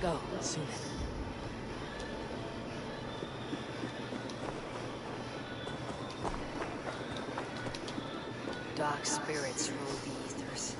Go, soon. Dark spirits rule the ethers.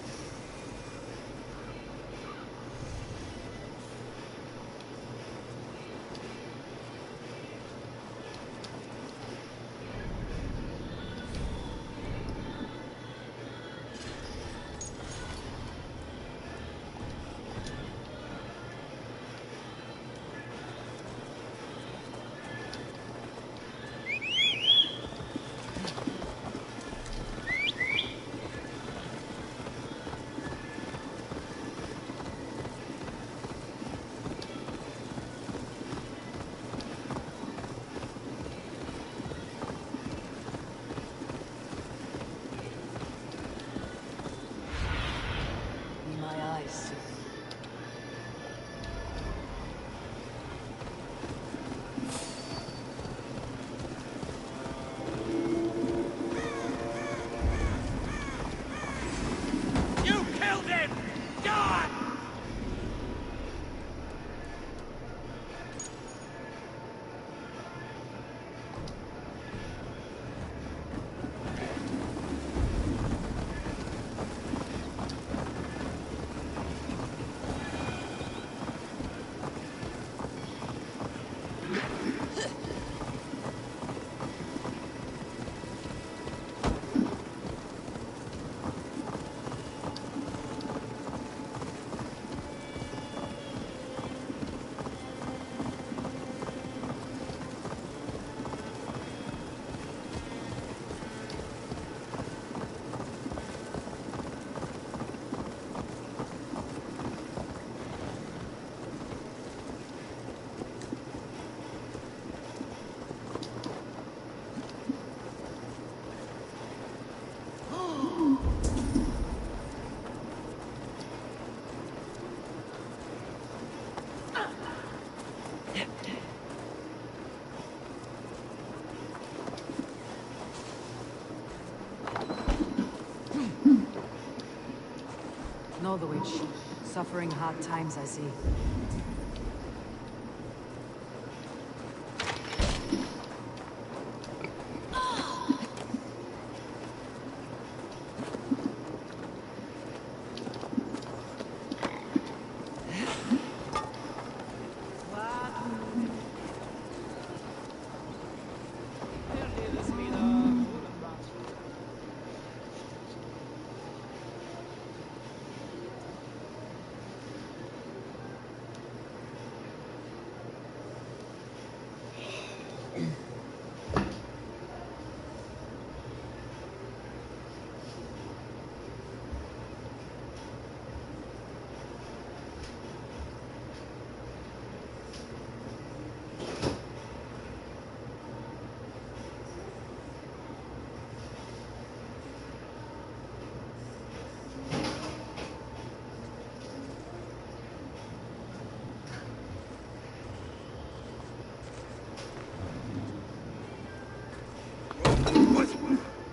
know the witch. Suffering hard times, I see.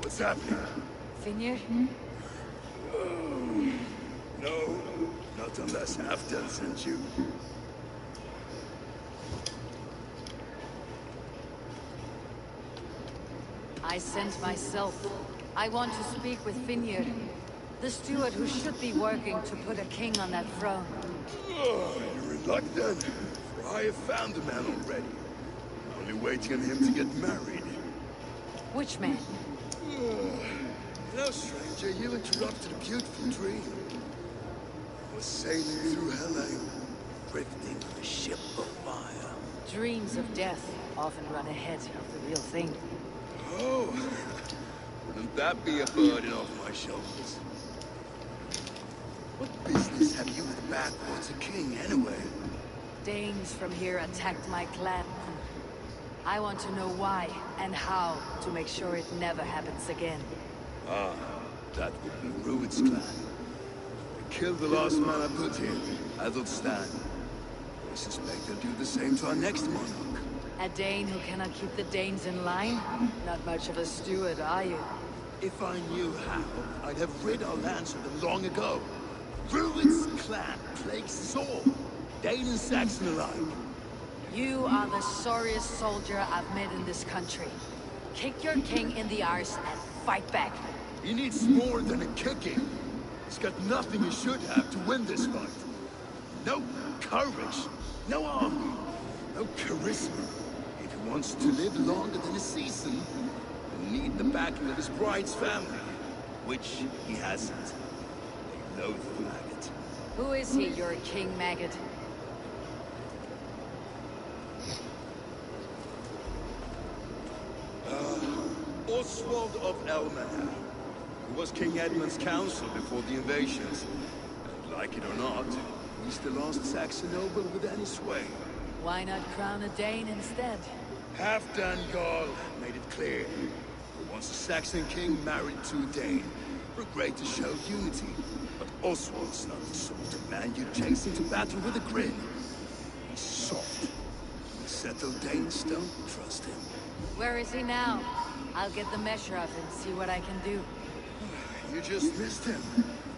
What's happening? Vineyard? No, not unless Halfdan sent you. I sent myself. I want to speak with Vineyard, the steward who should be working to put a king on that throne. You're reluctant, for I have found the man already. Only waiting on him to get married. Which man? No, stranger, you interrupted a beautiful dream. I was sailing through Helheim, drifting on a ship of fire. Dreams of death often run ahead of the real thing. Oh, wouldn't that be a burden off my shoulders? What business have you with backwards a king, anyway? Danes from here attacked my clan. I want to know why and how to make sure it never happens again. Ah, that would be Rued's clan. They killed the last man I put in, Adelstan. I suspect they'll do the same to our next monarch. A Dane who cannot keep the Danes in line? Not much of a steward, are you? If I knew how, I'd have rid our lands of them long ago. Rued's clan plagues us all, Dane and Saxon alike. You are the sorriest soldier I've met in this country. Kick your king in the arse and fight back. He needs more than a kicking. He's got nothing he should have to win this fight. No courage, no army, no charisma. If he wants to live longer than a season, he'll need the backing of his bride's family, which he hasn't. They loathe the maggot. Who is he, your king maggot? Oswald of Elmenham, who was King Edmund's counsel before the invasions. And like it or not, he's the last Saxon noble with any sway. Why not crown a Dane instead? Halfdan Jarl made it clear. He wants a Saxon king married to a Dane, for a greater show of unity. But Oswald's not the sort of man you'd chase into battle with a grin. He's soft. Settled Danes don't trust him. Where is he now? I'll get the measure of him, see what I can do. You just missed him.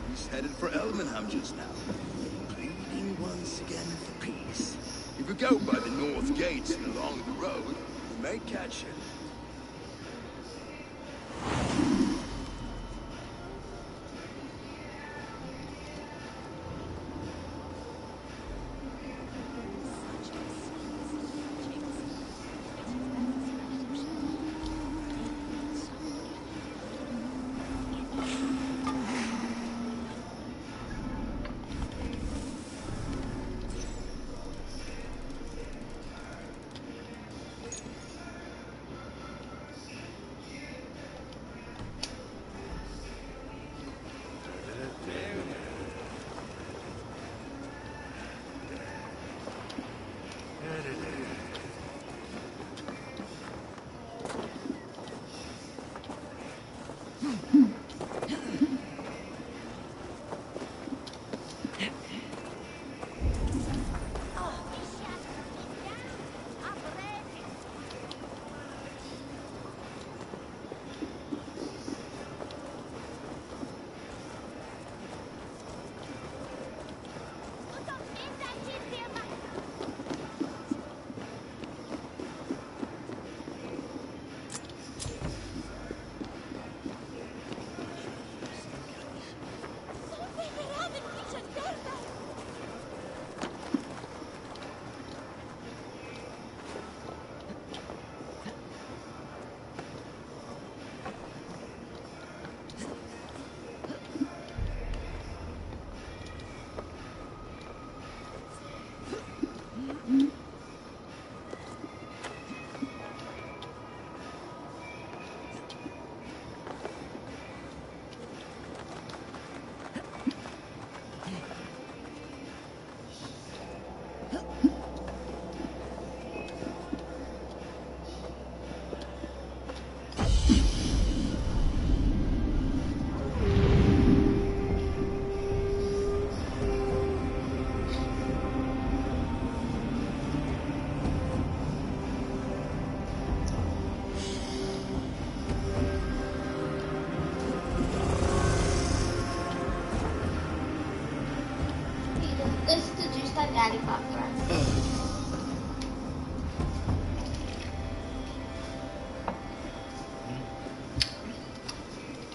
He's headed for Elmenham just now, pleading once again for peace. If we go by the north gates and along the road, we may catch him.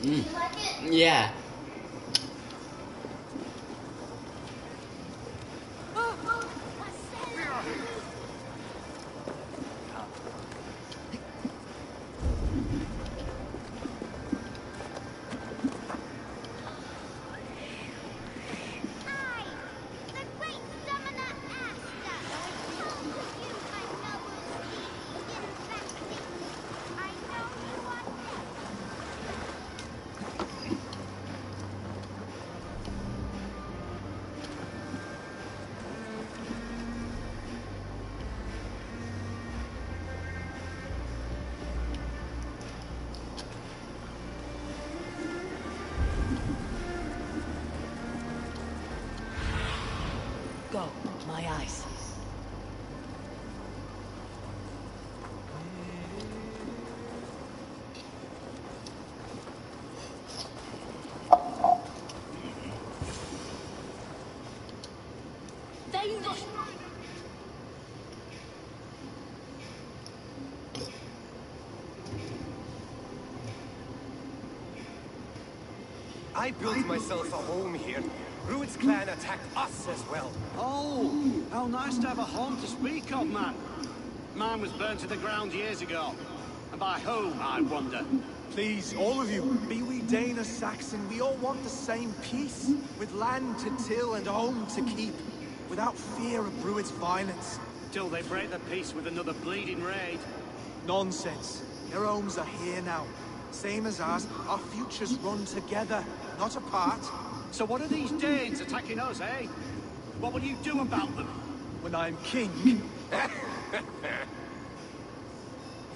Yeah. Go, my eyes. I built myself a home here. Rued's clan attacked us as well. Oh, how nice to have a home to speak of, man. Mine was burnt to the ground years ago. And by whom, I wonder? Please, all of you, be we Dane or Saxon, we all want the same peace. With land to till and home to keep. Without fear of Rued's violence. Till they break the peace with another bleeding raid. Nonsense. Their homes are here now. Same as ours, our futures run together, not apart. So what are these Danes attacking us, eh? What will you do about them? When I am king...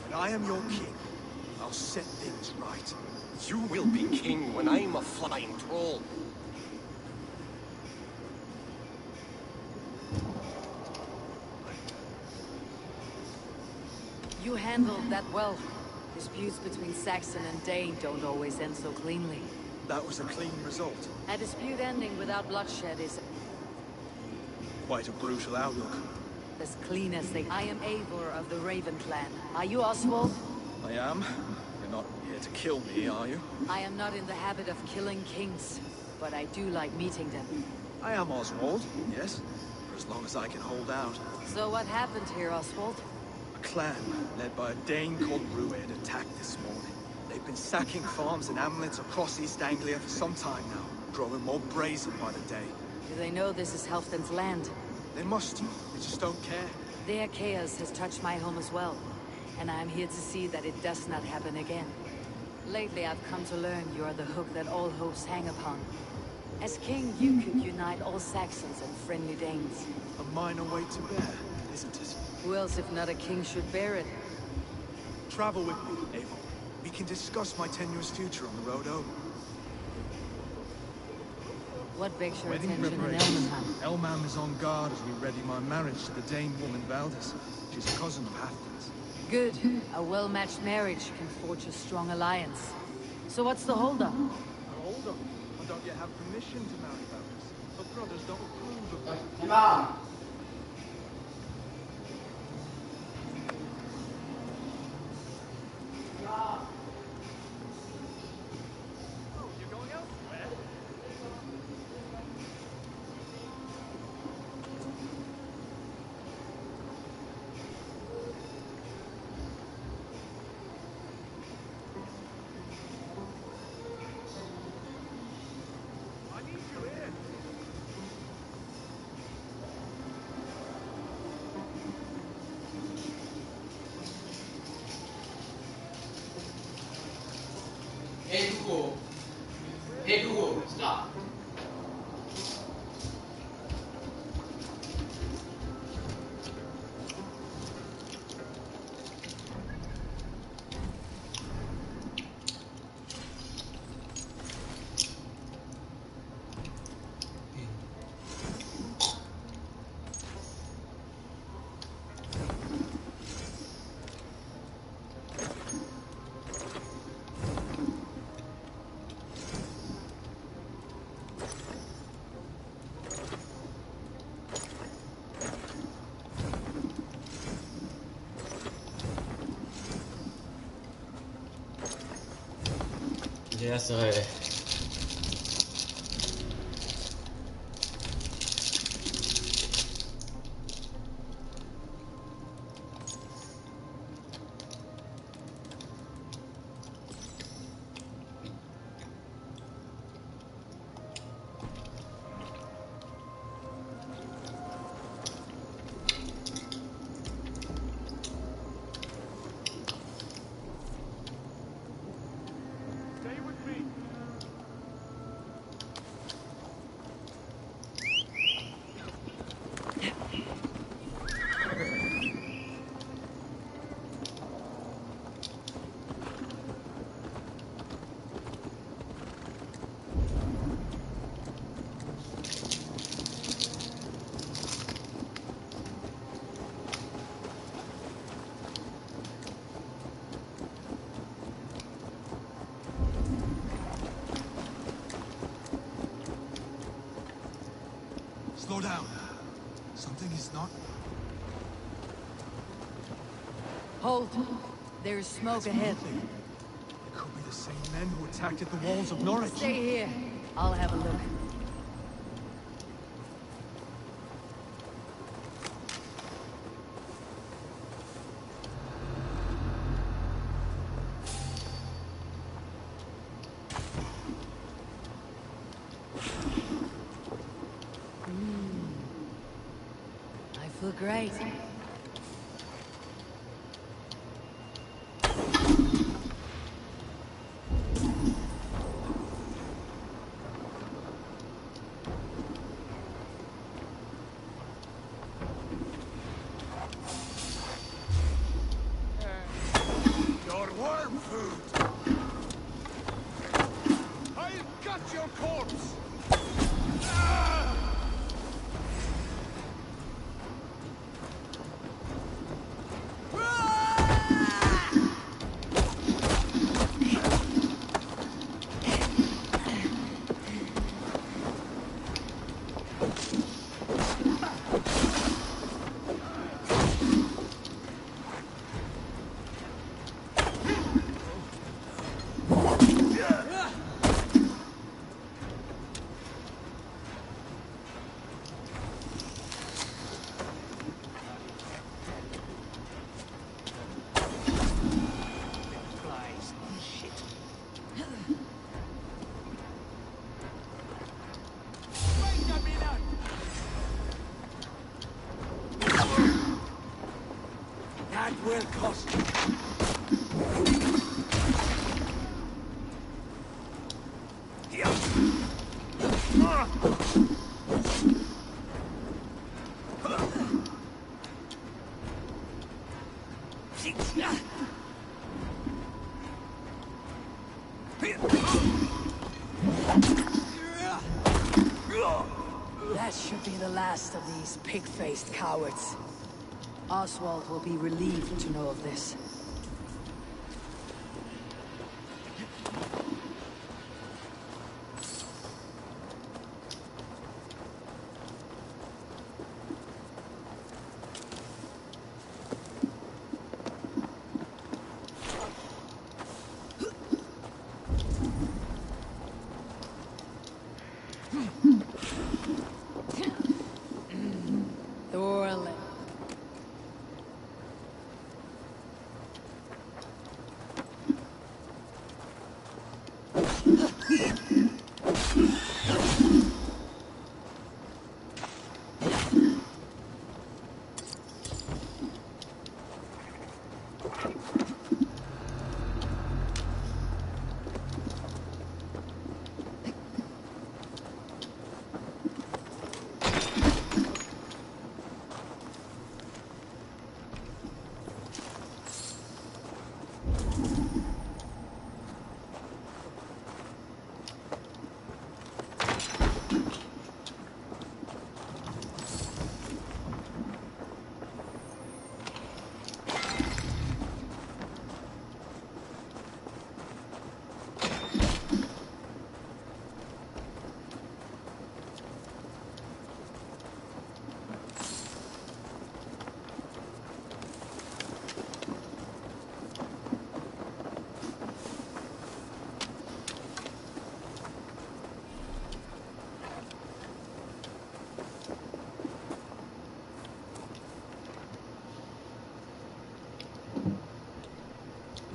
when I am your king, I'll set things right. You will be king when I'm a flying troll. You handled that well. Disputes between Saxon and Dane don't always end so cleanly. That was a clean result. A dispute ending without bloodshed is Quite a brutal outlook. as clean as they... I am Eivor of the Raven clan. Are you Oswald? I am. You're not here to kill me, are you? I am not in the habit of killing kings, but I do like meeting them. I am Oswald, yes. For as long as I can hold out. So what happened here, Oswald? A clan, led by a Dane called Rued, attacked this morning. They've been sacking farms and hamlets across East Anglia for some time now, growing more brazen by the day. Do they know this is Halfdan's land? They must. They just don't care. Their chaos has touched my home as well, and I am here to see that it does not happen again. Lately, I've come to learn you are the hook that all hopes hang upon. As king, you could unite all Saxons and friendly Danes. A minor weight to bear, isn't it? Who else, if not a king, should bear it? Travel with me, Eivor. We can discuss my tenuous future on the road home. What begs your Wedding attention in preparations. Elmenham? Elmam is on guard as we ready my marriage to the Dane woman Valdis. She's a cousin of Halfdan's. Good. A well-matched marriage can forge a strong alliance. So what's the holdup? Hold on. I don't yet have permission to marry Valdis. Her brothers don't approve of that. Hey Google. Hey Google, stop. Llegaste, bebé. Stay with me. Slow down. Something is not... Hold. There's smoke ahead. It could be the same men who attacked at the walls of Norwich. Stay here. I'll have a look. I feel great. Your worm food! I'll cut your corpse! That will cost you. That should be the last of these pig-faced cowards. Oswald will be relieved to know of this.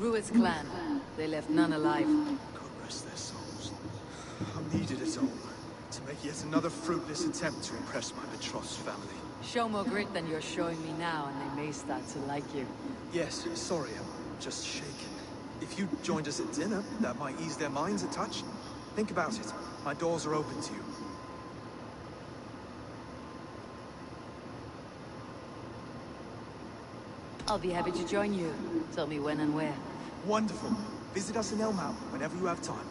Rued's clan. They left none alive. God rest their souls. I needed it all to make yet another fruitless attempt to impress my betrothed family. Show more grit than you're showing me now, and they may start to like you. Yes, sorry, I'm just shaken. If you joined us at dinner, that might ease their minds a touch. Think about it. My doors are open to you. I'll be happy to join you. Tell me when and where. Wonderful. Visit us in Elmham whenever you have time.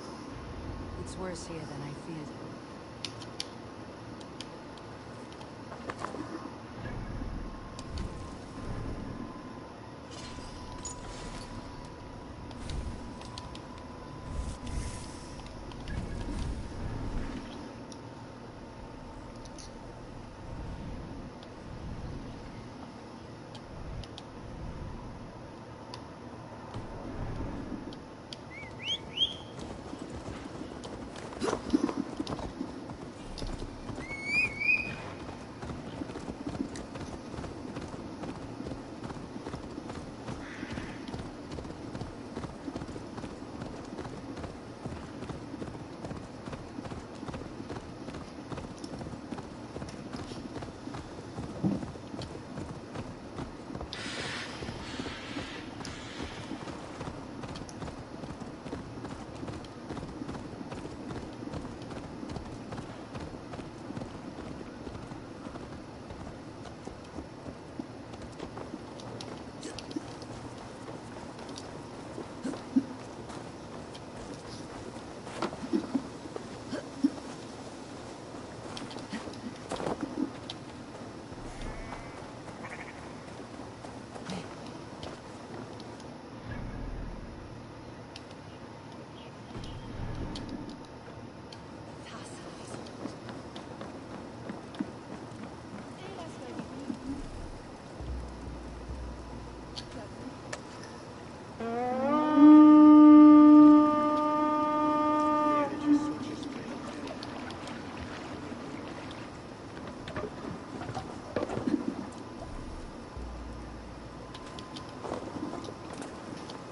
It's worse here than I feared.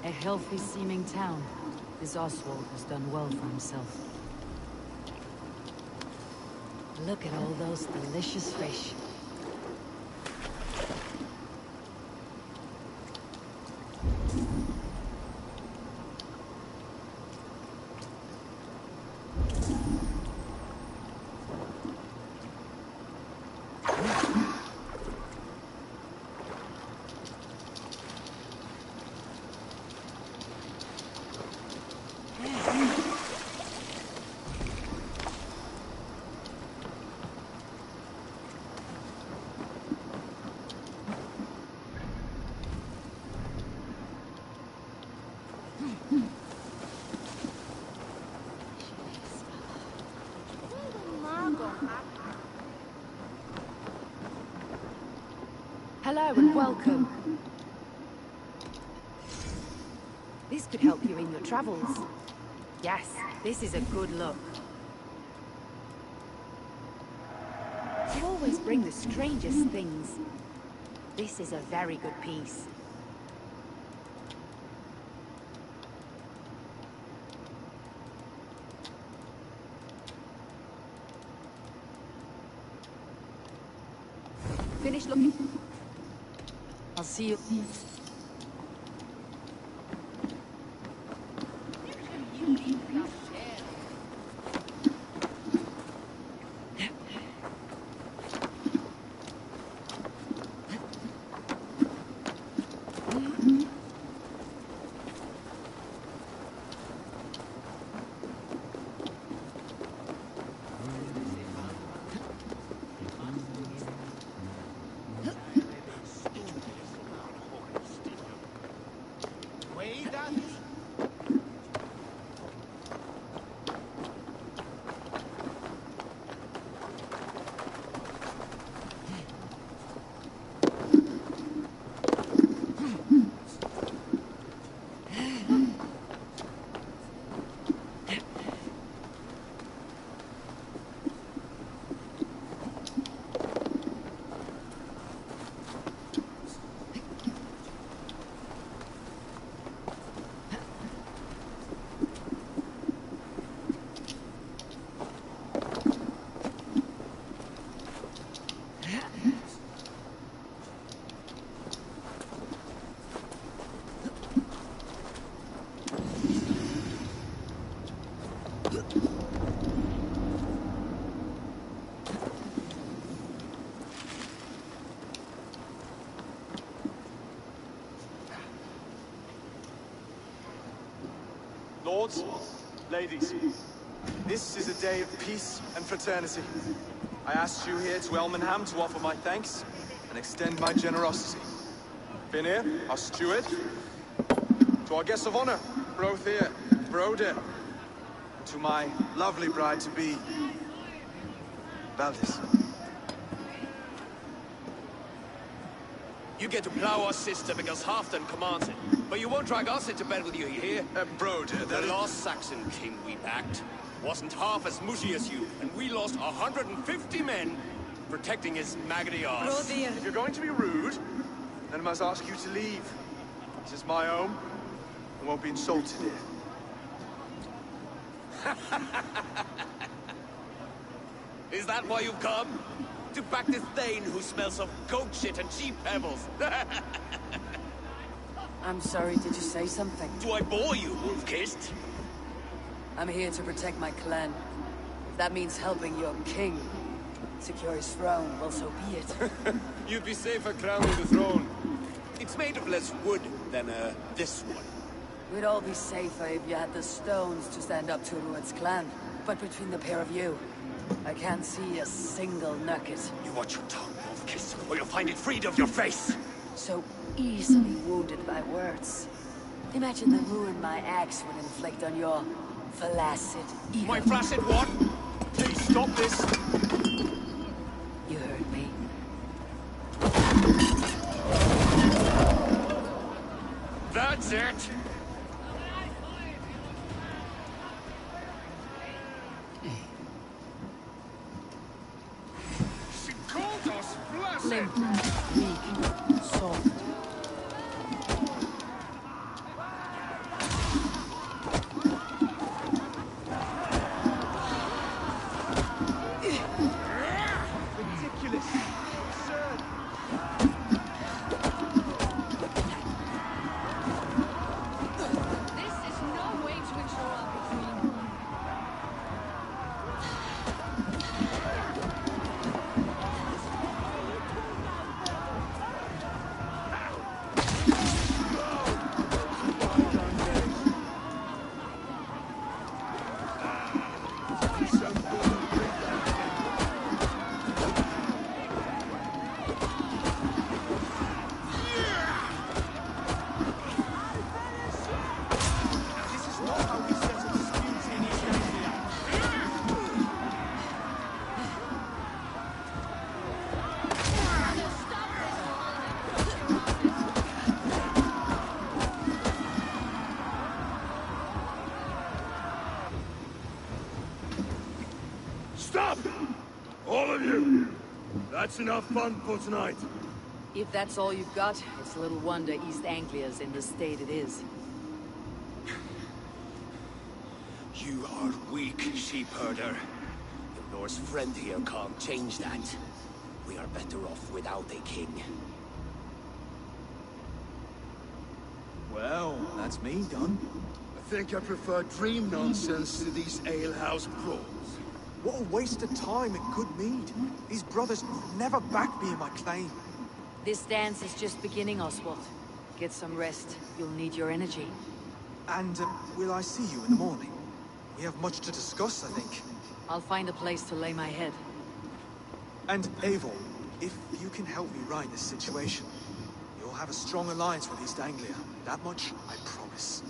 A healthy-seeming town. This Oswald has done well for himself. Look at all those delicious fish. Hello and welcome. This could help you in your travels. Yes, this is a good look. You always bring the strangest things. This is a very good piece. Finish looking. I'll see you. Lords, ladies, this is a day of peace and fraternity. I asked you here to Elmenham to offer my thanks and extend my generosity. Finir, our steward, to our guests of honor, Brothir, Broder, and to my lovely bride-to-be, Valdis. You get to plow our sister because Halfdan commands it. But you won't drag us into bed with you, you hear? Broder, The last Saxon king we backed wasn't half as mushy as you, and we lost 150 men protecting his maggoty arse. if you're going to be rude, then I must ask you to leave. This is my home. I won't be insulted here. Is that why you've come? To back this Thane who smells of goat shit and cheap pebbles? I'm sorry, did you say something? Do I bore you, wolf-kissed? I'm here to protect my clan. If that means helping your king secure his throne, well, so be it. You'd be safer crowning the throne. It's made of less wood than, this one. We'd all be safer if you had the stones to stand up to Rued's clan. But between the pair of you, I can't see a single nugget. You watch your tongue, wolf-kissed, or you'll find it freed of your face! So easily wounded by words. Imagine the ruin my axe would inflict on your flaccid ego. My flaccid what? Please stop this. You heard me. That's it! She called us flaccid! Limp, weak, soft. Ridiculous. Absurd. This is no way to ensure our victory. This is not how we settle disputes in East Anglia. Stop! All of you! That's enough fun for tonight. If that's all you've got, it's little wonder East Anglia's in the state it is. You are weak, sheep herder. The Norse friend here can't change that. We are better off without a king. Well, that's me done. I think I prefer dream nonsense to these alehouse brawls. What a waste of time and good mead. These brothers never backed me in my claim. This dance is just beginning, Oswald. Get some rest. You'll need your energy. And will I see you in the morning? We have much to discuss, I think. I'll find a place to lay my head. And Eivor, if you can help me right this situation, you'll have a strong alliance with East Anglia. That much, I promise.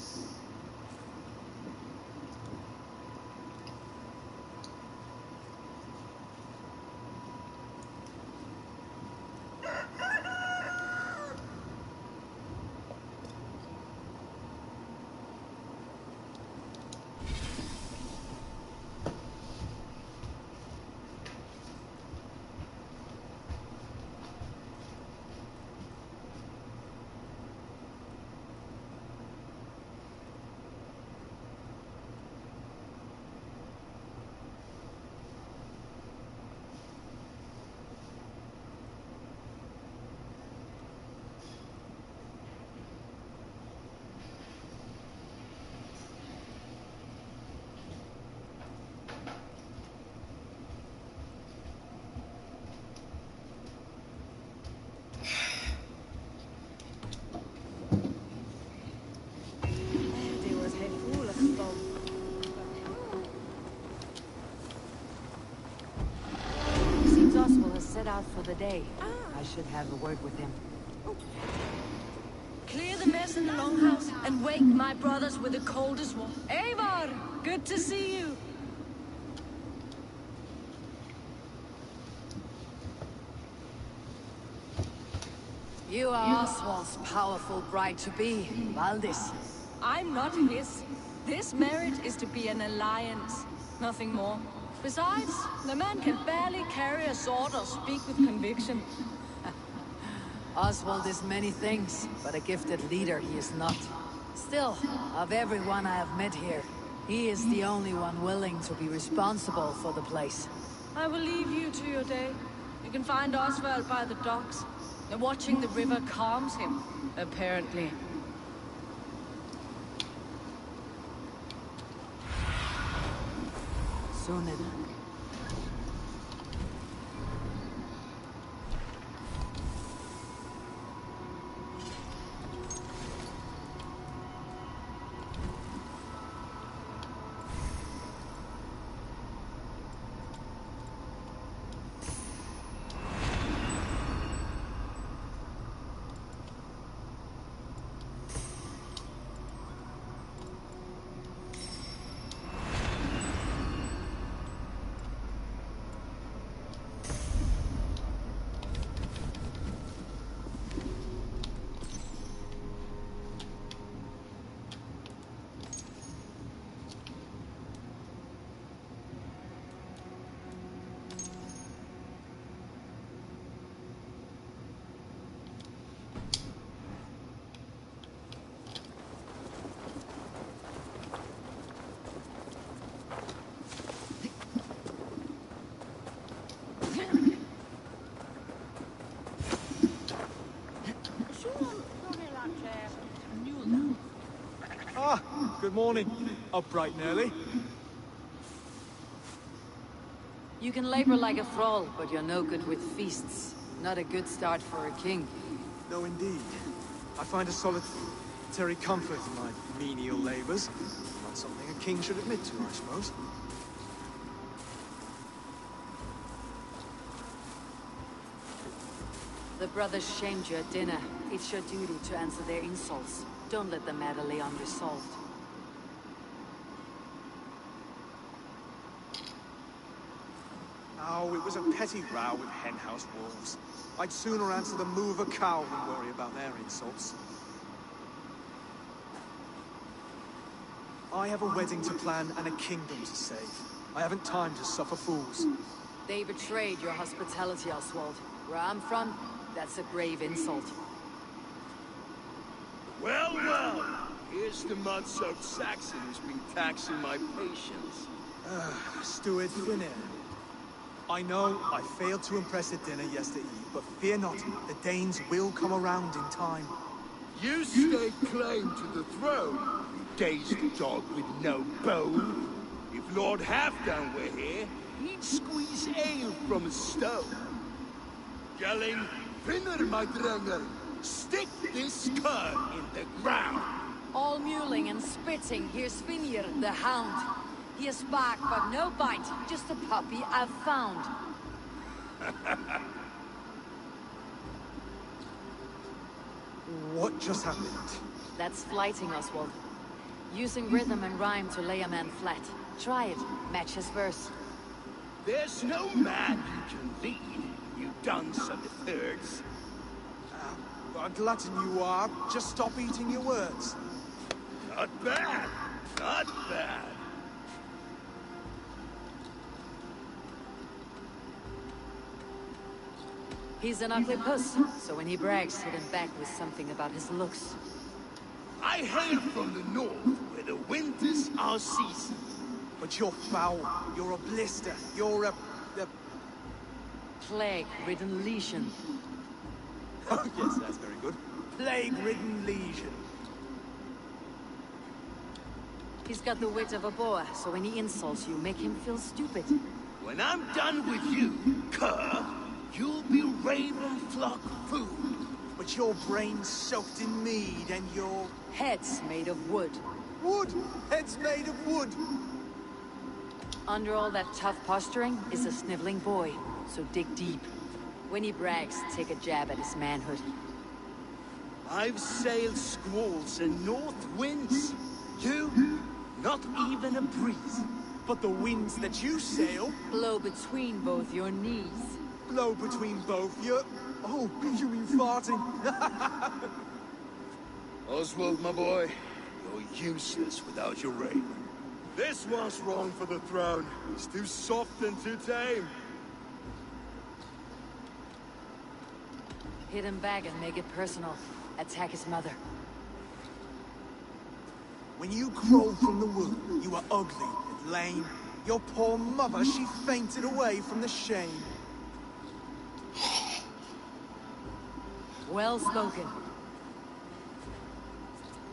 out for the day. I should have a word with him. Clear the mess in the longhouse and wake my brothers with the coldest one. Eivor, good to see you. You are Oswald's powerful bride-to-be, Valdis. I'm not his. This marriage is to be an alliance, nothing more. Besides, the man can barely carry a sword or speak with conviction. Oswald is many things, but a gifted leader he is not. Still, of everyone I have met here, he is the only one willing to be responsible for the place. I will leave you to your day. You can find Oswald by the docks. Watching the river calms him, apparently. Soon enough. Good morning. Up bright and early. You can labor like a thrall, but you're no good with feasts. Not a good start for a king. No, indeed. I find a solitary comfort in my menial labors. Not something a king should admit to, I suppose. The brothers shamed you at dinner. It's your duty to answer their insults. Don't let the matter lay unresolved. Oh, it was a petty row with henhouse wolves. I'd sooner answer the moo of a cow than worry about their insults. I have a wedding to plan and a kingdom to save. I haven't time to suffer fools. They betrayed your hospitality, Oswald. Where I'm from, that's a grave insult. Well, well. Here's the mud-soaked Saxon who's been taxing my patience. Steward Finir. I know I failed to impress at dinner yesterday, but fear not, the Danes will come around in time. You stake claim to the throne, you dazed dog with no bone. If Lord Halfdan were here, he'd squeeze ale from a stone. Yelling, Finner, my drenger, stick this cur in the ground. All mewling and spitting, here's Finir, the hound. He has bark, but no bite, just a puppy I've found. What just happened? That's flighting, Oswald. Using rhythm and rhyme to lay a man flat. Try it, match his verse. There's no man you can lead, you dunce of the thirds. A glutton you are. Just stop eating your words. Not bad, not bad. He's an ugly puss, so when he brags, hit him back with something about his looks. I hail from the north, where the winters are seasoned. But you're foul. You're a blister. You're a... Plague-ridden legion. Oh, yes, that's very good. Plague-ridden legion. He's got the wit of a boa, so when he insults you, make him feel stupid. When I'm done with you, cur, you'll be raven flock food. But your brain's soaked in mead and your... Head's made of wood. Wood! Head's made of wood! Under all that tough posturing is a sniveling boy, so dig deep. When he brags, take a jab at his manhood. I've sailed squalls and north winds. You, not even a breeze. But the winds that you sail Blow between both your knees. blow between both your... Oh, you mean farting? Oswald, my boy, you're useless without your raven. This one's wrong for the throne. He's too soft and too tame. Hit him back and make it personal. Attack his mother. When you crawled from the wood, you were ugly and lame. Your poor mother, she fainted away from the shame. Well spoken.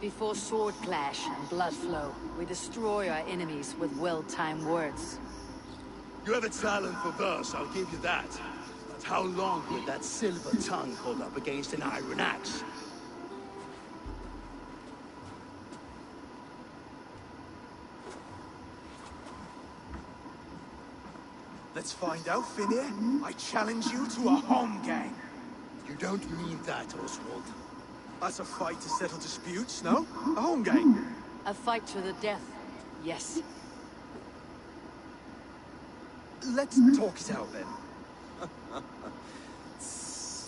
Before sword clash and blood flow, we destroy our enemies with well-timed words. You have a talent for verse, I'll give you that. But how long will that silver tongue hold up against an iron axe? Let's find out, Finir. I challenge you to a home gang. You don't mean that, Oswald. That's a fight to settle disputes, no? A home gang. A fight to the death, yes. Let's talk it out then.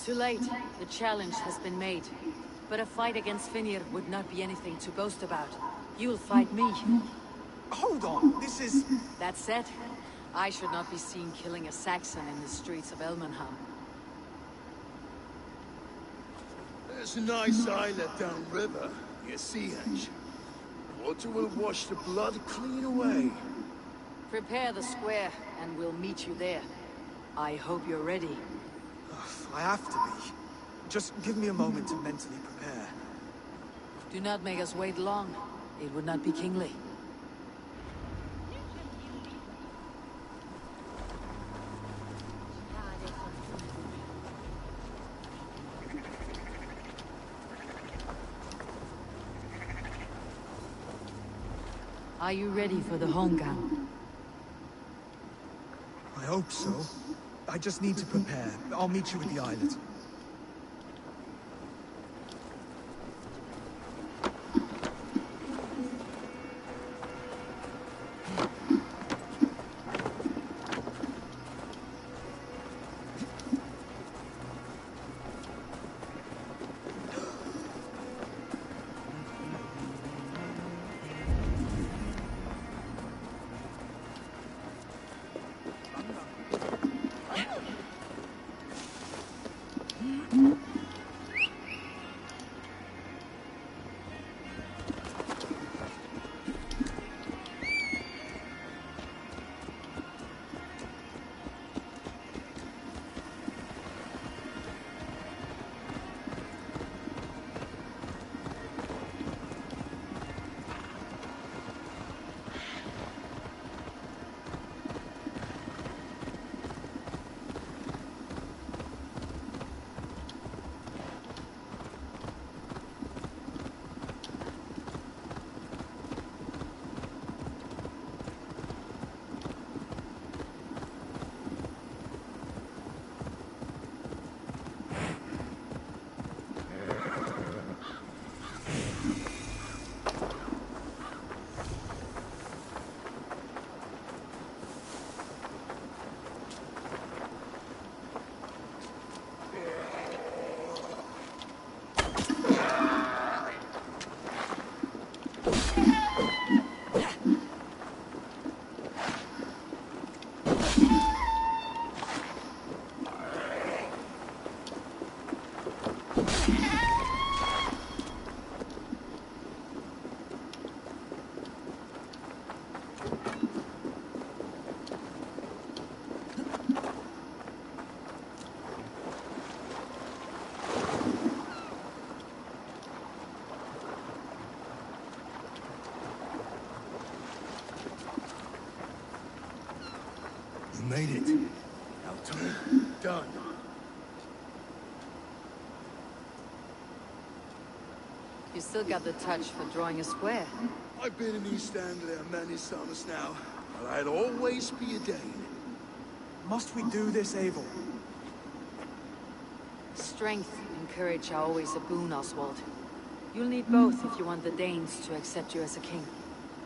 Too late. The challenge has been made. But a fight against Finir would not be anything to boast about. You'll fight me. Hold on, this is... That said, I should not be seen killing a Saxon in the streets of Elmenham. There's a nice islet downriver, near Seahenge. Water will wash the blood clean away. Prepare the square, and we'll meet you there. I hope you're ready. I have to be. Just give me a moment to mentally prepare. Do not make us wait long. It would not be kingly. Are you ready for the homegang? I hope so. I just need to prepare. I'll meet you at the islet. You made it. Now time. Done. You still got the touch for drawing a square. I've been in East Anglia many summers now, but I'll always be a Dane. Must we do this, Abel? Strength and courage are always a boon, Oswald. You'll need both if you want the Danes to accept you as a king.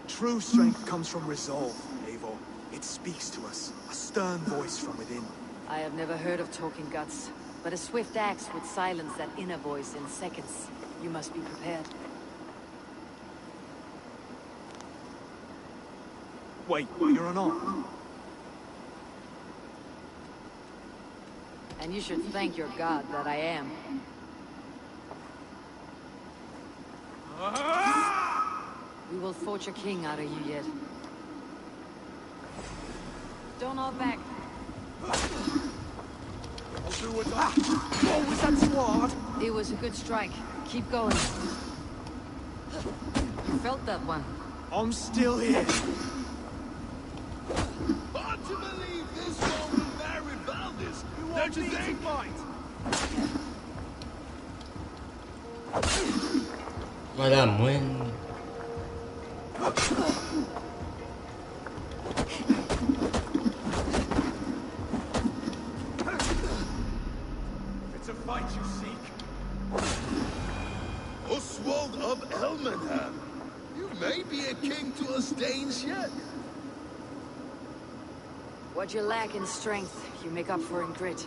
True strength comes from resolve, Eivor. It speaks to us, a stern voice from within. I have never heard of talking guts, but a swift axe would silence that inner voice in seconds. You must be prepared. Wait, you're unarmed? And you should thank your god that I am. We will forge a king out of you yet. Don't hold back. I'll do what I... Oh, was that sword? It was a good strike. Keep going. You felt that one. I'm still here. Hard to believe this one will marry Valdis. Don't you think? Madame Wynne. It's a fight you seek. Oswald of Elmenham. You may be a king to us Danes yet. What you lack in strength, you make up for in grit.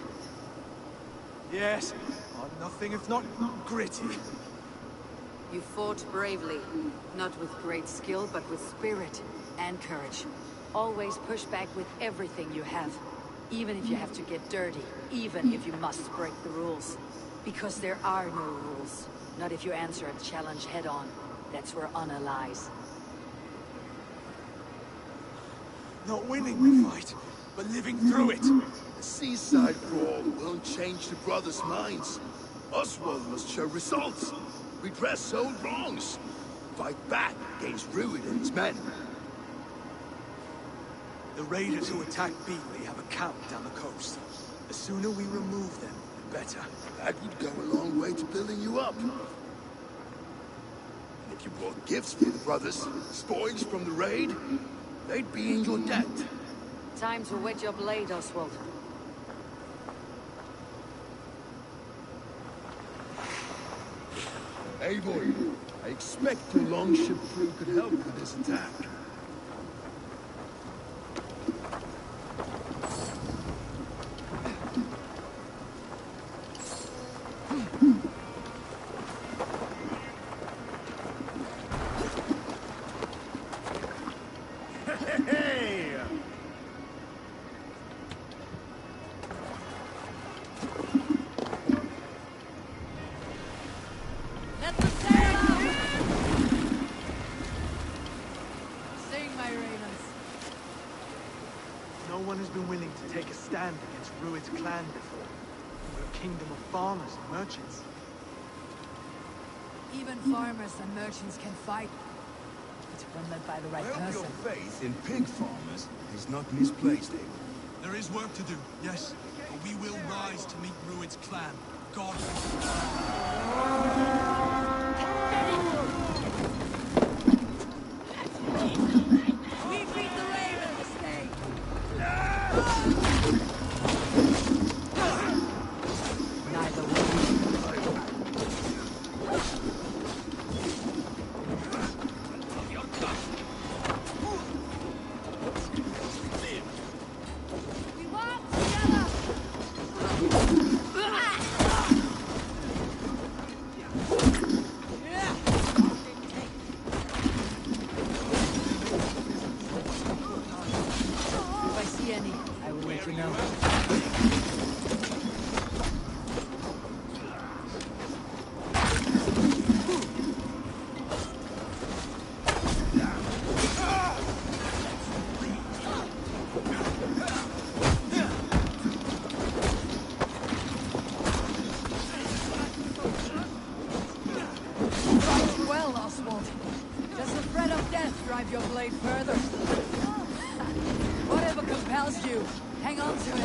Yes, I'm nothing if not gritty. You fought bravely, not with great skill, but with spirit and courage. Always push back with everything you have, even if you have to get dirty, even if you must break the rules. Because there are no rules, not if you answer a challenge head-on. That's where honor lies. Not winning the fight, but living through it. The seaside brawl won't change the brothers' minds. Oswald must show results. Redress old wrongs. Fight back against Ruin and his men. The raiders who attacked Beatley have a camp down the coast. The sooner we remove them, the better. That would go a long way to building you up. And if you brought gifts for the brothers, spoils from the raid, they'd be in your debt. Time to wet your blade, Oswald. Eivor, I expect your longship crew could help with this attack. No one has been willing to take a stand against Rued's clan before. We're a kingdom of farmers and merchants. Even farmers and merchants can fight. It's when led by the right I hope person. your faith in pig farmers is not misplaced, Eivor. There is work to do, yes, but we will rise to meet Rued's clan. God. We beat the Raven this day! Neither will we walk together! If I see any, I will let you know. Well, Oswald, does the threat of death drive your blade further? Whatever compels you, hang on to it.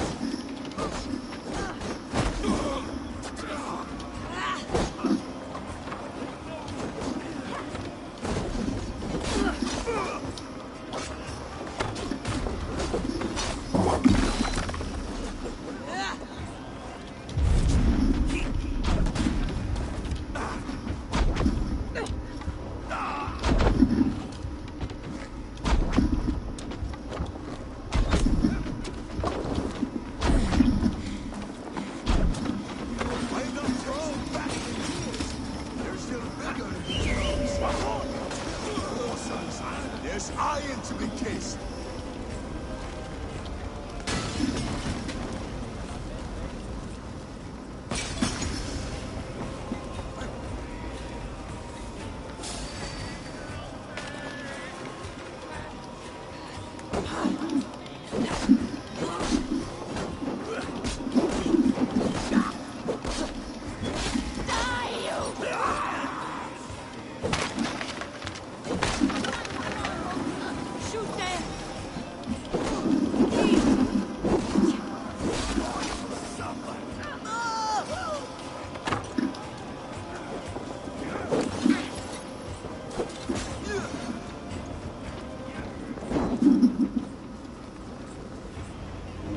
iron to be kissed.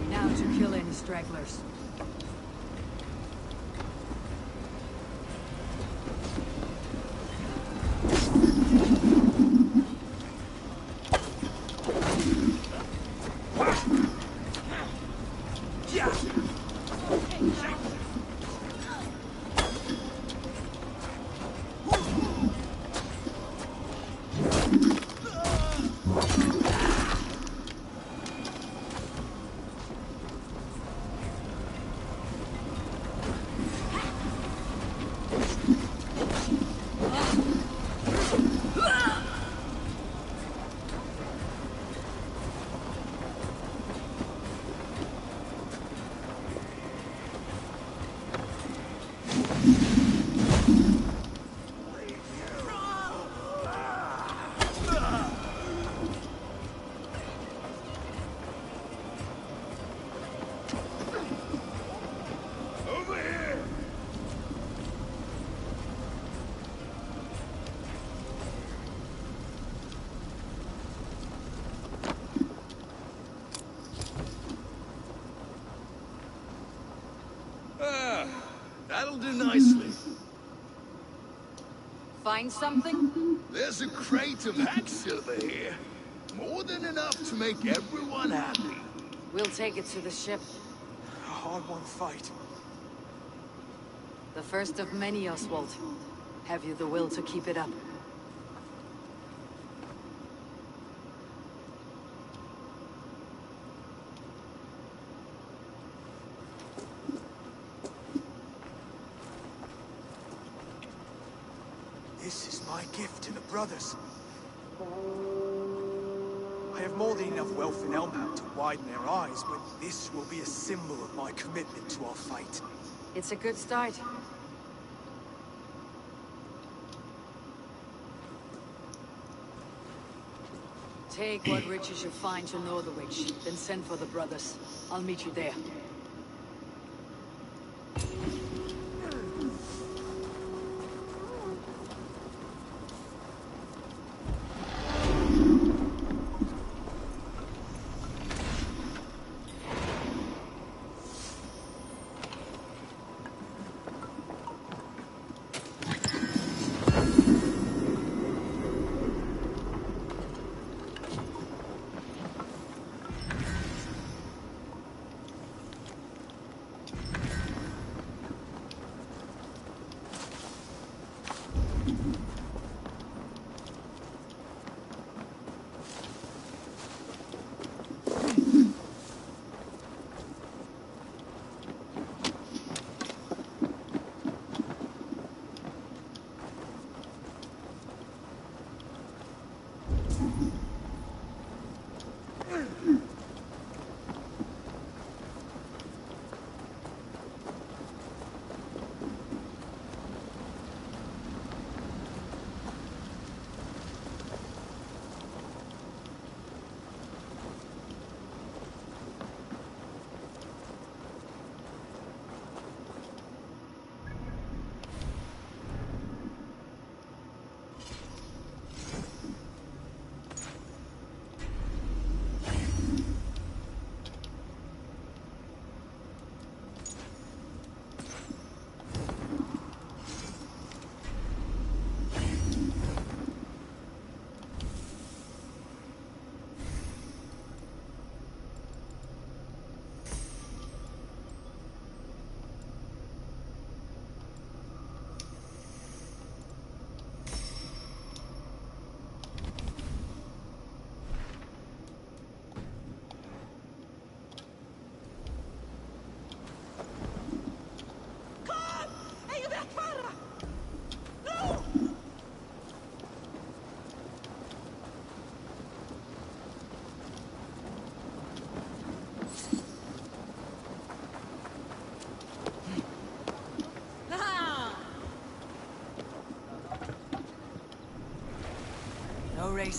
Now to kill any stragglers. That'll do nicely. Find something? There's a crate of hack silver here. More than enough to make everyone happy. We'll take it to the ship. A hard-won fight. The first of many, Oswald. Have you the will to keep it up? This is my gift to the brothers. I have more than enough wealth in Elmham to widen their eyes, but this will be a symbol of my commitment to our fight. It's a good start. Take what riches you find to Northwich, then send for the brothers. I'll meet you there.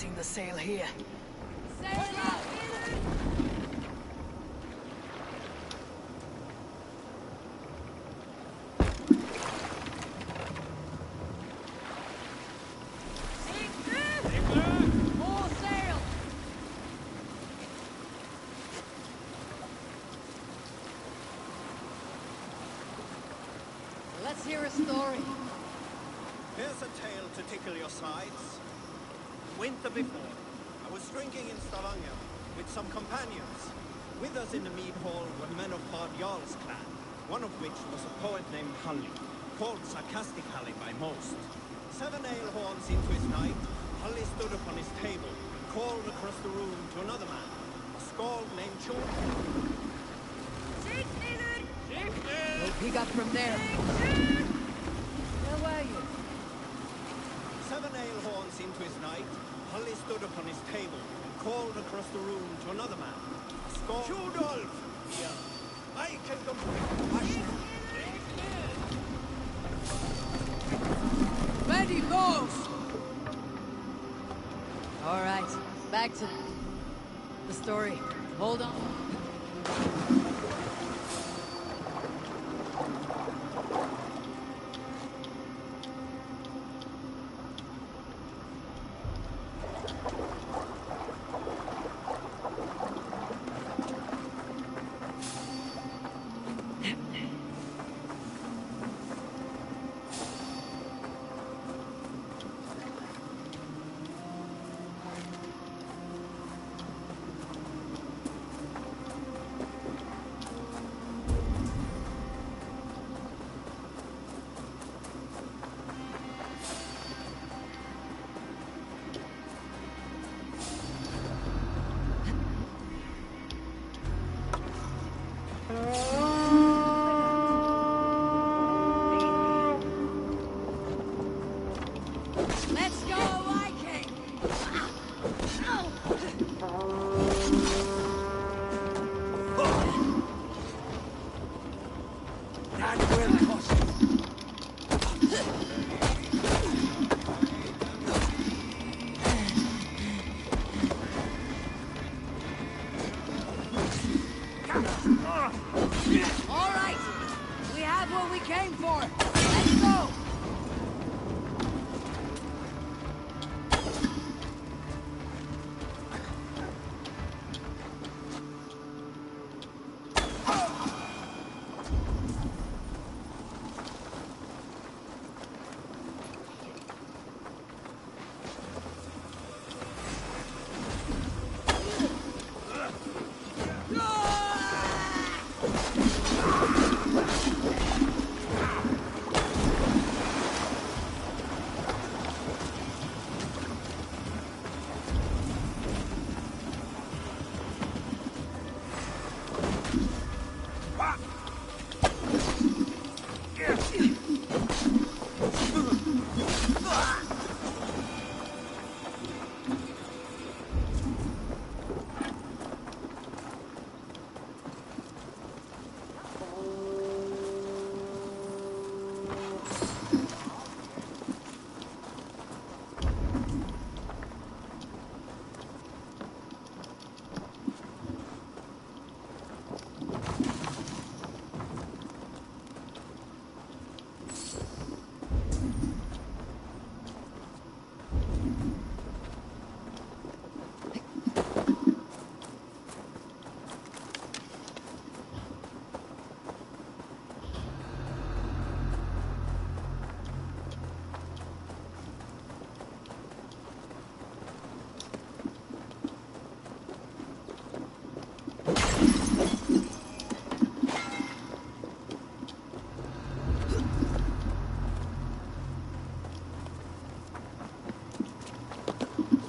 setting the sail here. Sail out! More sail! Let's hear a story. Here's a tale to tickle your sides. Winter before, I was drinking in Stavanger with some companions. With us in the mead hall were men of Bard Jarl's clan, one of which was a poet named Halli, called Sarcastic Halli by most. 7 ale horns into his night, Halli stood upon his table and called across the room to another man, a skald named Chul. We'll pick up from there. Where were you? 7 ale horns into his night, Halli stood upon his table and called across the room to another man, a skald... Chudolf! Yeah, I can complete... Ready, goes! All right, back to the story. Hold on. Let's go, Viking! That will cost you. All right, we have what we came for. Let's go!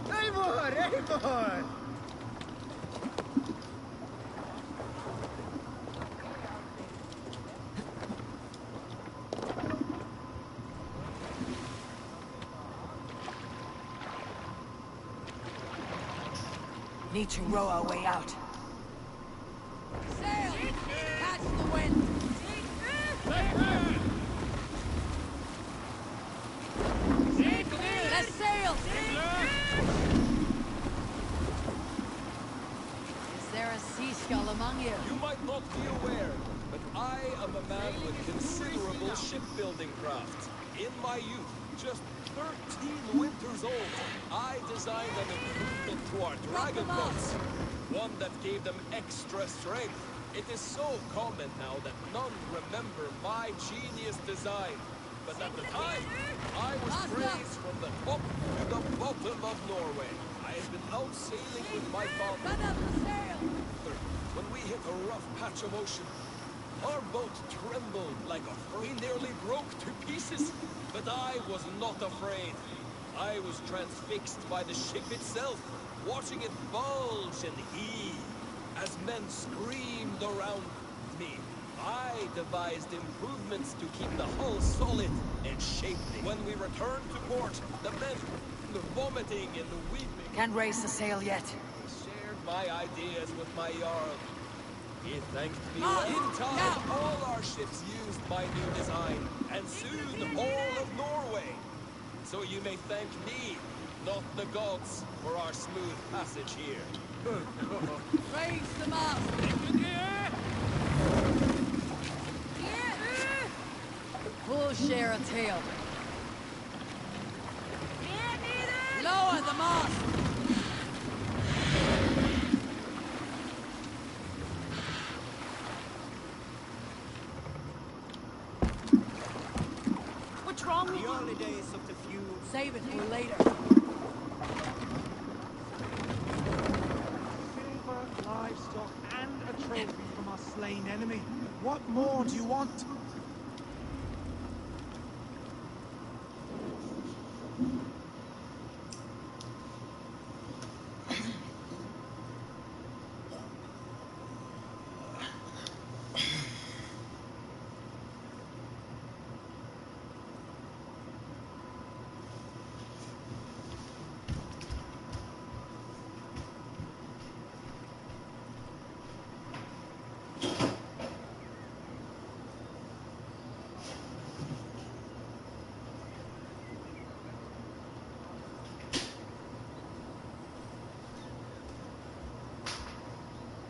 Eivor! Need to row our way out. Sail! Catch the wind! Let's sail! rascal among you. You might not be aware, but I am a man with considerable shipbuilding craft. In my youth, just 13 winters old, I designed an improvement to our dragon boats. One that gave them extra strength. It is so common now that none remember my genius design. But at the time, I was praised from the top to the bottom of Norway. I had been out sailing with my father. When we hit a rough patch of ocean, our boat trembled like a we nearly broke to pieces. But I was not afraid. I was transfixed by the ship itself, watching it bulge and heave as men screamed around me. I devised improvements to keep the hull solid and shapely. When we returned to port, the men, the vomiting and the weeping. Can't raise the sail yet. Shared my ideas with my Jarl. He thanked me. In time, all our ships used my new design, and soon all of Norway. So you may thank me, not the gods, for our smooth passage here. Raise the mast! We'll share a tail. Lower the mast! What's wrong with The early days of the feud. Save it for later. Silver, livestock, and a trophy from our slain enemy. What more do you want?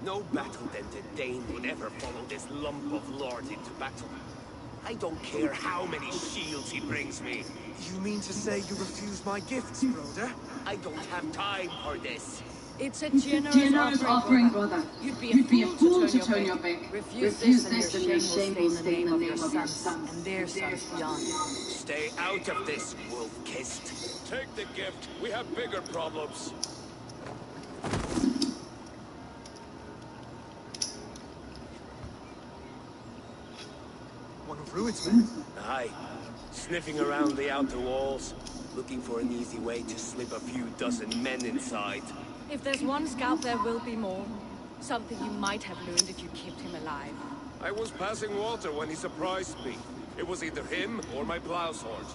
No battle-dented Dane would ever follow this lump of lord into battle. I don't care how many shields he brings me. You mean to say you refuse my gifts, brother? I don't have time for this. It's a generous offering, brother. You'd be a fool to turn your back. Refuse this and your shame will stay in the name of your sons and their sons beyond. Stay out of this, wolf-kissed. Take the gift. We have bigger problems. One of Rued's men? Aye. Sniffing around the outer walls, looking for an easy way to slip a few dozen men inside. If there's one scout, there will be more. Something you might have learned if you kept him alive. I was passing water when he surprised me. It was either him or my plow sword.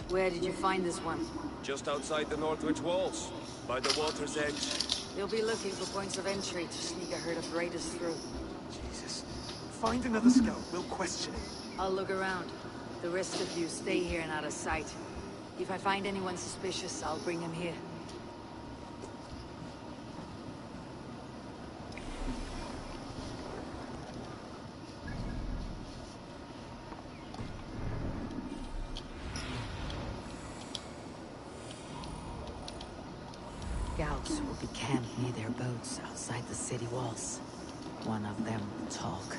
Where did you find this one? Just outside the Northwich walls, by the water's edge. They'll be looking for points of entry to sneak a herd of raiders through. Jesus. Find another scout, we'll question him. I'll look around. The rest of you stay here and out of sight. If I find anyone suspicious, I'll bring him here. Scouts will be camped near their boats outside the city walls. One of them will talk.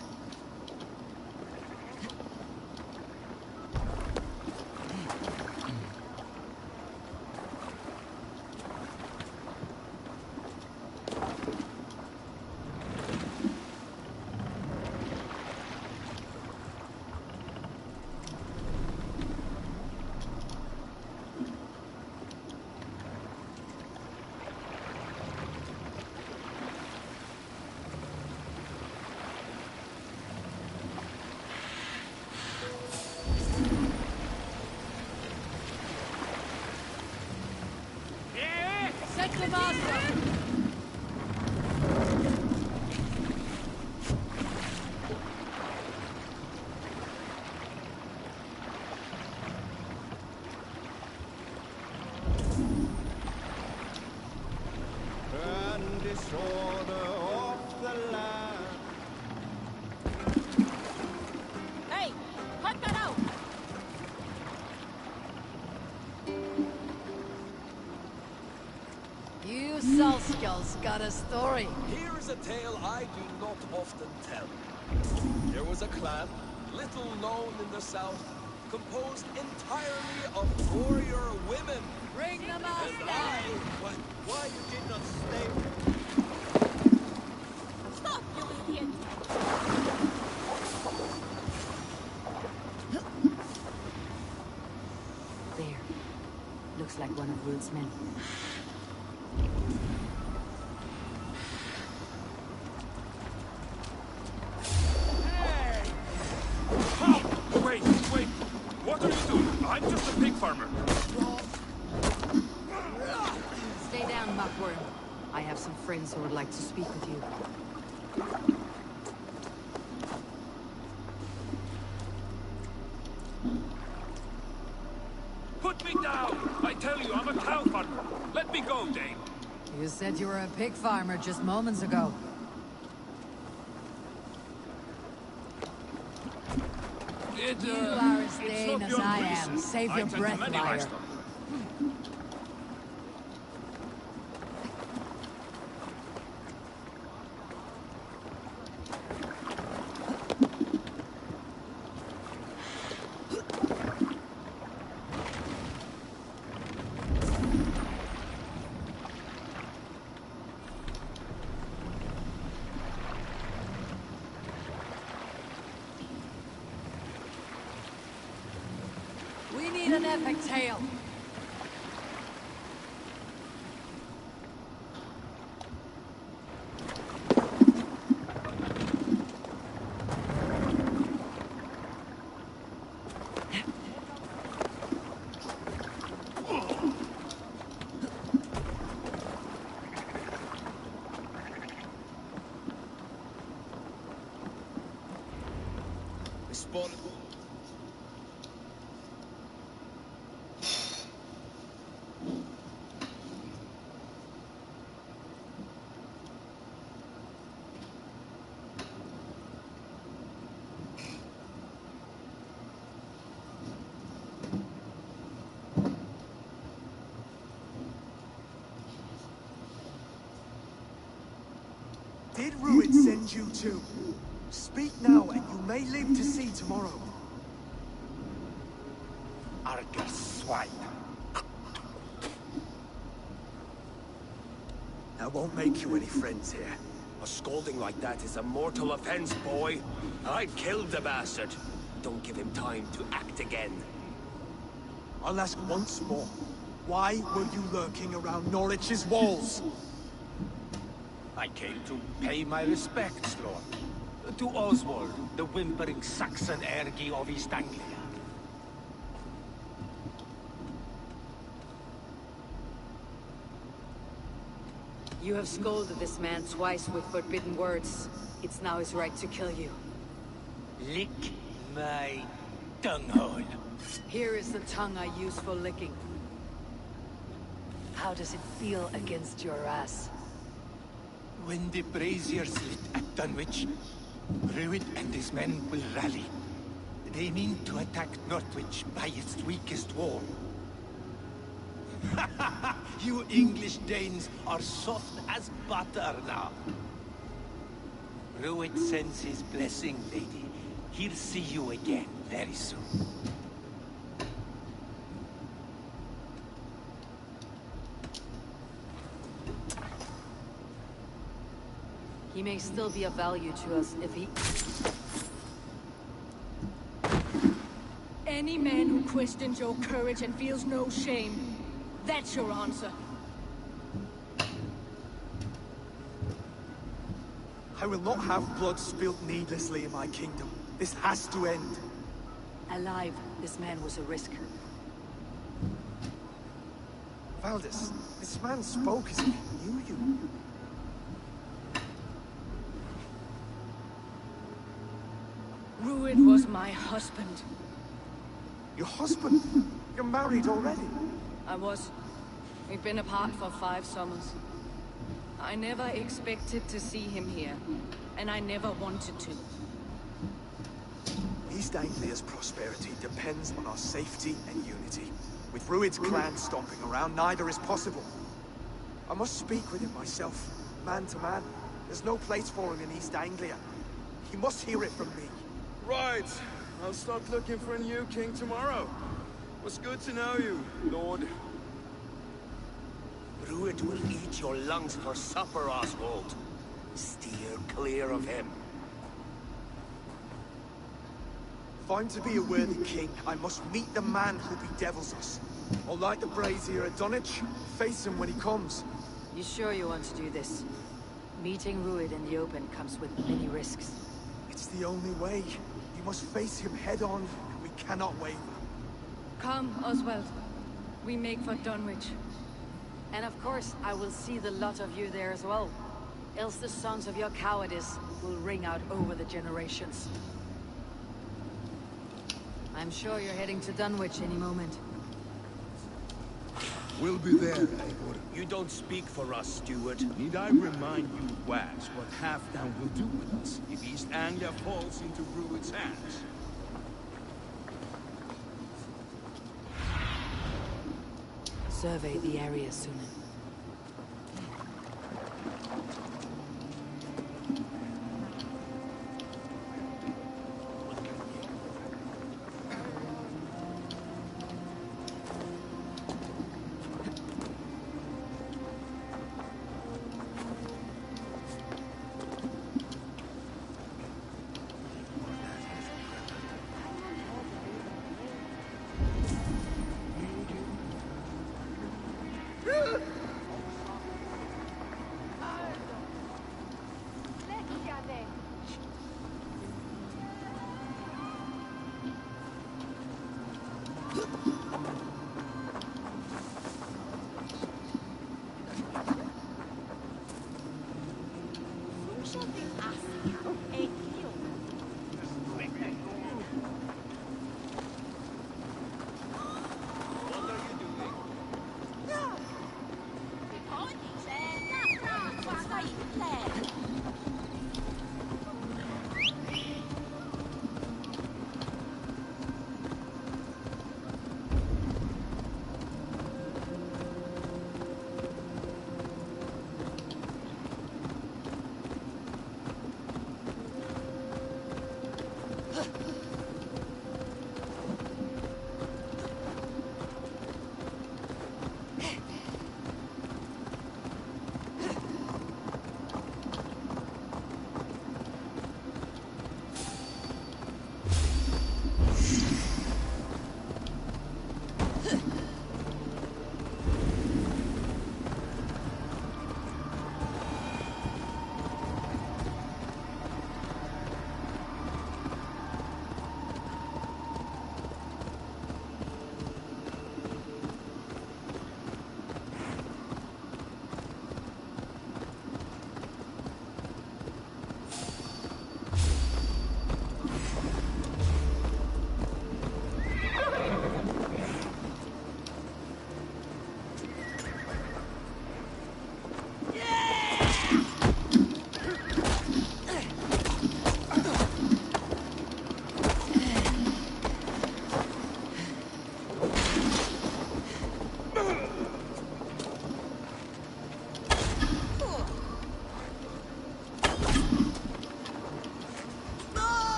order of the land. Hey, cut that out! You Salskulls got a story. Here is a tale I do not often tell. There was a clan, little known in the south, composed entirely of warrior women. Bring them out And now! Why you did not stay? Stop, you idiot! There. Looks like one of Rude's men. Wait! What are you doing? I'm just a pig farmer. Stay down, muckworm. I have some friends who would like to speak with you. Put me down! I tell you, I'm a cow farmer. Let me go, Dane. You said you were a pig farmer just moments ago. You are as Dane as I am. Save your breath, liar. We need an epic tale. Spotted. Did Ruid send you too? Speak now, and you may live to see tomorrow. Argus swine. That won't make you any friends here. A scolding like that is a mortal offense, boy. I've killed the bastard. Don't give him time to act again. I'll ask once more. Why were you lurking around Norwich's walls? I came to pay my respects, Lord. To Oswald, the whimpering Saxon ergi of East Anglia. You have scolded this man twice with forbidden words. It's now his right to kill you. Lick my tongue-hole. Here is the tongue I use for licking. How does it feel against your ass? When the braziers lit at Dunwich, Ruid and his men will rally. They mean to attack Northwich by its weakest wall. You English Danes are soft as butter now. Ruid sends his blessing, lady. He'll see you again very soon. He may still be of value to us if he... Any man who questions your courage and feels no shame, that's your answer. I will not have blood spilt needlessly in my kingdom. This has to end. Alive, this man was a risk. Valdis, this man spoke as if he knew you. Ruid was my husband. Your husband? You're married already? I was. We've been apart for 5 summers. I never expected to see him here, and I never wanted to. East Anglia's prosperity depends on our safety and unity. With Rued's clan stomping around, neither is possible. I must speak with him myself, man to man. There's no place for him in East Anglia. He must hear it from me. Right. I'll start looking for a new king tomorrow. It was good to know you, Lord. Rued will eat your lungs for supper, Oswald. Steer clear of him. If I'm to be a worthy king, I must meet the man who bedevils us. I'll light the brazier at Dunwich, face him when he comes. You sure you want to do this? Meeting Rued in the open comes with many risks. It's the only way. You must face him head on, and we cannot waver. Come, Oswald. We make for Dunwich. And of course, I will see the lot of you there as well. Else the songs of your cowardice will ring out over the generations. I'm sure you're heading to Dunwich any moment. We'll be there, Eivor. You don't speak for us, steward. Need I remind you, Wags, what Halfdown will do with us if East Anglia falls into Rued's hands? Survey the area soon.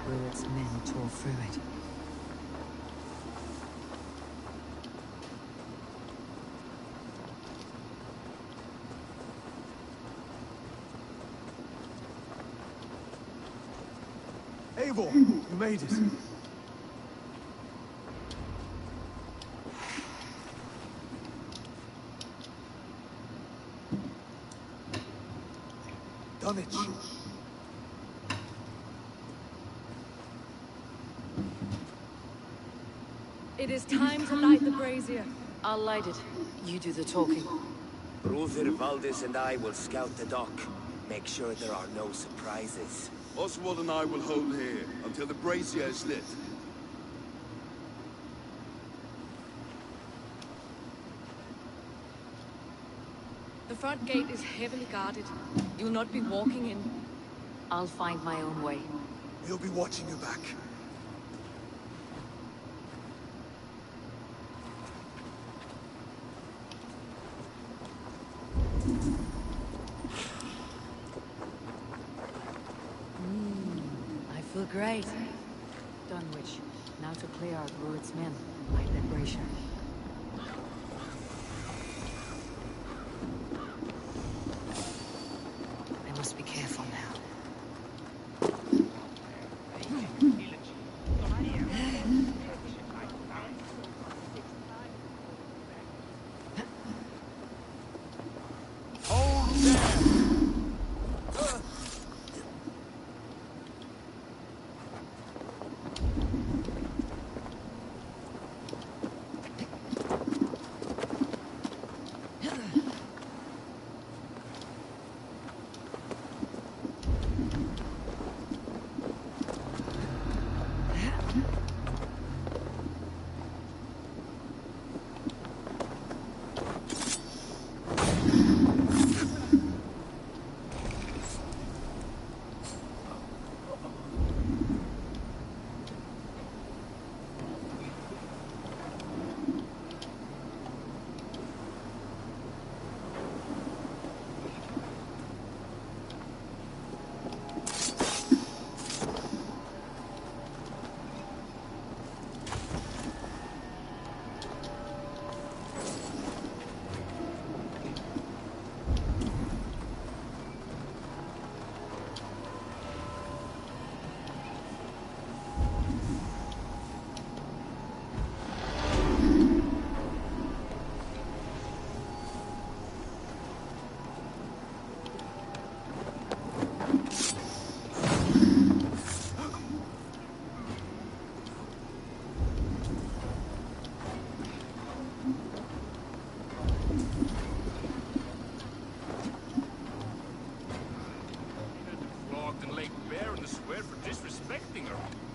Rued's men tore through it. Eivor, you made it. Dunwich. It is time to light the brazier. I'll light it. You do the talking. Brother Valdis and I will scout the dock. Make sure there are no surprises. Oswald and I will hold here until the brazier is lit. The front gate is heavily guarded. You'll not be walking in. I'll find my own way. We'll be watching you back. I feel great. Dunwich, now to clear out Rued's men. My liberation. I must be careful now.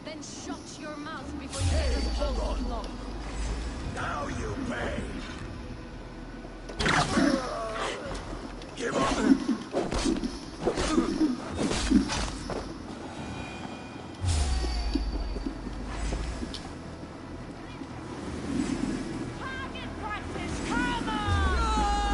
Then shut your mouth before you get us hold on. Now you pay. Give up. Target practice, come on!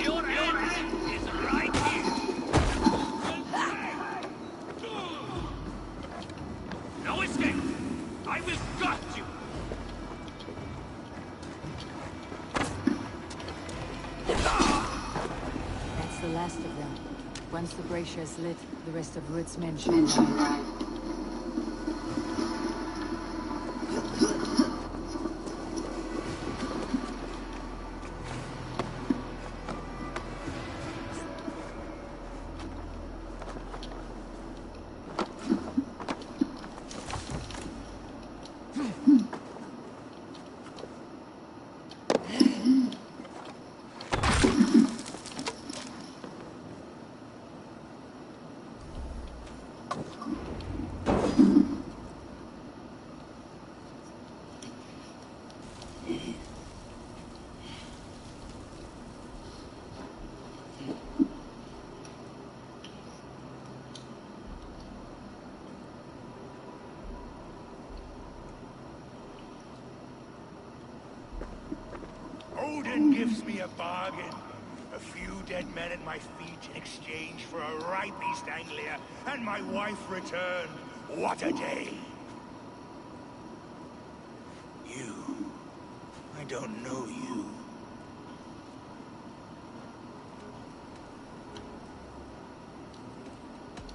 Your end is right here. No escape. I will gut you. That's the last of them. Once the brazier is lit, the rest of Rued's men should arrive. Odin gives me a bargain. A few dead men at my feet in exchange for a ripe East Anglia, and my wife returned. What a day! You. I don't know you.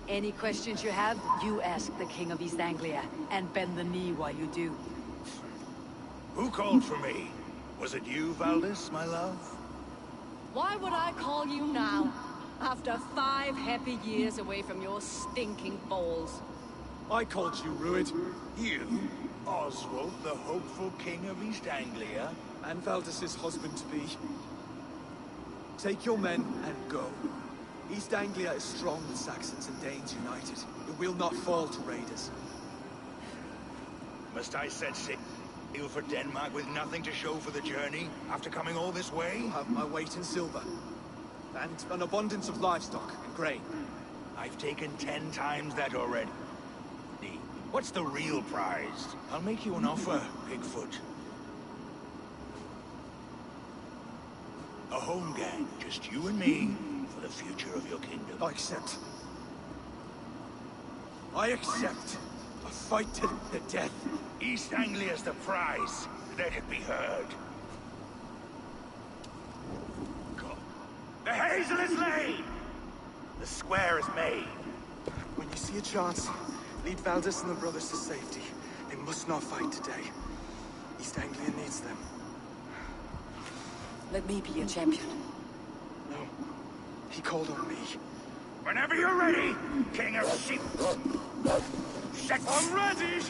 Any questions you have, you ask the King of East Anglia, and bend the knee while you do. Who called for me? Was it you, Valdis, my love? Why would I call you now? After 5 happy years away from your stinking balls. I called you, Rued. You? Oswald, the hopeful King of East Anglia? And Valdis's husband-to-be. Take your men and go. East Anglia is strong with Saxons and Danes united. It will not fall to raiders. Must I set sail for Denmark with nothing to show for the journey, after coming all this way? I have my weight in silver. And an abundance of livestock and grain. I've taken 10 times that already. What's the real prize? I'll make you an offer, Bigfoot. A home gang, just you and me, for the future of your kingdom. I accept. I accept. A fight to the death. East Anglia's the prize. Let it be heard. God. The hazel is laid! The square is made. When you see a chance, lead Valdis and the brothers to safety. They must not fight today. East Anglia needs them. Let me be your champion. No. He called on me. Whenever you're ready, King of Sheep. I'm ready!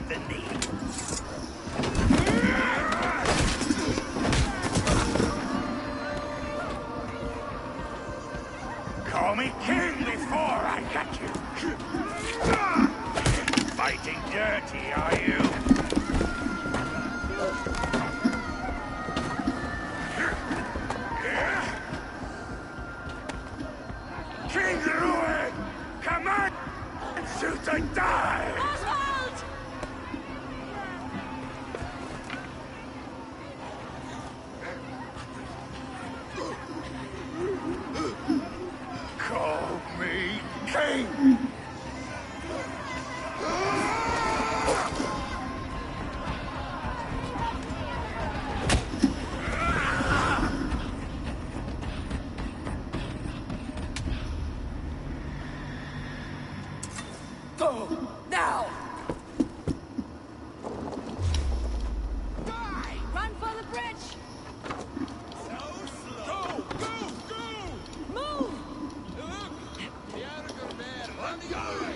the knee. Call me king before I got you. Fighting dirty, are you? King Ruin! Command you to die! Oswald! Call me king! Go! Now! Run for the bridge! Go! Go! Go! Move! Look! The outer man, run the eye!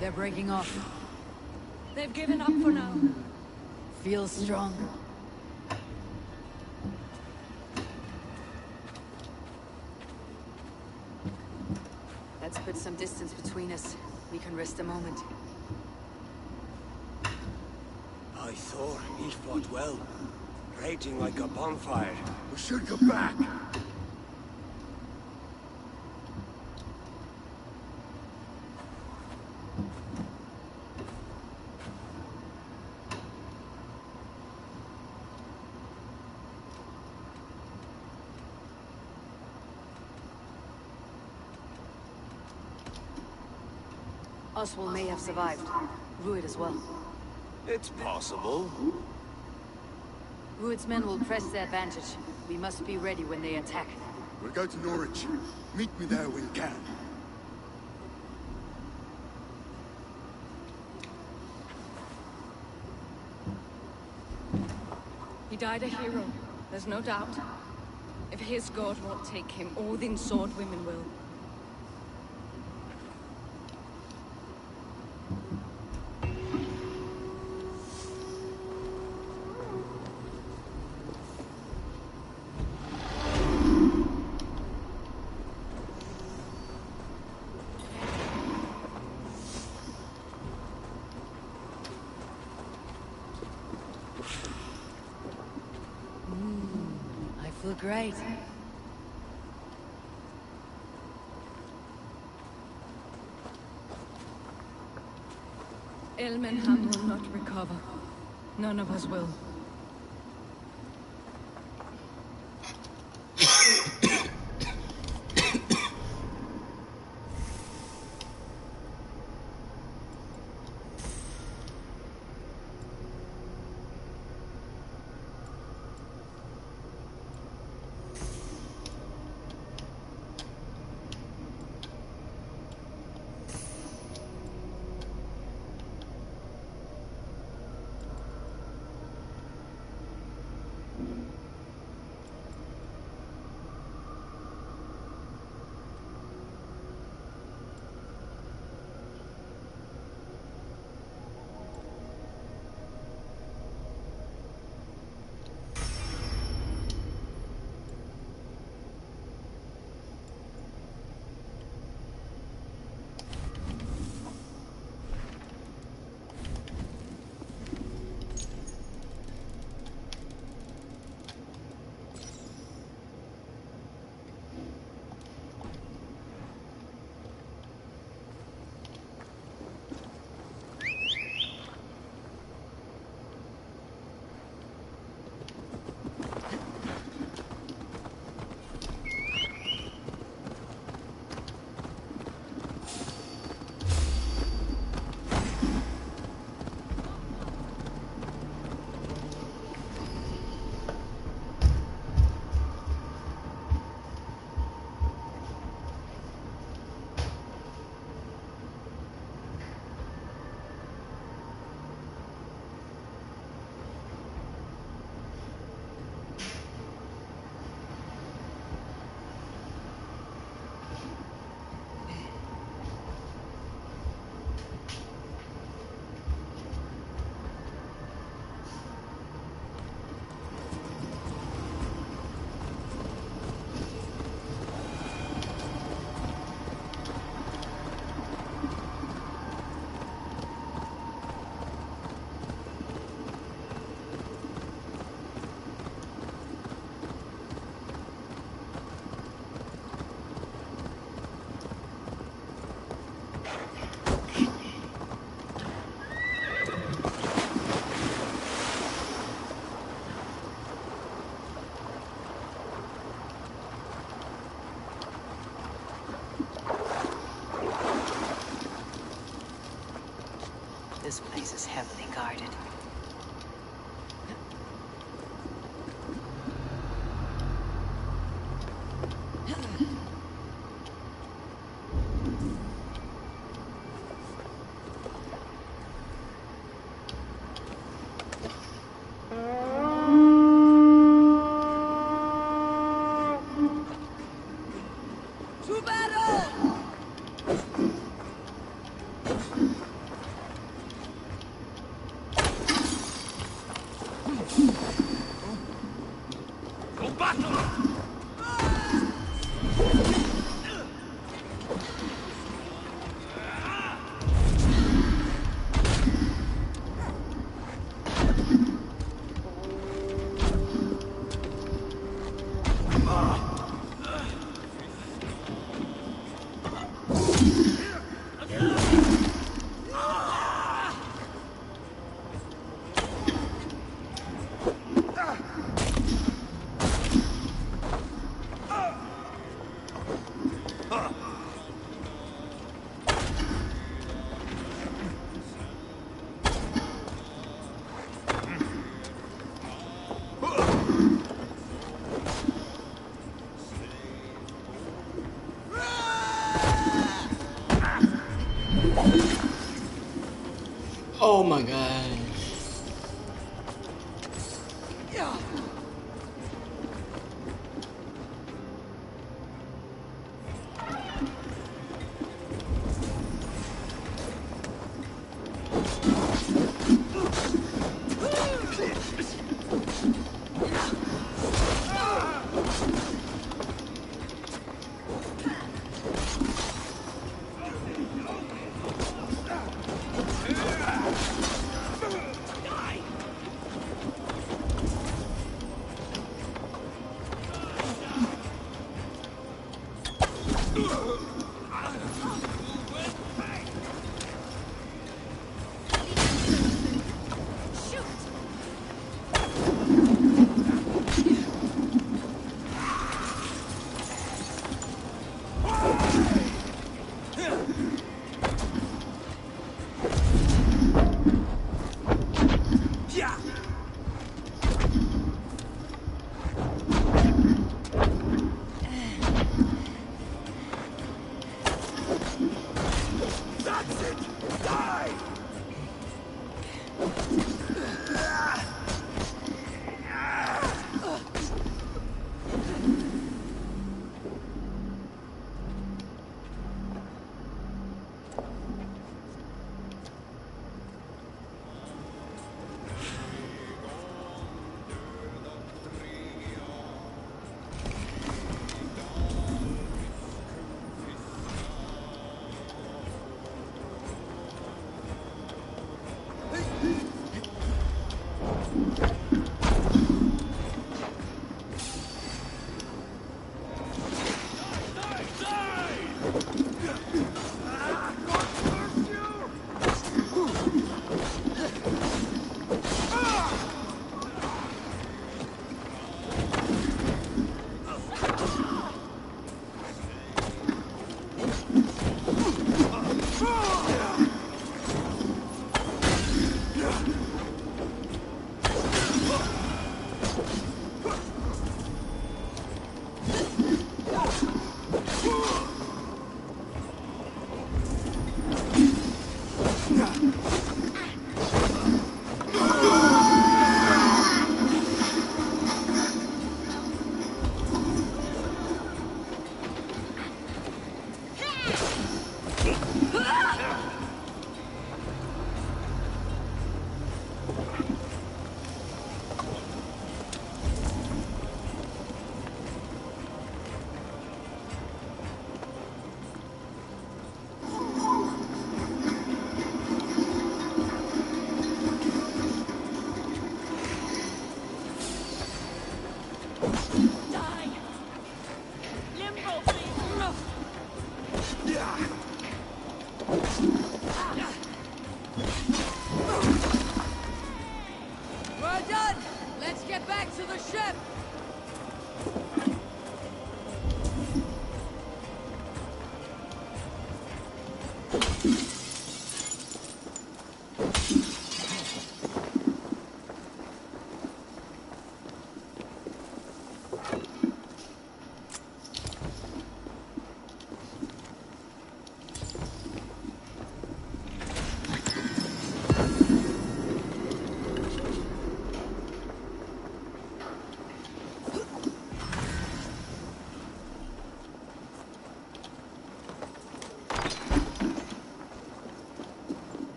They're breaking off. They've given up for now. Feel strong. Let's put some distance between us. We can rest a moment. By Thor, he fought well. Raging like a bonfire. We should go back. Oswald may have survived. Rued as well. It's possible. Rued's men will press the advantage. We must be ready when they attack. We'll go to Norwich. Meet me there when you can. He died a hero, there's no doubt. If his god won't take him, Odin's sword women will. I feel great. Elmenham will not recover. None of us will. This place is heavily guarded. Oh my god. We're done! Let's get back to the ship!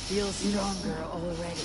feel stronger already.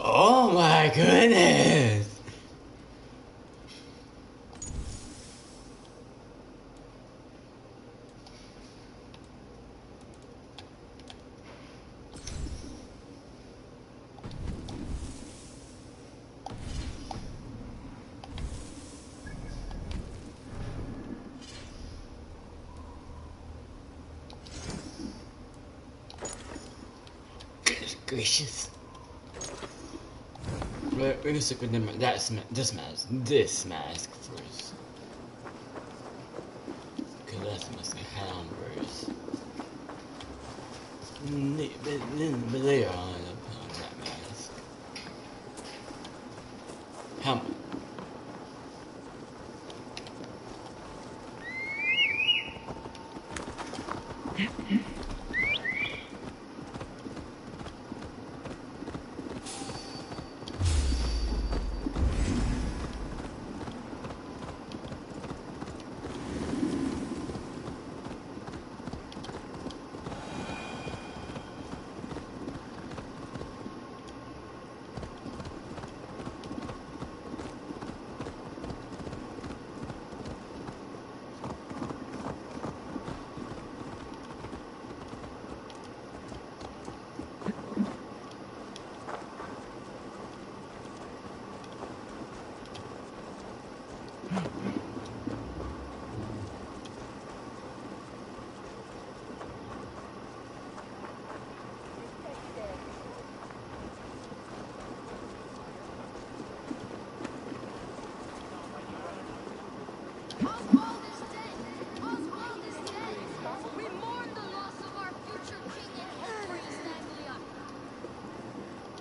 Oh my goodness! Goodness gracious. We're gonna stick with this mask first. Cause that's must be had on first. But later on, I'll put on that mask. How much?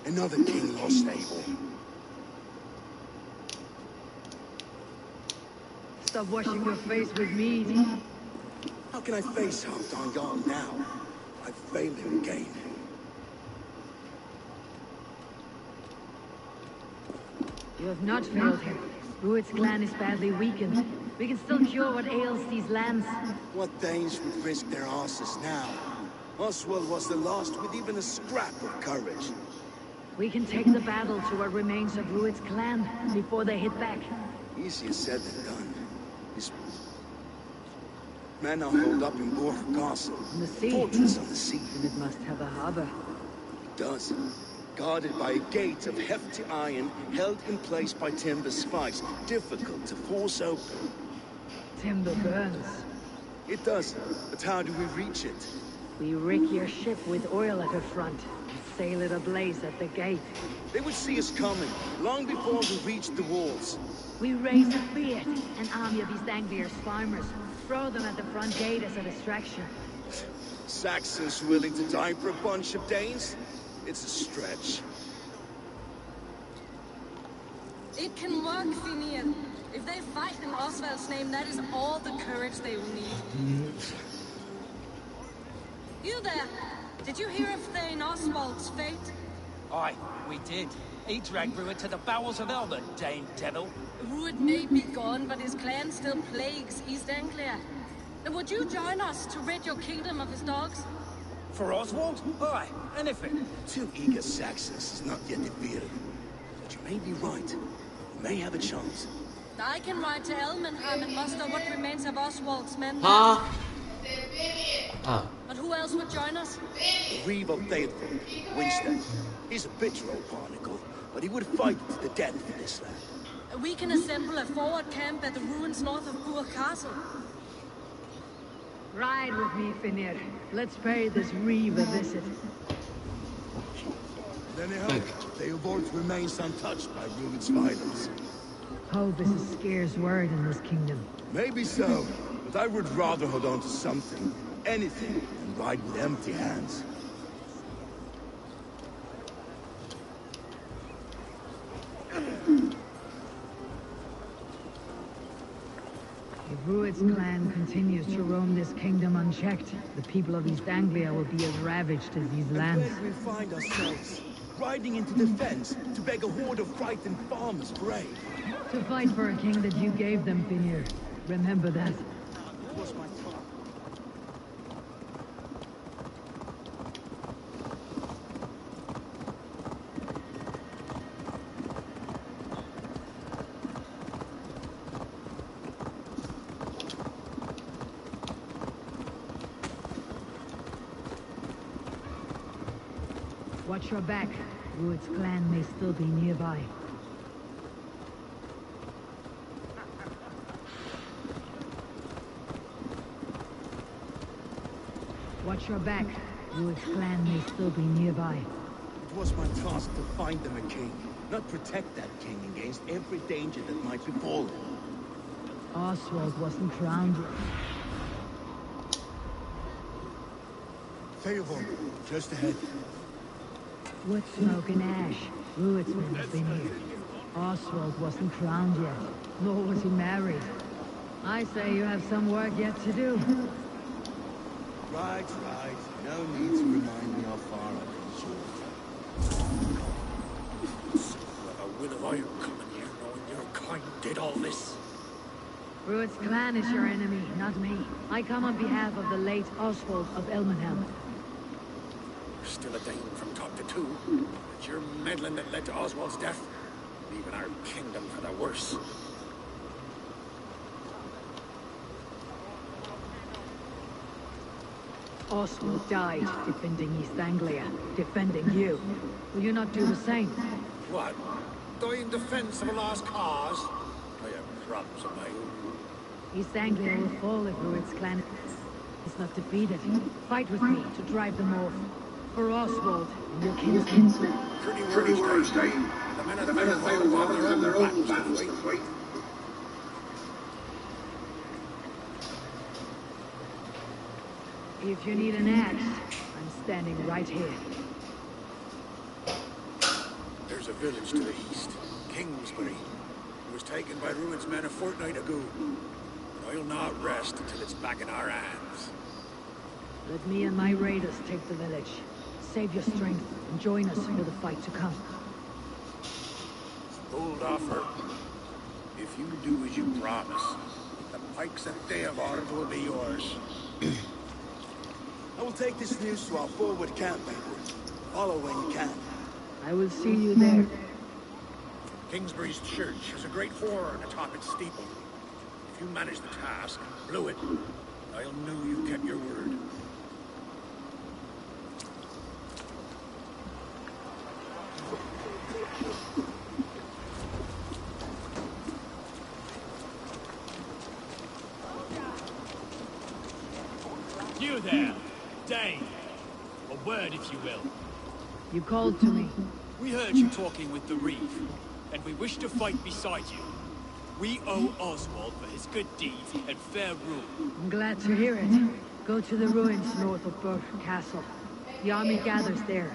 Another king lost, Abel. Stop washing your face with mead. How can I face Halfdan now? I've failed him again. You have not failed him. Rued's clan is badly weakened. We can still cure what ails these lands. What Danes would risk their asses now? Oswald was the last with even a scrap of courage. We can take the battle to what remains of Rued's clan before they hit back. Easier said than done. His men are holed up in Borg Castle. On the sea? Fortress on the sea. And it must have a harbor. It does. Guarded by a gate of hefty iron, held in place by timber spikes, difficult to force open. Timber burns. It does, but how do we reach it? We rig your ship with oil at her front, and sail it ablaze at the gate. They would see us coming, long before we reached the walls. We raise a beard, an army of East Anglia's farmers. Throw them at the front gate as a distraction. Saxons willing to die for a bunch of Danes? It's a stretch. It can work, Finir. If they fight in Oswald's name, that is all the courage they will need. You there! Did you hear of Thane Oswald's fate? Aye, we did. He dragged Rued to the bowels of hell, the Dane devil. Rued may be gone, but his clan still plagues East Anglia. Would you join us to rid your kingdom of his dogs? For Oswald? Aye, anything. 2 eager Saxons is not yet defeated. But you may be right. We may have a chance. I can ride to Elmenham and muster what remains of Oswald's men. Huh? Oh. But who else would join us? The Reeve of Thaleford, Winstead. He's a bitter old barnacle, but he would fight to the death for this land. We can assemble a forward camp at the ruins north of Bur Castle. Ride with me, Finir. Let's pay this Reeve a visit. Anyhow, Theobald remains untouched by Rued's violence. Hope is a scarce word in this kingdom. Maybe so, but I would rather hold on to something, anything, than ride with empty hands. If Rued's clan continues to roam this kingdom unchecked, the people of East Anglia will be as ravaged as these lands. Where do we find ourselves? Riding into defense to beg a horde of frightened farmers for aid. To fight for a king that you gave them, Finir. Remember that. Watch your back. Rued's clan may still be nearby. Watch your back. Rued's clan may still be nearby. It was my task to find them a king, not protect that king against every danger that might befall him. Oswald wasn't crowned yet. Theobald, just ahead. Wood, smoke, and ash. Rued's men have been here. Oswald wasn't crowned yet, nor was he married. I say you have some work yet to do. Right. No need to remind me how far I've been short. A will of iron coming here, knowing your kind did all this. Rued's clan is your enemy, not me. I come on behalf of the late Oswald of Elmenham. You're still a Dane from top to two. It's your meddling that led to Oswald's death, leaving our kingdom for the worse. Oswald died defending East Anglia, defending you. Will you not do the same? What? Die in defense of a lost cause? I have problems of my own. East Anglia will fall if Rued's clan is not defeated. Fight with me to drive them off. For Oswald and your kinsmen. Pretty words, Dane. The men of the Vahllah have their own battles to fight. If you need an axe, I'm standing right here. There's a village to the east, Kingsbury. It was taken by Rued's men a fortnight ago. But I'll not rest until it's back in our hands. Let me and my raiders take the village. Save your strength and join us for the fight to come. Bold offer. If you do as you promise, the pikes at Theobald will be yours. I will take this news to our forward camp, Edward. Follow when you can. I will see you there. Kingsbury's church has a great horn atop its steeple. If you manage the task, blow it, I'll know you kept your word. You there, Dane. A word, if you will. You called to me. We heard you talking with the Reeve, and we wish to fight beside you. We owe Oswald for his good deeds and fair rule. I'm glad to hear it. Go to the ruins north of Burke Castle. The army gathers there.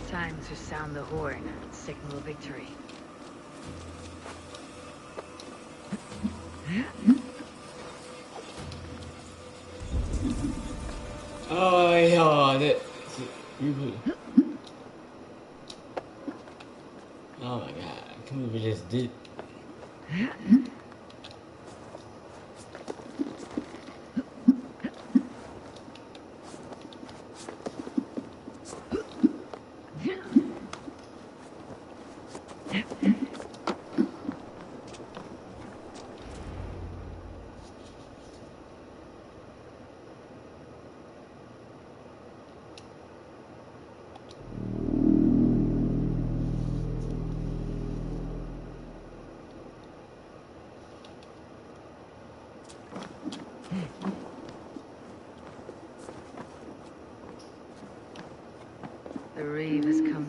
Time to sound the horn, signal victory. Oh ja, det... Oh my god, I can't believe we just did...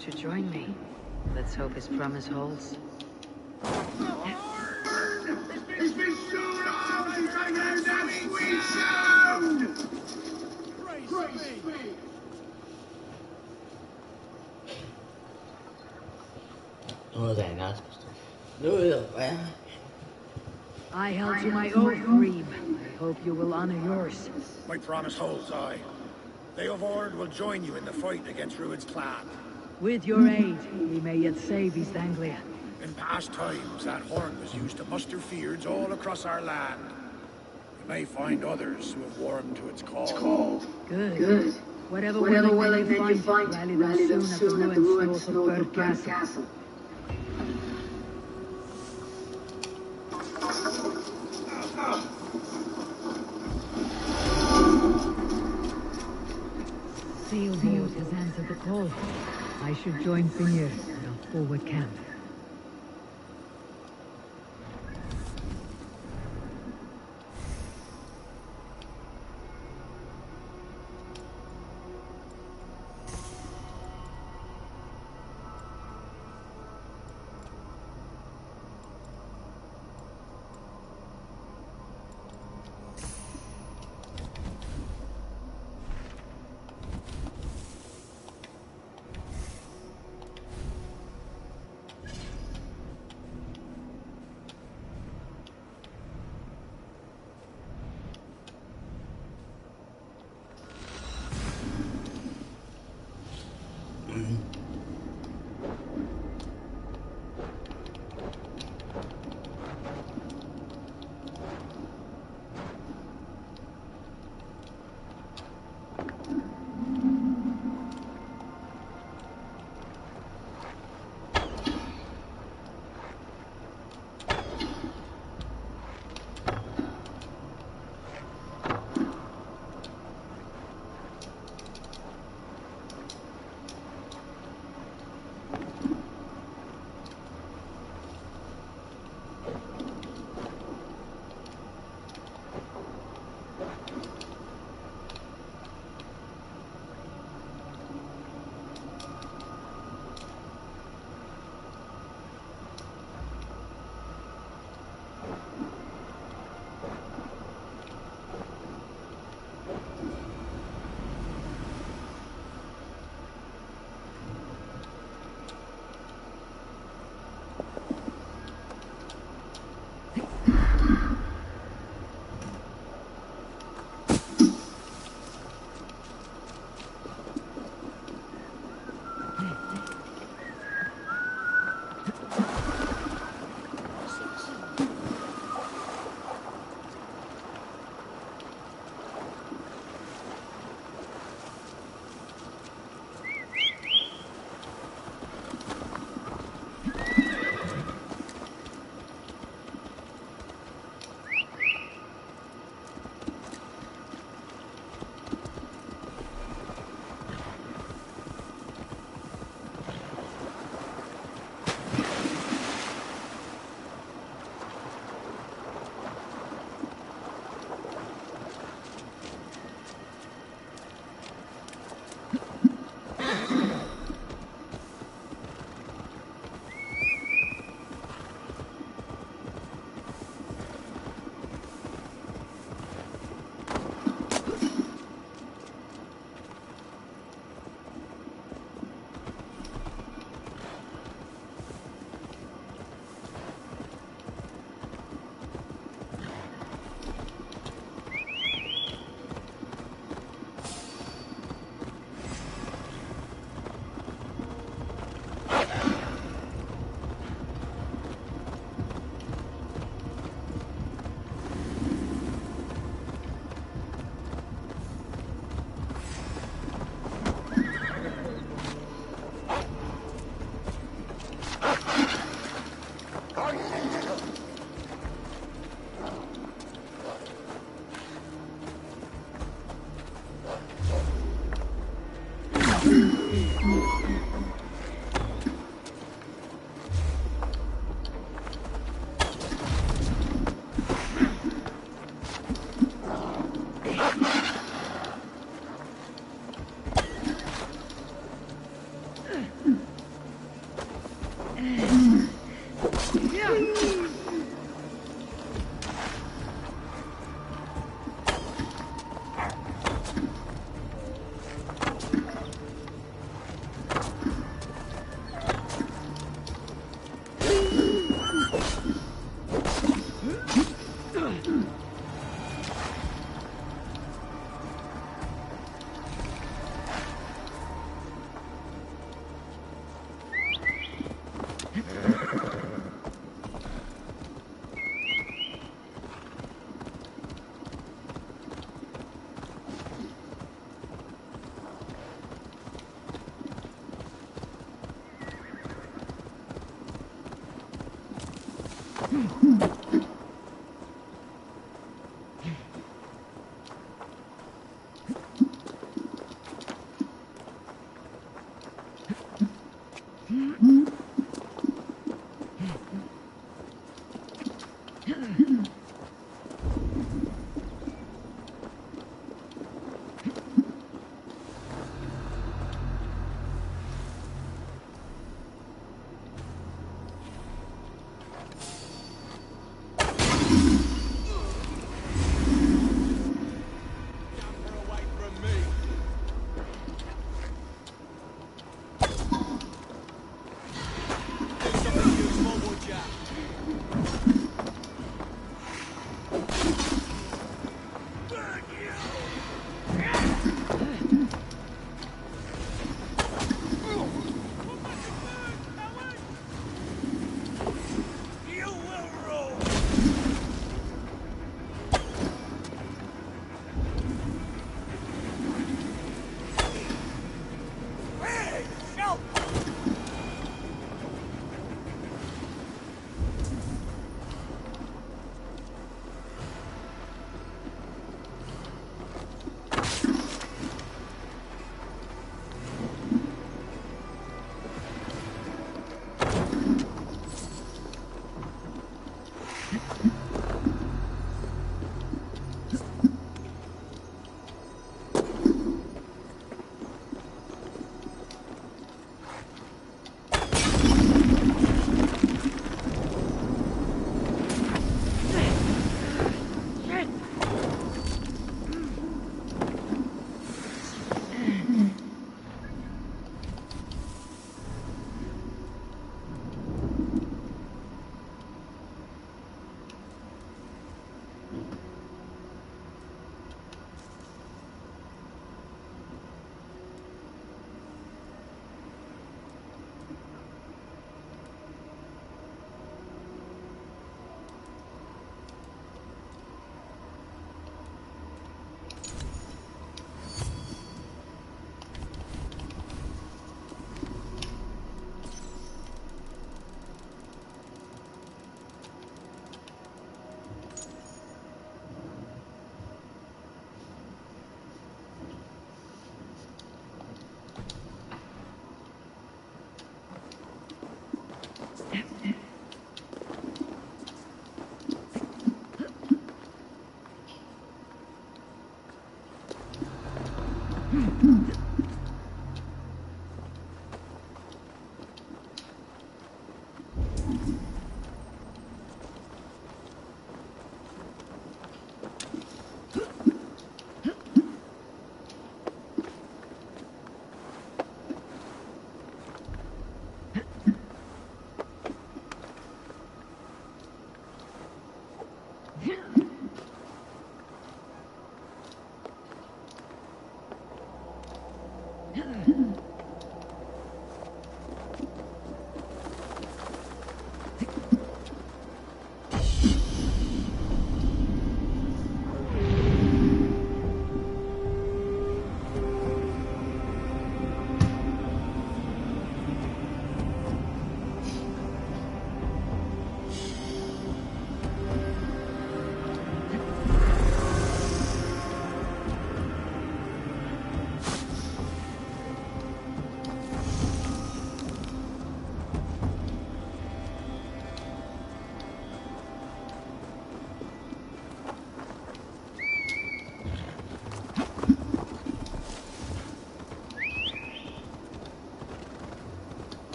to join me. Let's hope his promise holds. What was I not supposed to do? I held to my oath, Reeb. I hope you will honor yours. My promise holds, aye. They of Ord will join you in the fight against Rued's clan. With your aid, we may yet save East Anglia. In past times, that horn was used to muster fyrds all across our land. We may find others who have warmed to its call. Good. Whatever willing men you find, rally them soon at the ruins north of Burnt Castle. Sailboat has answered the call. I should join Finir at our forward camp.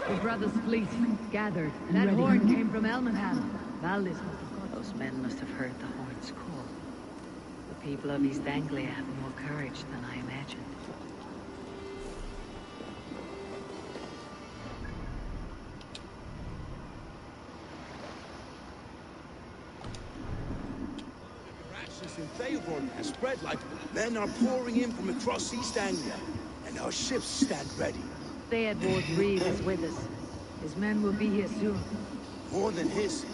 The brothers' fleet gathered. That horn came from Elmenham. Valdis, those men must have heard the horn's call. The people of East Anglia have more courage than I imagined. In Fairborn has spread like men are pouring in from across East Anglia, and our ships stand ready. Theodward Reeve is with us. His men will be here soon. More than his,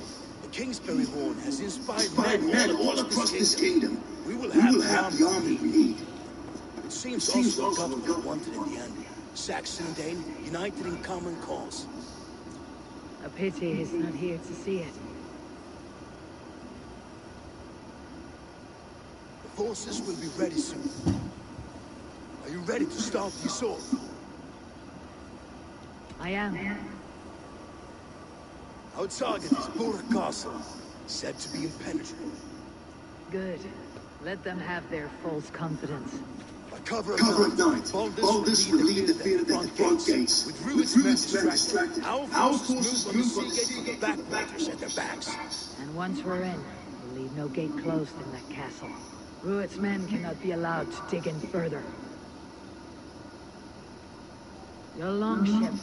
the Kingsbury Horn has inspired men all across this kingdom. We will have the army we need. It seems also the government wanted in the end. Saxon and Dane united in common cause. A pity he's not here to see it. The forces will be ready soon. Are you ready to start the assault? I am. Our target is Burr Castle, said to be impenetrable. Good. Let them have their false confidence. By cover of night, Baldus will lead the field at the front gates. With Rued's men distracted, our forces move on the sea gate with the backwaters at their backs. And once we're in, we'll leave no gate closed in that castle. Rued's men cannot be allowed to dig in further. Your longship.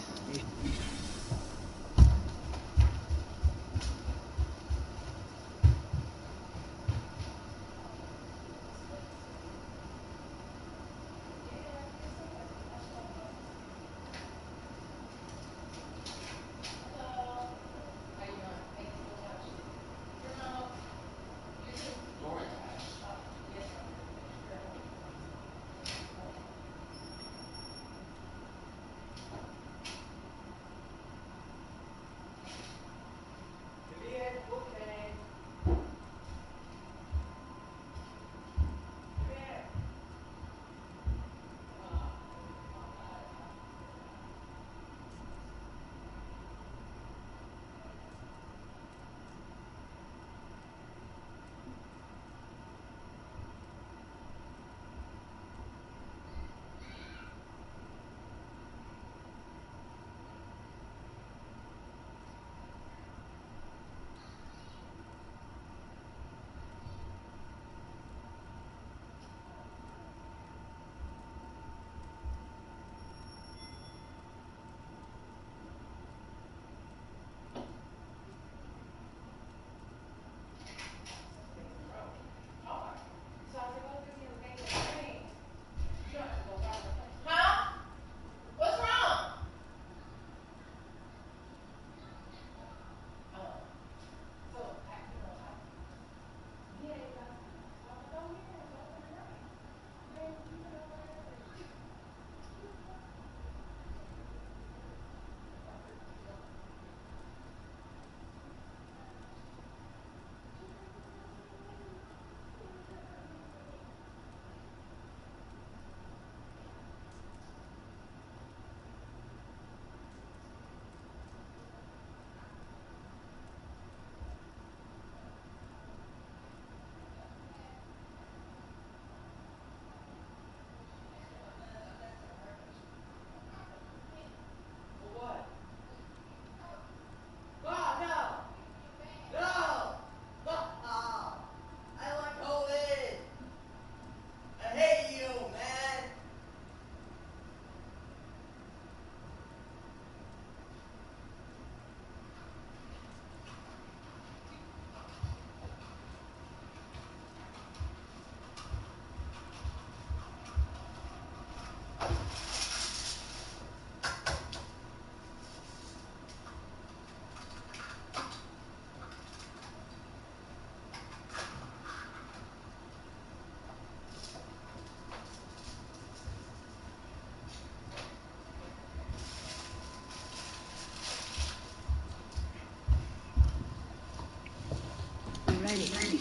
ready.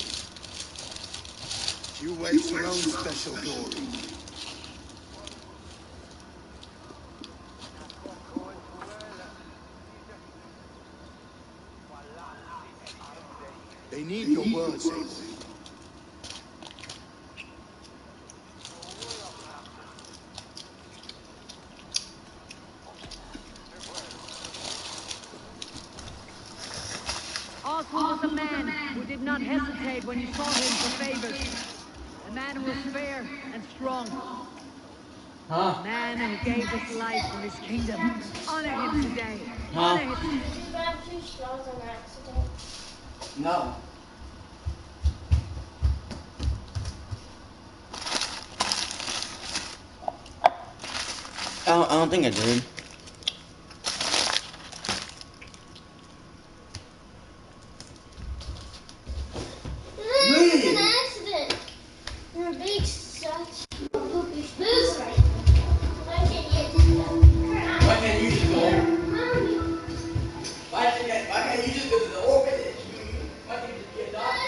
You wait your own special glory. They need your words, Abel. Oswald was a man who did not hesitate when you sought him for favors. A man who was fair and strong. A man who gave his life for his kingdom. Honor him today. Honor him. Did you grab 2 straws on accident? No. I don't think I did. This is an accident. You're a big such a poopy loser. Why can't you do that? Why can't you just go? Why can't you just go to the orphanage? Why can't you just get adopted?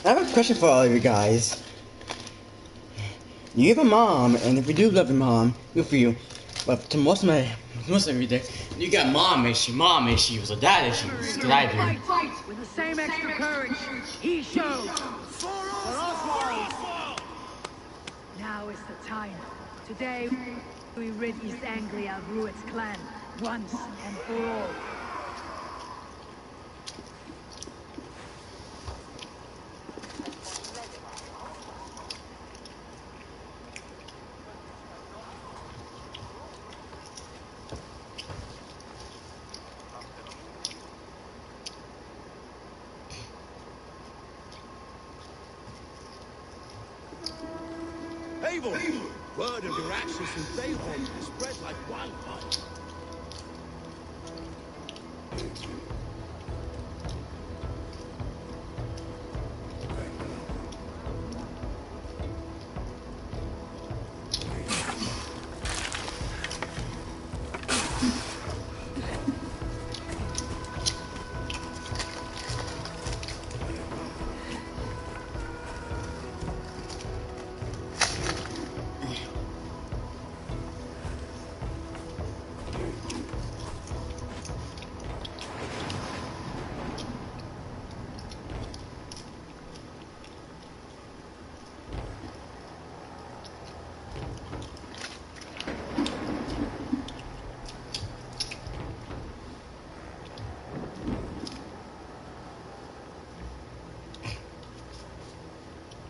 I have a question for all of you guys. You have a mom, and if you do love your mom, good for you. But to most of everything, you got mom issues, or dad issues, that I do. Fight with the same extra courage he showed. For Oswald! Now is the time. Today, we rid East Anglia of Rued's clan, once and for all. Abel! Word of your actions in Bayholm has spread like wildfire.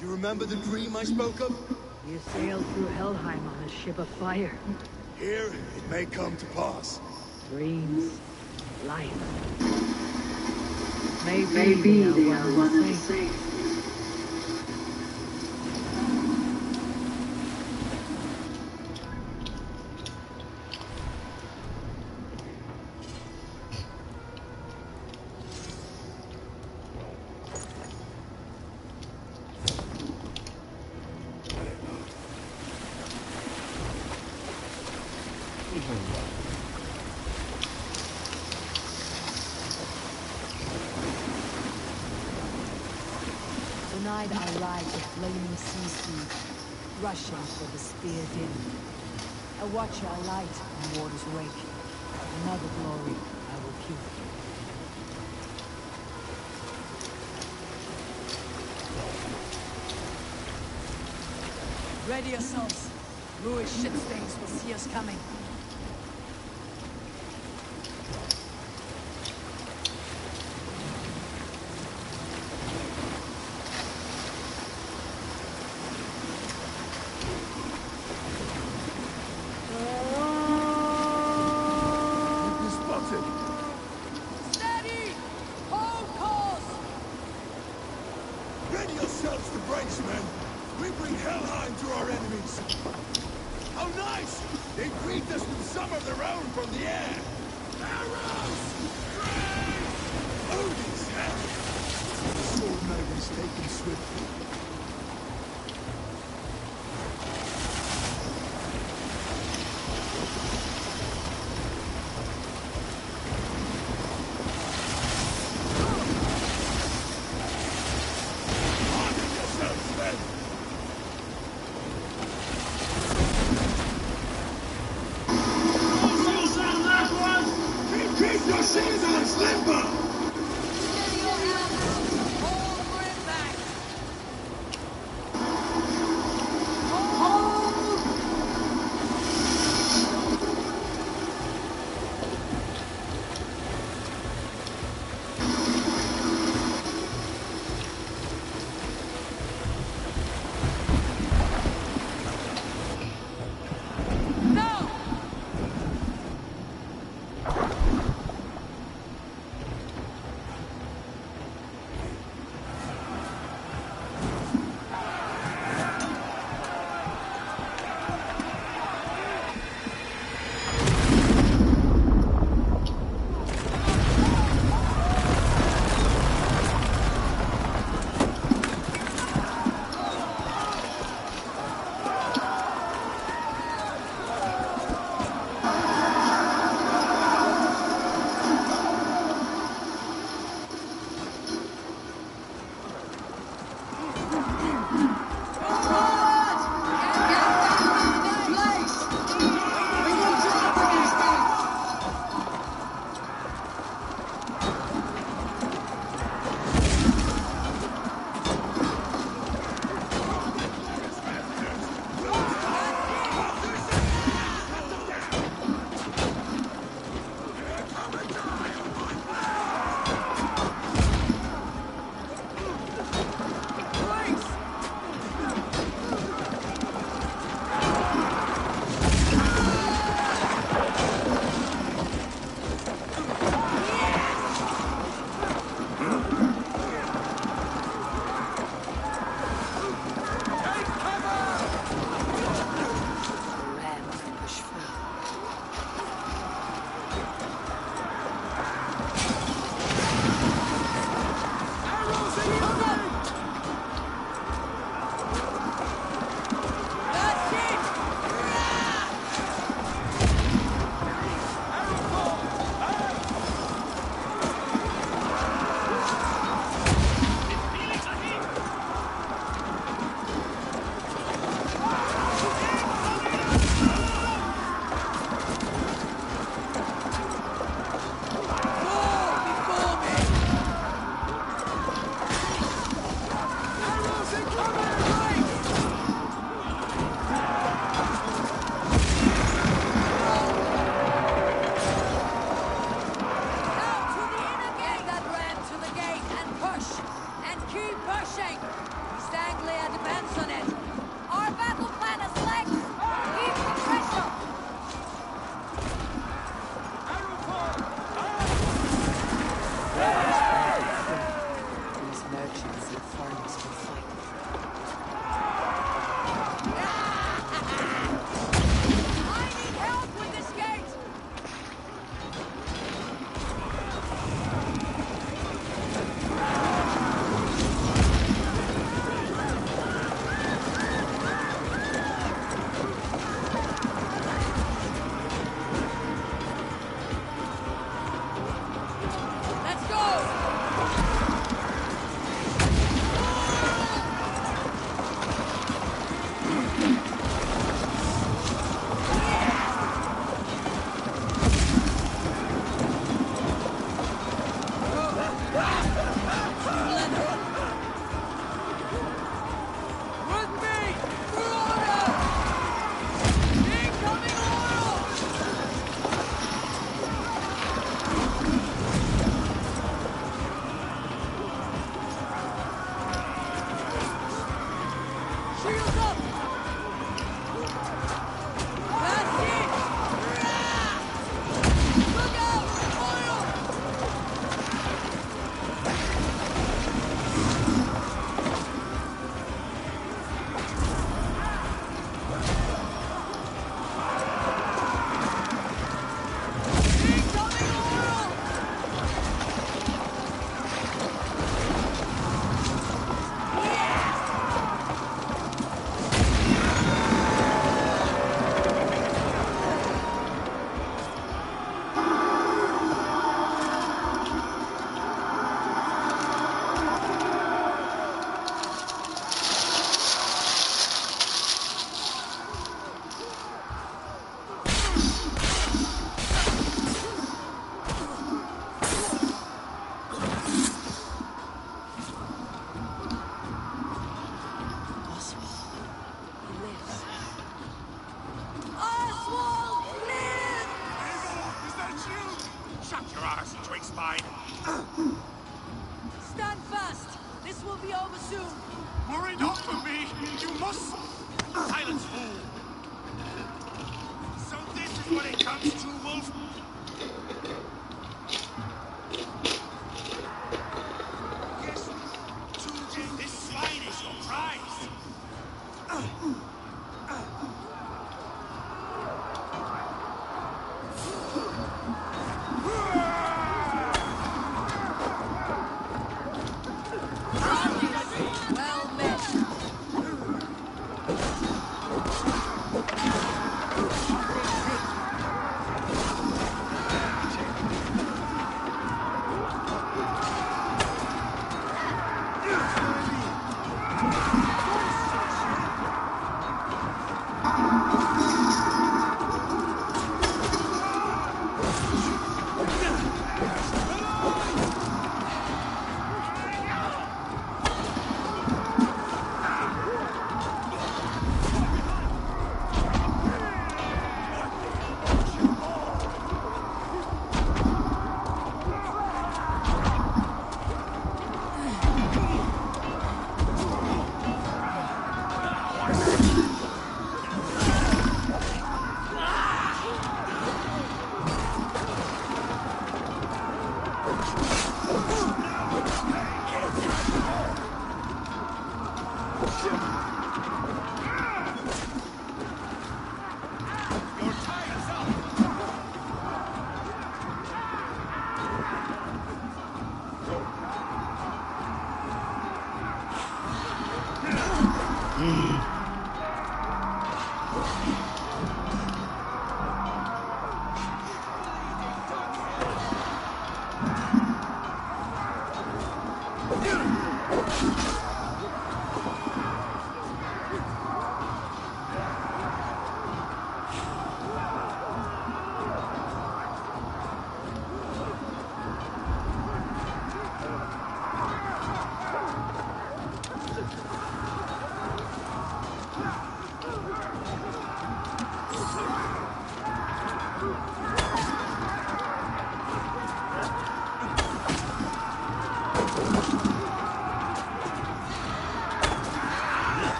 You remember the dream I spoke of? You sailed through Helheim on a ship of fire. Here, it may come to pass. Dreams, life. Maybe they are one and the same. Tonight I ride the flaming sea steed, rushing for the spear din. A watcher I light on water's wake. Another glory I will keep. Ready yourselves. Bluish ship stains will see us coming.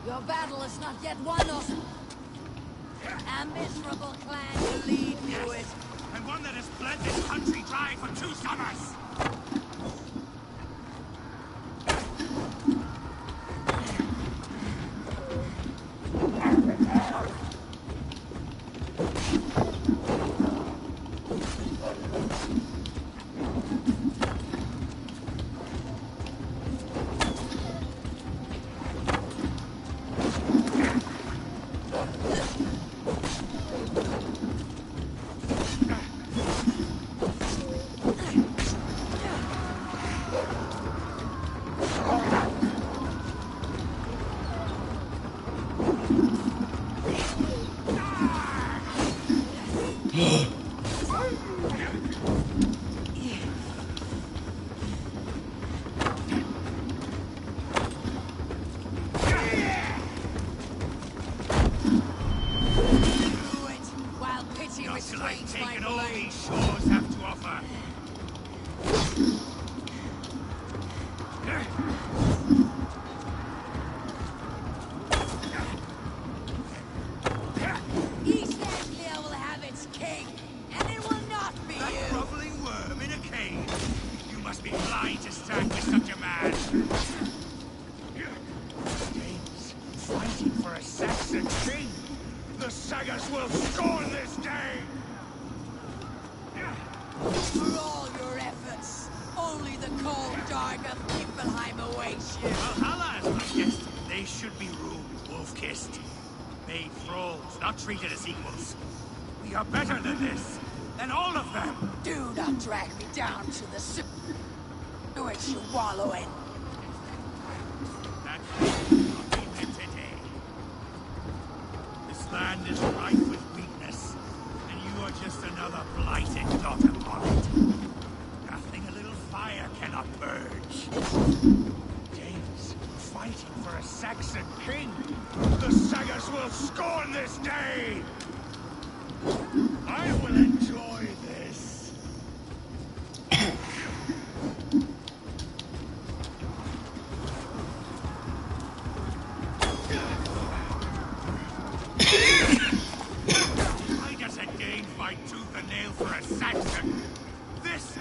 Your battle is not yet won, or... A miserable clan to lead through it. And one that has bled this country dry for 2 summers! Taken all these shores have to offer. East Anglia will have its king, and it will not be That you. groveling worm in a cave. You must be blind to stand with such a man. Danes fighting for a Saxon king. The Sagas will scorn this day. For all your efforts, only the cold dark of Niflheim awaits you. Valhalla is my guest. They should be ruled, wolf-kissed. Made thralls, not treated as equals. We are better than this, than all of them. Do not drag me down to the soup to which you wallow in. That will not be meant today. This land is rife with weakness, and you are just another blighted dot upon it. Nothing a little fire cannot purge. Danes fighting for a Saxon king. The Sagas will scorn this day. I will enjoy this. Why does a Dane fight tooth and nail for a Saxon? This...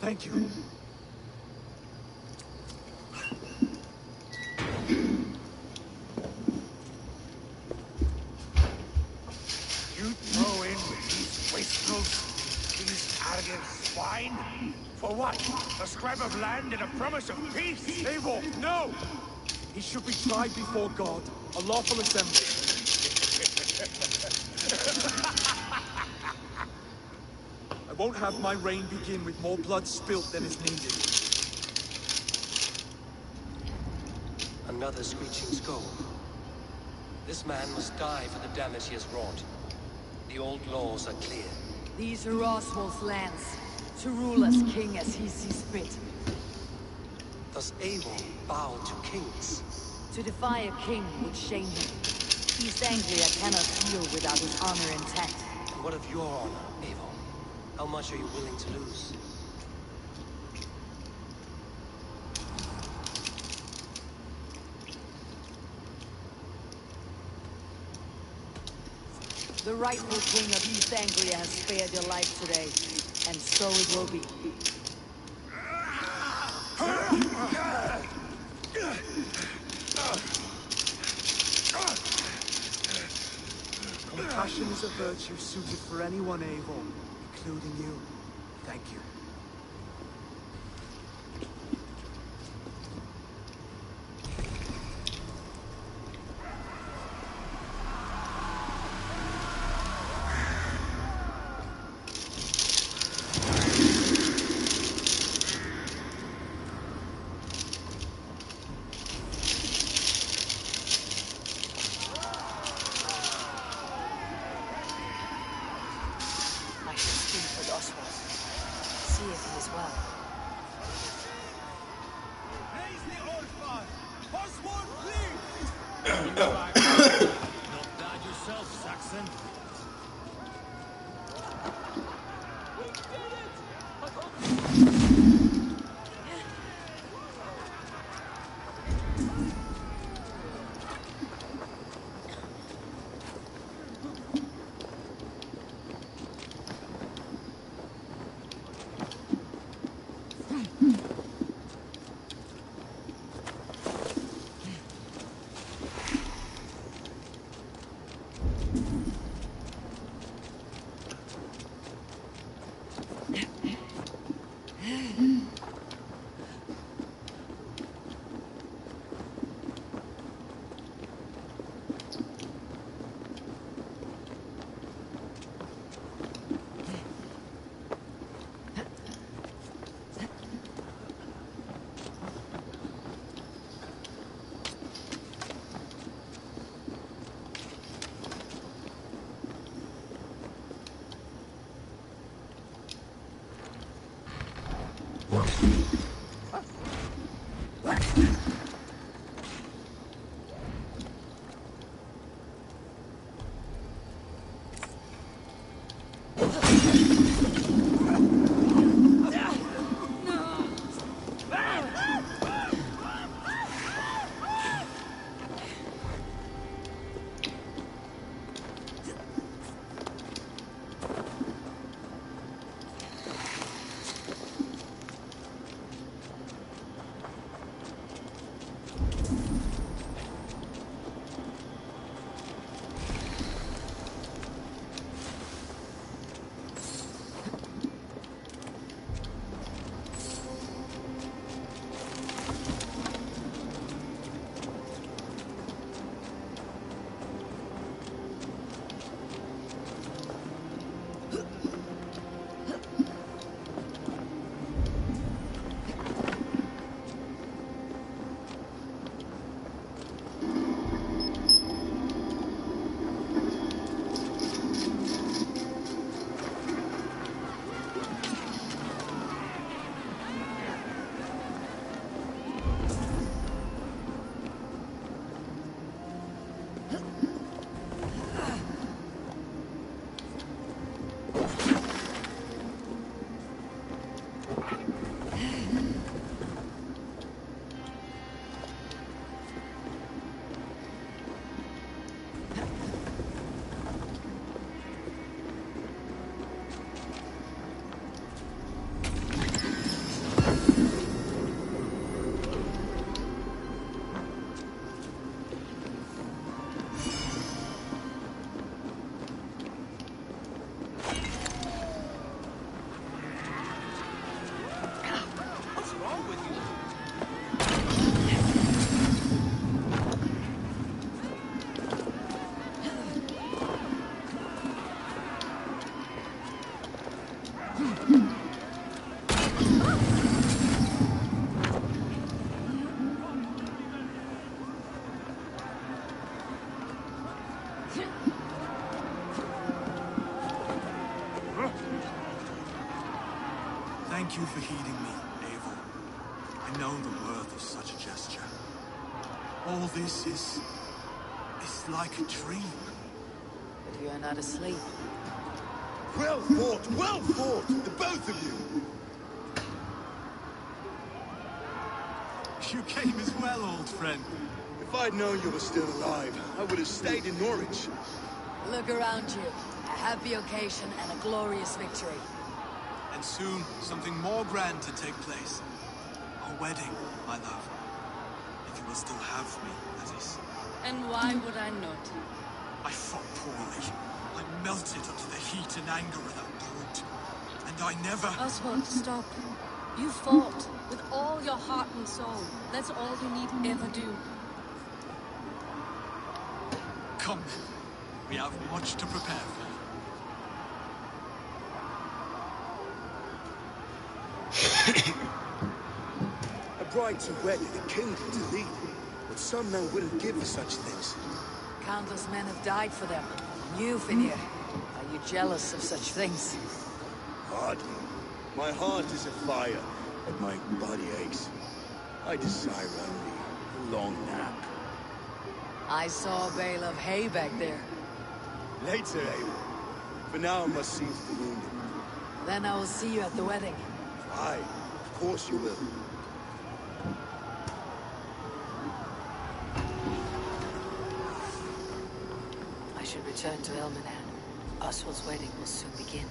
Thank you. You throw in with these wastrels, these arrogant swine? For what? A scrap of land and a promise of peace? Eivor, no! He should be tried before God, a lawful assembly. I won't have my reign begin with more blood spilt than is needed. Another screeching skull. This man must die for the damage he has wrought. The old laws are clear. These are Oswald's lands, to rule as king as he sees fit. Does Eivor bow to kings? To defy a king would shame him. East Anglia cannot heal without his honor intact. And what of your honor, Eivor? How much are you willing to lose? The rightful king of East Anglia has spared your life today, and so it will be. Passion is a virtue suited for anyone, Eivor, including you. Thank you. See if he is well. Raise the Orphan! Oswald, please! Not bad yourself, Saxon. Thank you for heeding me, Eivor. I know the worth of such a gesture. All this is like a dream. But you are not asleep. Well fought, the both of you! You came as well, old friend. If I'd known you were still alive, I would have stayed in Norwich. Look around you. A happy occasion and a glorious victory. And soon, something more grand to take place. Our wedding, my love. If you will still have me, that is. And why would I not? I fought poorly. I melted under the heat and anger of that brute. And I never... Oswald, stop. You fought with all your heart and soul. That's all you need ever do. Come then. We have much to prepare for. A bride to wed and a kingdom to lead. But some men wouldn't give for such things. Countless men have died for them. You, Finir, are you jealous of such things? Hardly. My heart is afire, but my body aches. I desire only a long nap. I saw a bale of hay back there. Later, Abel. For now I must see to the wounded. Then I will see you at the wedding. Aye, of course you will. I should return to Elmenham. Oswald's wedding will soon begin.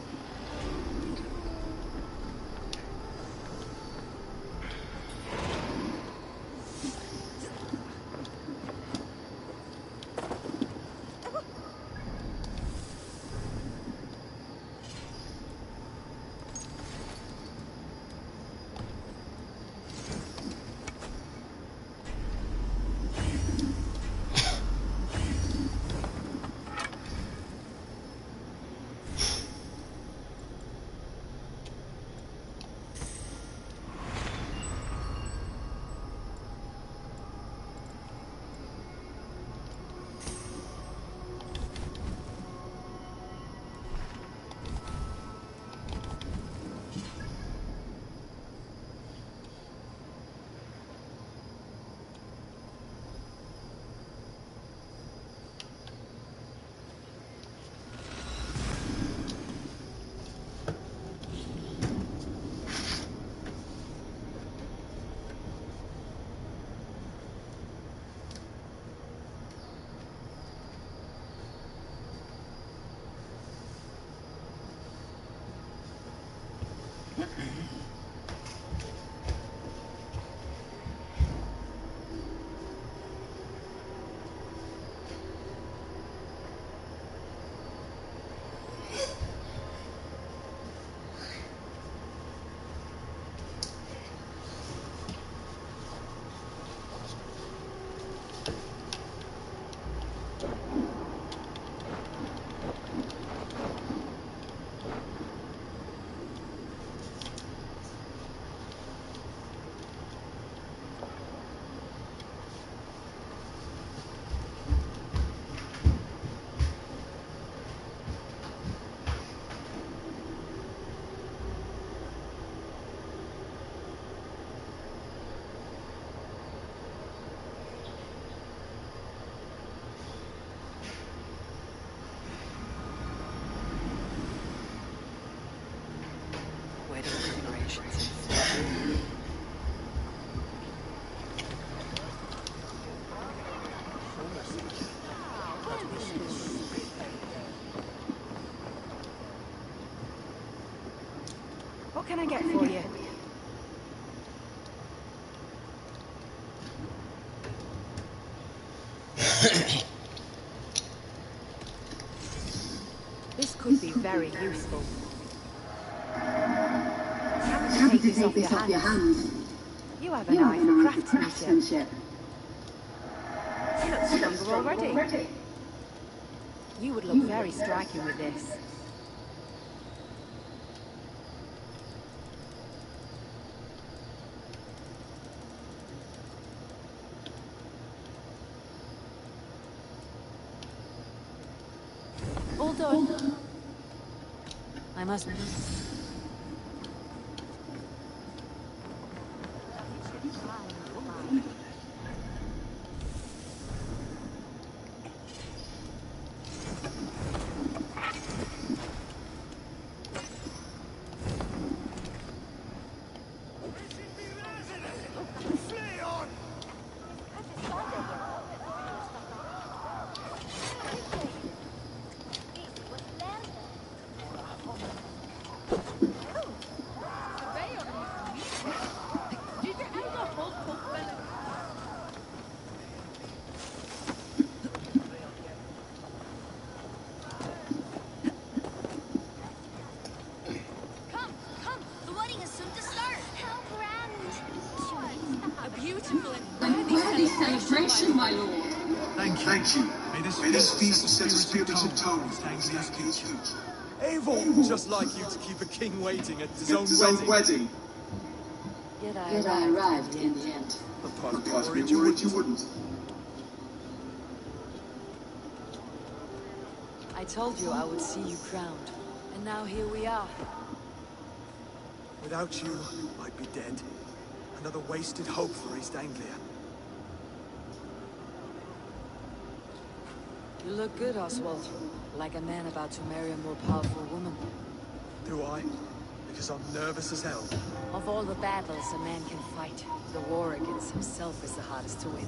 Wedding preparations. What can I get for you? This could be very useful. Have to take this off your hands. You have an eye for craftsmanship. You look stronger already. You would look very striking with this. All done. I must... welcome, my lord. Thank you. May this feast set a spiritual tone for Anglia's future. Eivor, just like you to keep a king waiting at his own wedding. Yet I arrived in the end. A part of me worried you wouldn't. I told you I would see you crowned, and now here we are. Without you, I'd be dead. Another wasted hope for East Anglia. You look good, Oswald. Like a man about to marry a more powerful woman. Do I? Because I'm nervous as hell. Of all the battles a man can fight, the war against himself is the hardest to win.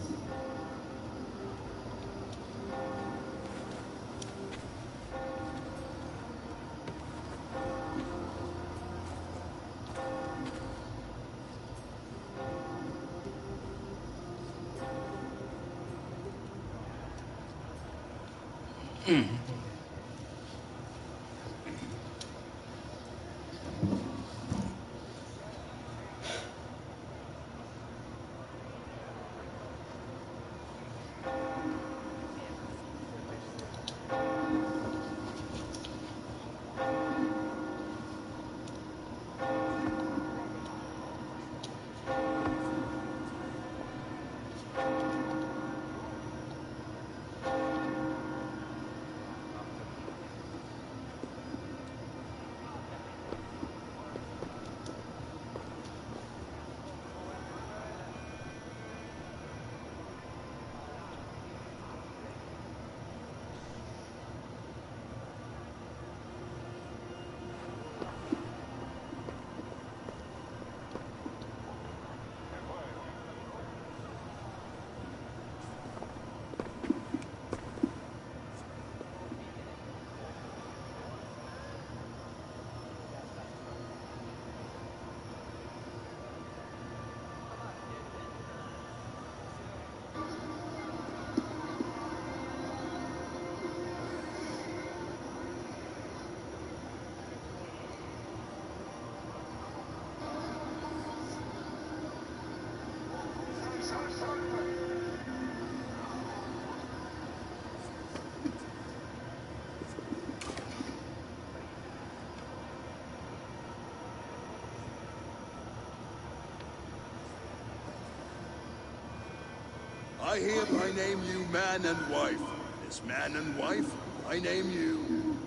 I hereby name you man and wife. As man and wife, I name you...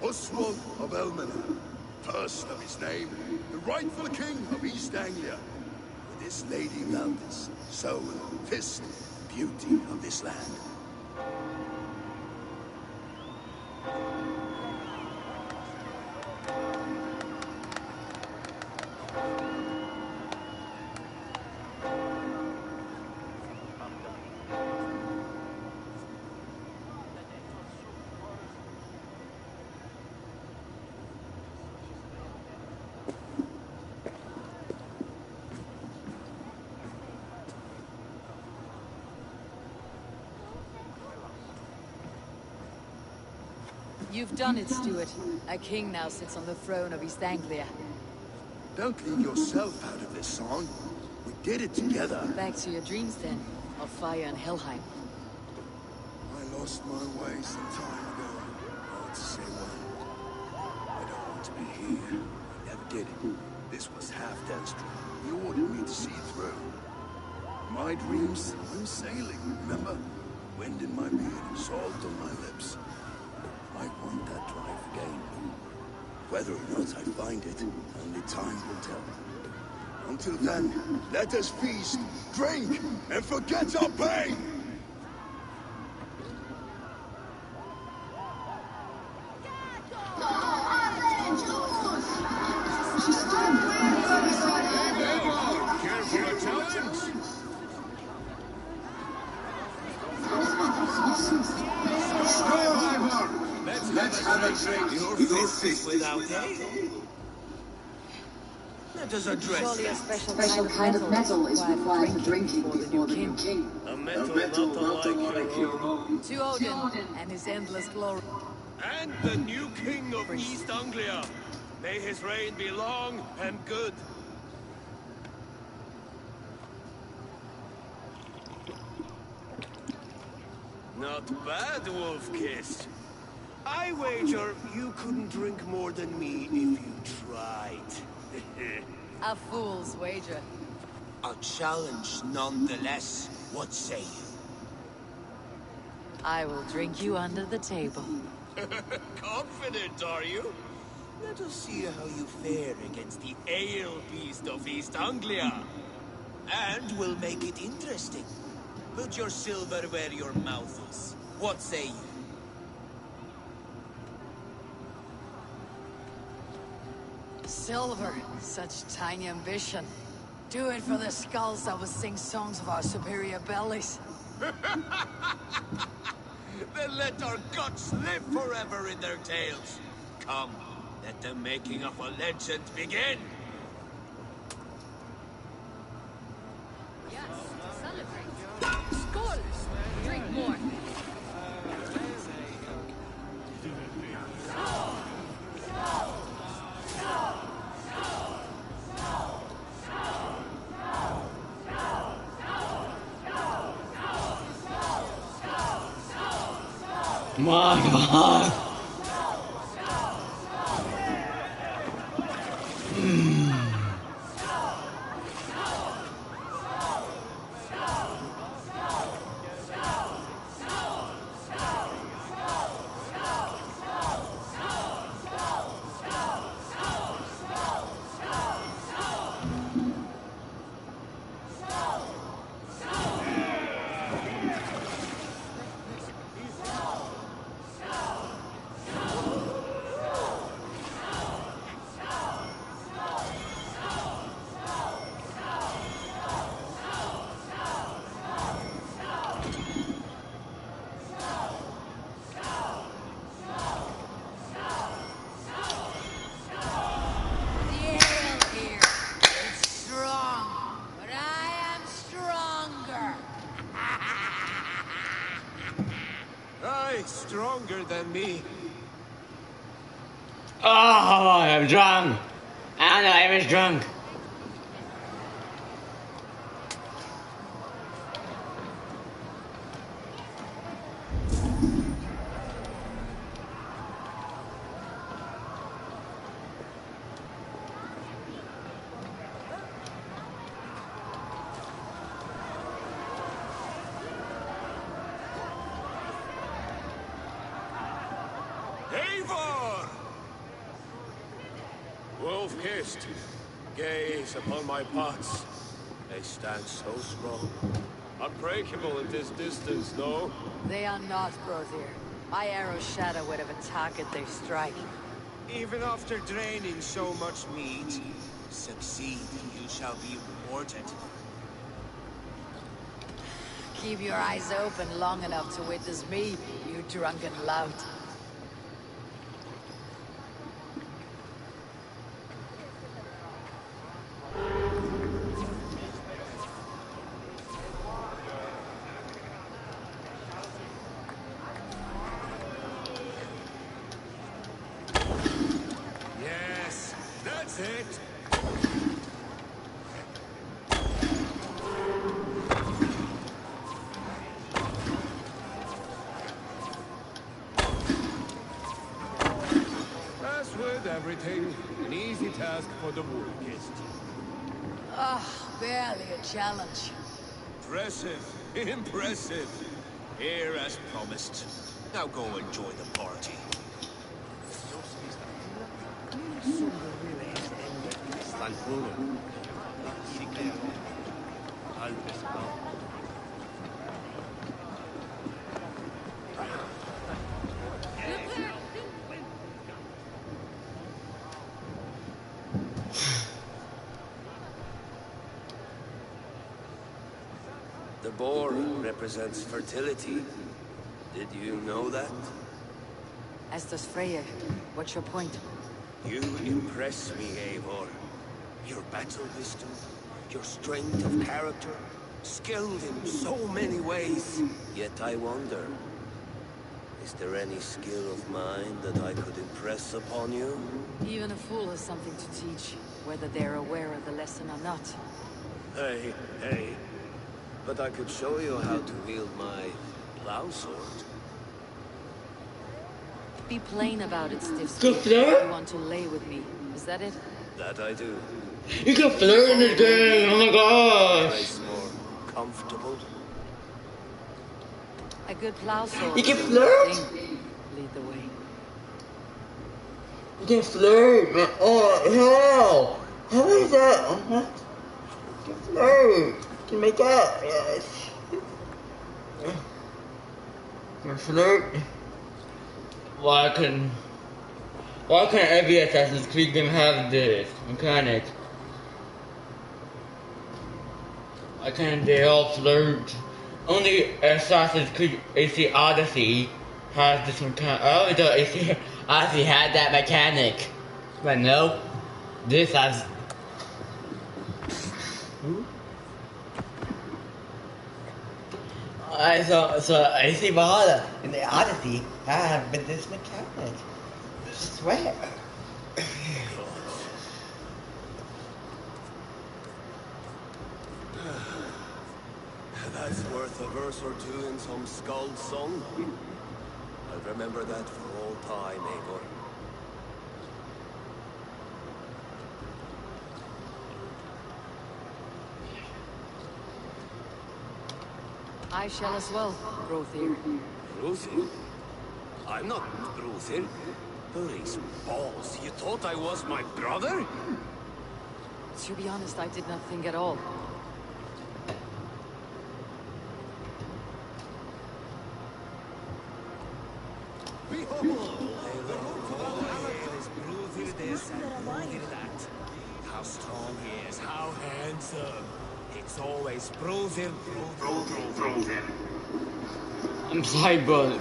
Oswald of Elmenham, first of his name, the rightful king of East Anglia, with this lady Valdis, soul, fist, beauty of this land. You've done it, Stuart. A king now sits on the throne of East Anglia. Don't leave yourself out of this song. We did it together. Back to your dreams, then, of fire and Helheim. I lost my way some time ago. Hard to say when. I don't want to be here. I never did it. This was half Denstrom. He ordered me to see through. My dreams, I'm sailing, remember? Wind in my beard, salt on my lips. I want that drive again. Whether or not I find it, only time will tell. Until then, let us feast, drink, and forget our pain! Let's have a drink. Your fist without aid. Let us address Surely a that. special kind of metal is required for drinking before the new king. A metal not unlike your own. To Odin and his endless glory. And the new king of East Anglia. May his reign be long and good. Not bad, Wolf-Kissed. I wager you couldn't drink more than me if you tried. A fool's wager. A challenge nonetheless. What say you? I will drink you under the table. Confident, are you? Let us see how you fare against the ale beast of East Anglia. And we'll make it interesting. Put your silver where your mouth is. What say you? Silver, such tiny ambition. Do it for the skulls that will sing songs of our superior bellies. Then let our guts live forever in their tails. Come, let the making of a legend begin. Yes, celebrate. Skål! Drink more. My God. Stronger than me. Oh, I'm drunk. And I was drunk. Wolf-Kissed, gaze upon my pots. They stand so strong. Unbreakable at this distance, no? They are not, Brother. My arrows shatter whatever target they strike. Even after draining so much meat, succeed and you shall be rewarded. Keep your eyes open long enough to witness me, you drunken lout. Yes, that's it. As with everything, an easy task for the Wolf-Kissed. Ah, barely a challenge. Impressive, impressive. Here as promised. Now go enjoy the party. The boar represents fertility. Did you know that? As does Freyr. What's your point? You impress me, Eivor. Your battle wisdom, your strength of character, skilled in so many ways. Yet I wonder, is there any skill of mine that I could impress upon you? Even a fool has something to teach, whether they're aware of the lesson or not. Hey. But I could show you how to wield my plow sword? Be plain about it, stiff. Go flirt? You want to lay with me, is that it? That I do. You can flirt in this game, oh my gosh! Place more comfortable. A good plow sword. You can flirt? Lead the way. You can flirt, man. Oh, hell! How is that? You can flirt. You can make out, yes. You can flirt. Why couldn't every Assassin's Creed game have this mechanic? Why can't they all flirt? Only Assassin's Creed AC Odyssey has this mechanic. Oh, the AC Odyssey had that mechanic. But no, this has. So AC Valhalla and the Odyssey have been this mechanic. I swear. That's worth a verse or two in some skald song. I'll remember that for all time, Eivor. I shall as well, Brothir. Brothir? I'm not Brothir. Hurry's balls. You thought I was my brother? To be honest, I did not think at all. How strong he is, how handsome. It's always Brothir, Brothir. I'm sorry, brother.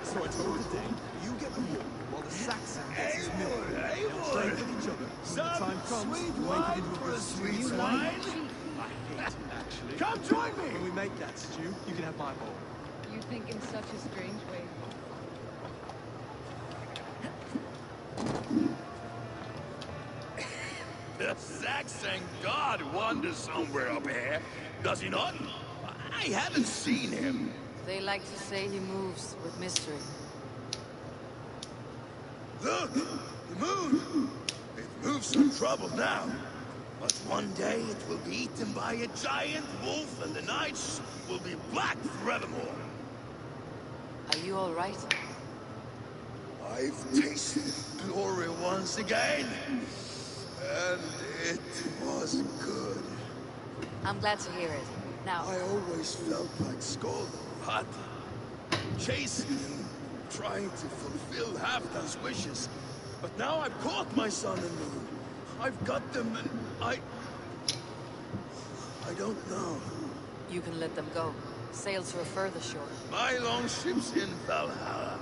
So I told the Dane, you get the war, while the Saxon gets his mill. They'll trade with each other. When the time comes, we'll make it into a sweet wine. I hate it, actually. Come join me! When we make that stew, you can have my bowl. You think in such a strange way. The Saxon god wanders somewhere up here, does he not? I haven't seen him. They like to say he moves with mystery. Look, the moon. It moves from trouble now. But one day it will be eaten by a giant wolf and the nights will be black forevermore. Are you all right? I've tasted glory once again. And it was good. I'm glad to hear it. Now, I always felt like Skoll, hot, chasing and trying to fulfill Halfdan's wishes. But now I've caught my sun and moon. I've got them and I don't know. you can let them go. Sail to a further shore. My longship's in Valhalla.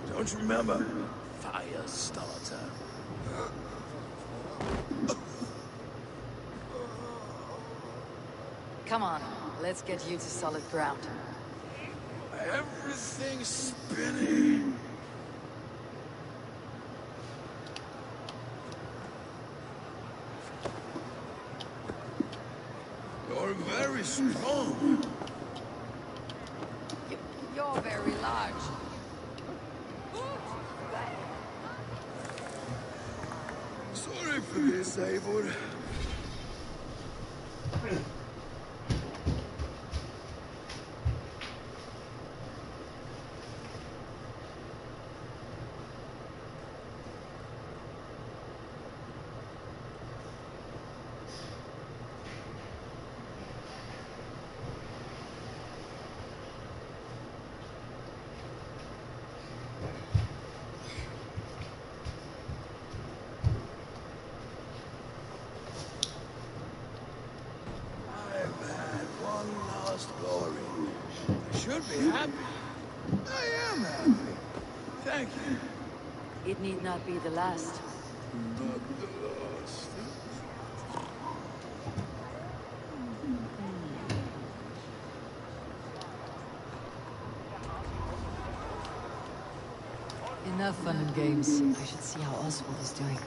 Don't you remember? Firestarter. Come on, let's get you to solid ground. Everything's spinning. You're very strong. You're very large. Sorry for this, Eivor. Should be happy. I am happy. Thank you. It need not be the last. Not the last. Enough fun and games. I should see how Oswald is doing.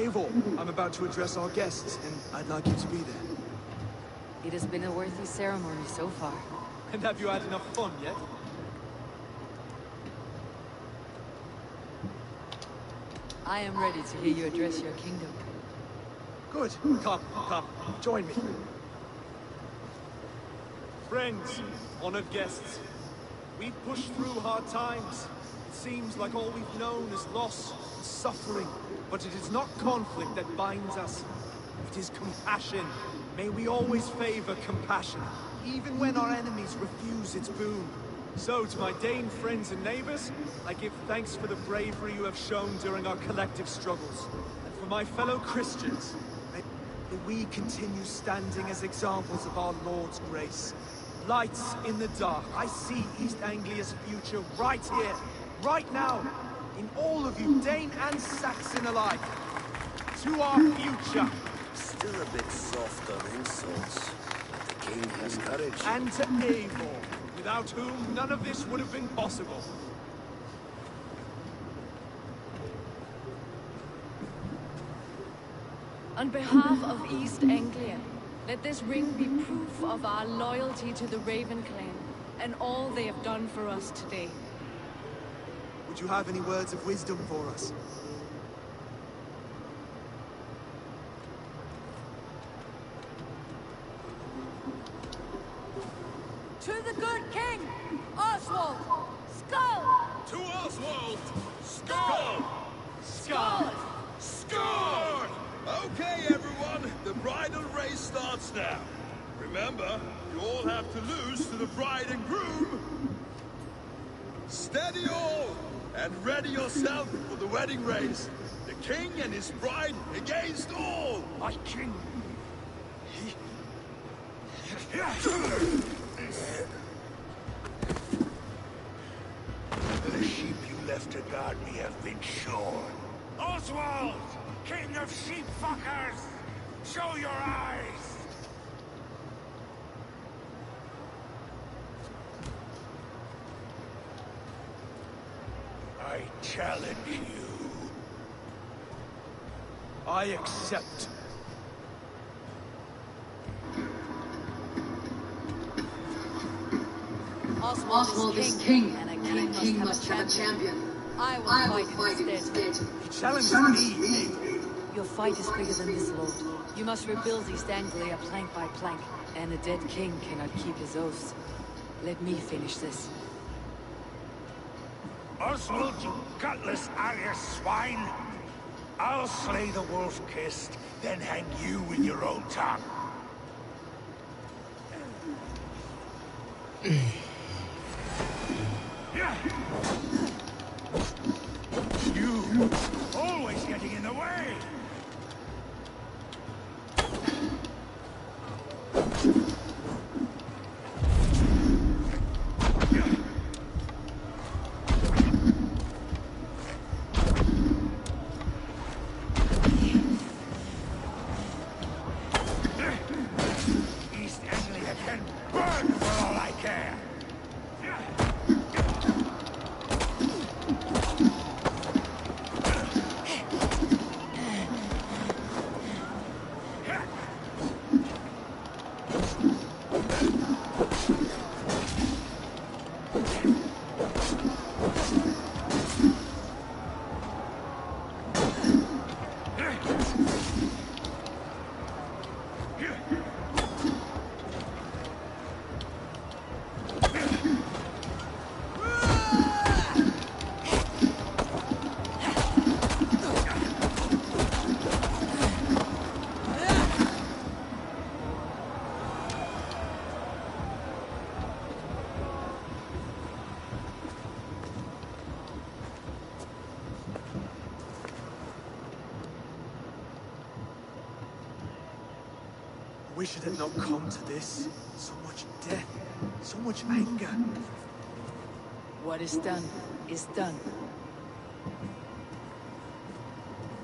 Eivor, I'm about to address our guests, and I'd like you to be there. It has been a worthy ceremony so far. And have you had enough fun yet? I am ready to hear you address your kingdom. Good. Come, join me. Friends, honored guests, we've pushed through hard times. It seems like all we've known is loss and suffering. But it is not conflict that binds us. It is compassion. May we always favor compassion, even when our enemies refuse its boon. So, to my Dane friends and neighbors, I give thanks for the bravery you have shown during our collective struggles. And for my fellow Christians, may we continue standing as examples of our Lord's grace. Lights in the dark. I see East Anglia's future right here, right now, in all of you, Dane and Saxon alike. To our future. Still a bit soft on insults, but the king has courage. And to Eivor, without whom none of this would have been possible. On behalf of East Anglia, let this ring be proof of our loyalty to the Raven clan and all they have done for us today. Would you have any words of wisdom for us? To the good king, Oswald, Skull! To Oswald! Skull! Skull! Skull! Okay, everyone, the bridal race starts now. Remember, you all have to lose to the bride and groom. Steady all, and ready yourself for the wedding race. The king and his bride against all. My king. The sheep you left to guard me have been shorn. Oswald, king of sheep fuckers, show your eyes. I challenge you. I accept. Oswald is king, and a king must have a champion. I will fight him instead. He challenged me. Your fight is bigger than this, Lord. You must rebuild East Anglia plank by plank, and a dead king cannot keep his oaths. Let me finish this. Oswald, you gutless Arya swine! I'll slay the wolf-kissed, then hang you with your own tongue. You always getting in the way! East Anglia can burn for all I care! I wish it had not come to this. So much death, so much anger. What is done is done.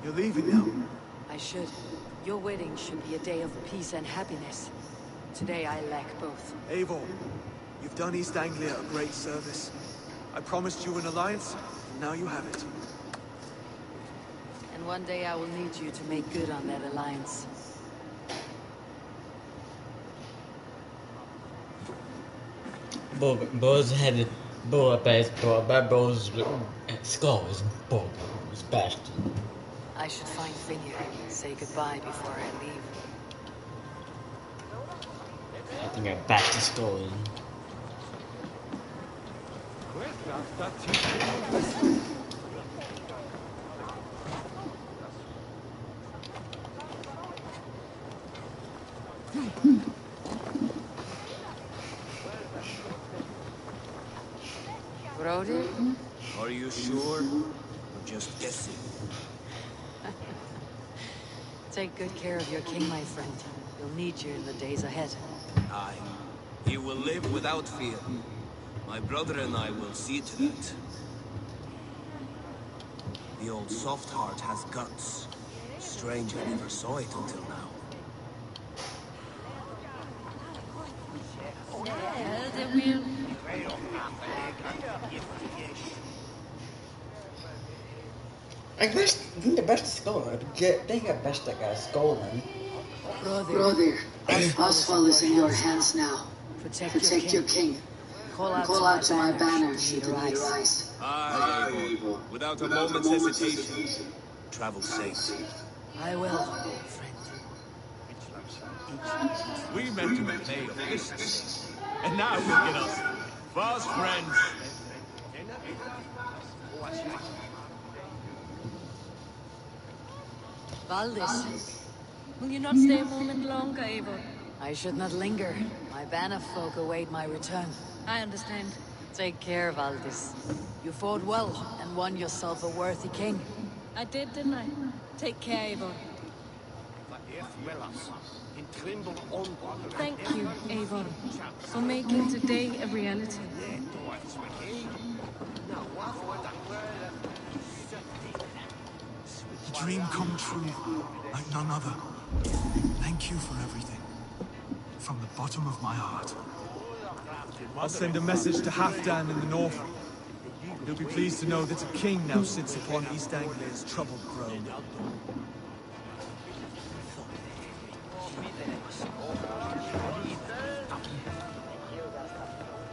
You're leaving now? I should. Your wedding should be a day of peace and happiness. Today I lack both. Eivor, you've done East Anglia a great service. I promised you an alliance, and now you have it. And one day I will need you to make good on that alliance. Bo's head, Bo's skull is bashed. I should find Vineyard, say goodbye before I leave. I think I bashed his skull in. Brody? Are you sure? Or just guessing? Take good care of your king, my friend. He'll need you in the days ahead. Aye. He will live without fear. My brother and I will see to that. The old soft heart has guts. Strange I never saw it until now. I think the best skull. I think I bashed that guy's skull in. Brother, Oswald is in your hands now. Protect your king. Call out to my banner should the need arise. Aye, Eivor. Without a moment's hesitation. Travel safe. I will, friend. We meant to repay your business, and now we'll get us fast friends. Valdis, will you not stay a moment longer, Eivor? I should not linger. My banner folk await my return. I understand. Take care, Valdis. You fought well and won yourself a worthy king. I did, didn't I? Take care, Eivor. Thank you, Eivor, for making today a reality. A dream come true, like none other. Thank you for everything. From the bottom of my heart. I'll send a message to Halfdan in the north. He'll be pleased to know that a king now sits upon East Anglia's troubled throne.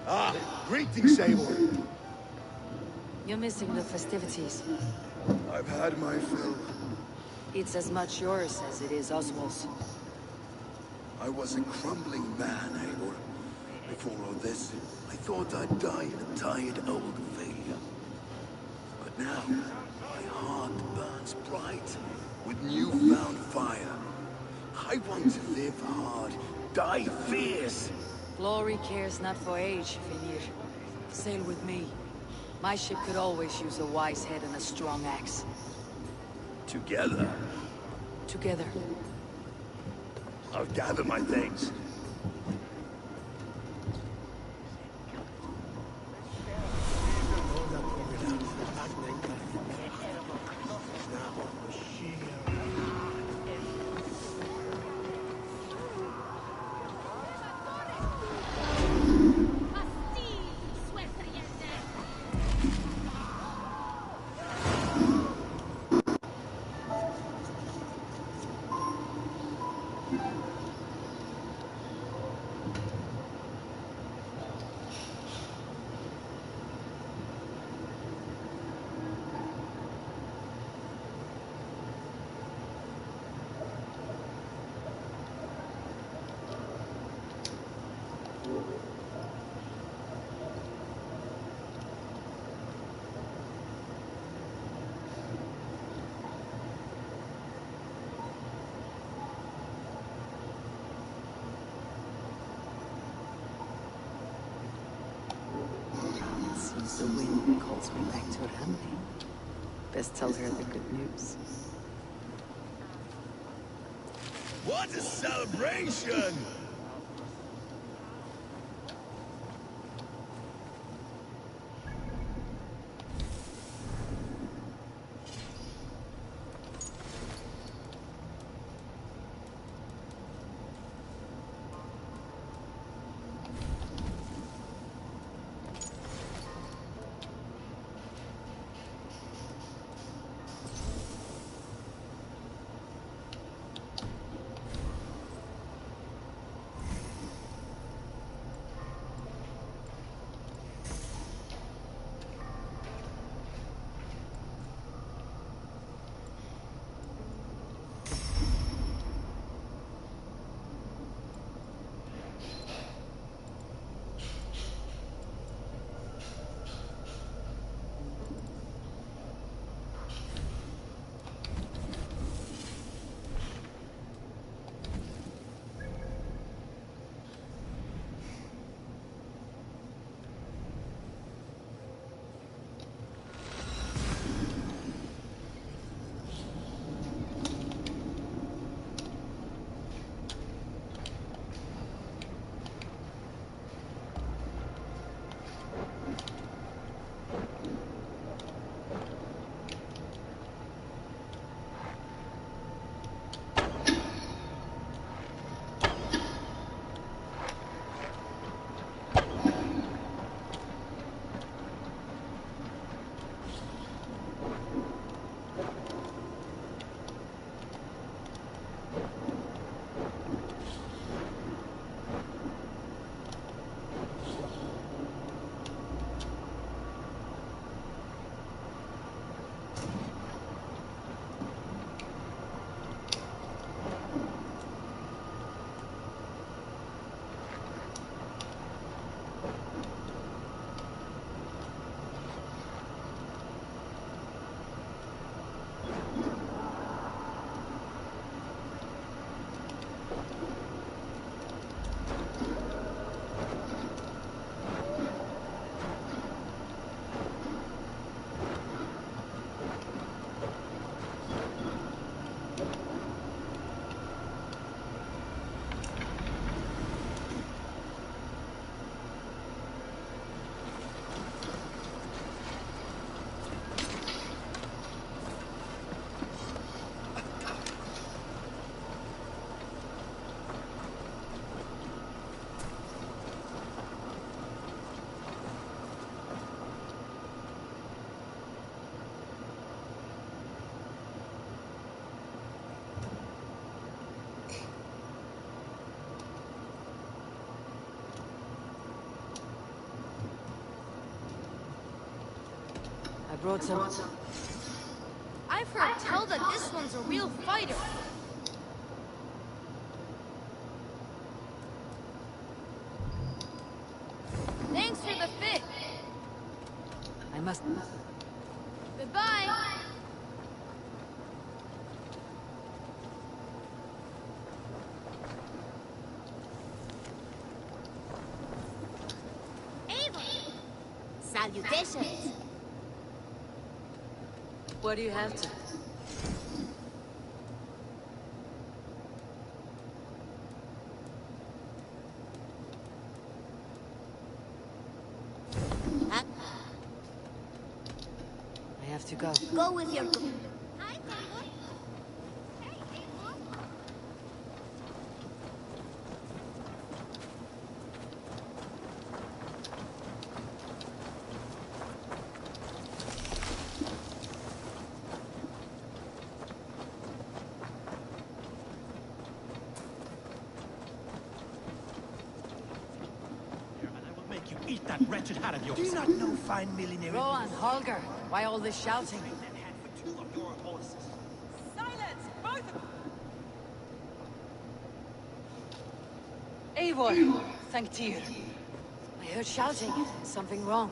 Ah, greetings, Eivor. You're missing the festivities. I've had my fill. It's as much yours as it is Oswald's. I was a crumbling man, Eivor. Before all this, I thought I'd die in a tired old failure. But now, my heart burns bright with newfound fire. I want to live hard, die fierce. Glory cares not for age, Vinir. Sail with me. My ship could always use a wise head and a strong axe. Together? Together. I'll gather my things. Seems the wind calls me back to Randi. Best tell her the good news. What a celebration! brought some... I've heard tell that this one's a real fighter. Thanks for the fit. I must... Goodbye. Ava! Salutations. What do you have to... Huh? I have to go. Go with your... Hi, Penguin. Hey, Ava. Make you eat that wretched hat of yours. Do you not know fine millinery? Rowan, Holger, why all this shouting? Silence, both of you! Eivor, thank Tyr. I heard shouting. Something wrong.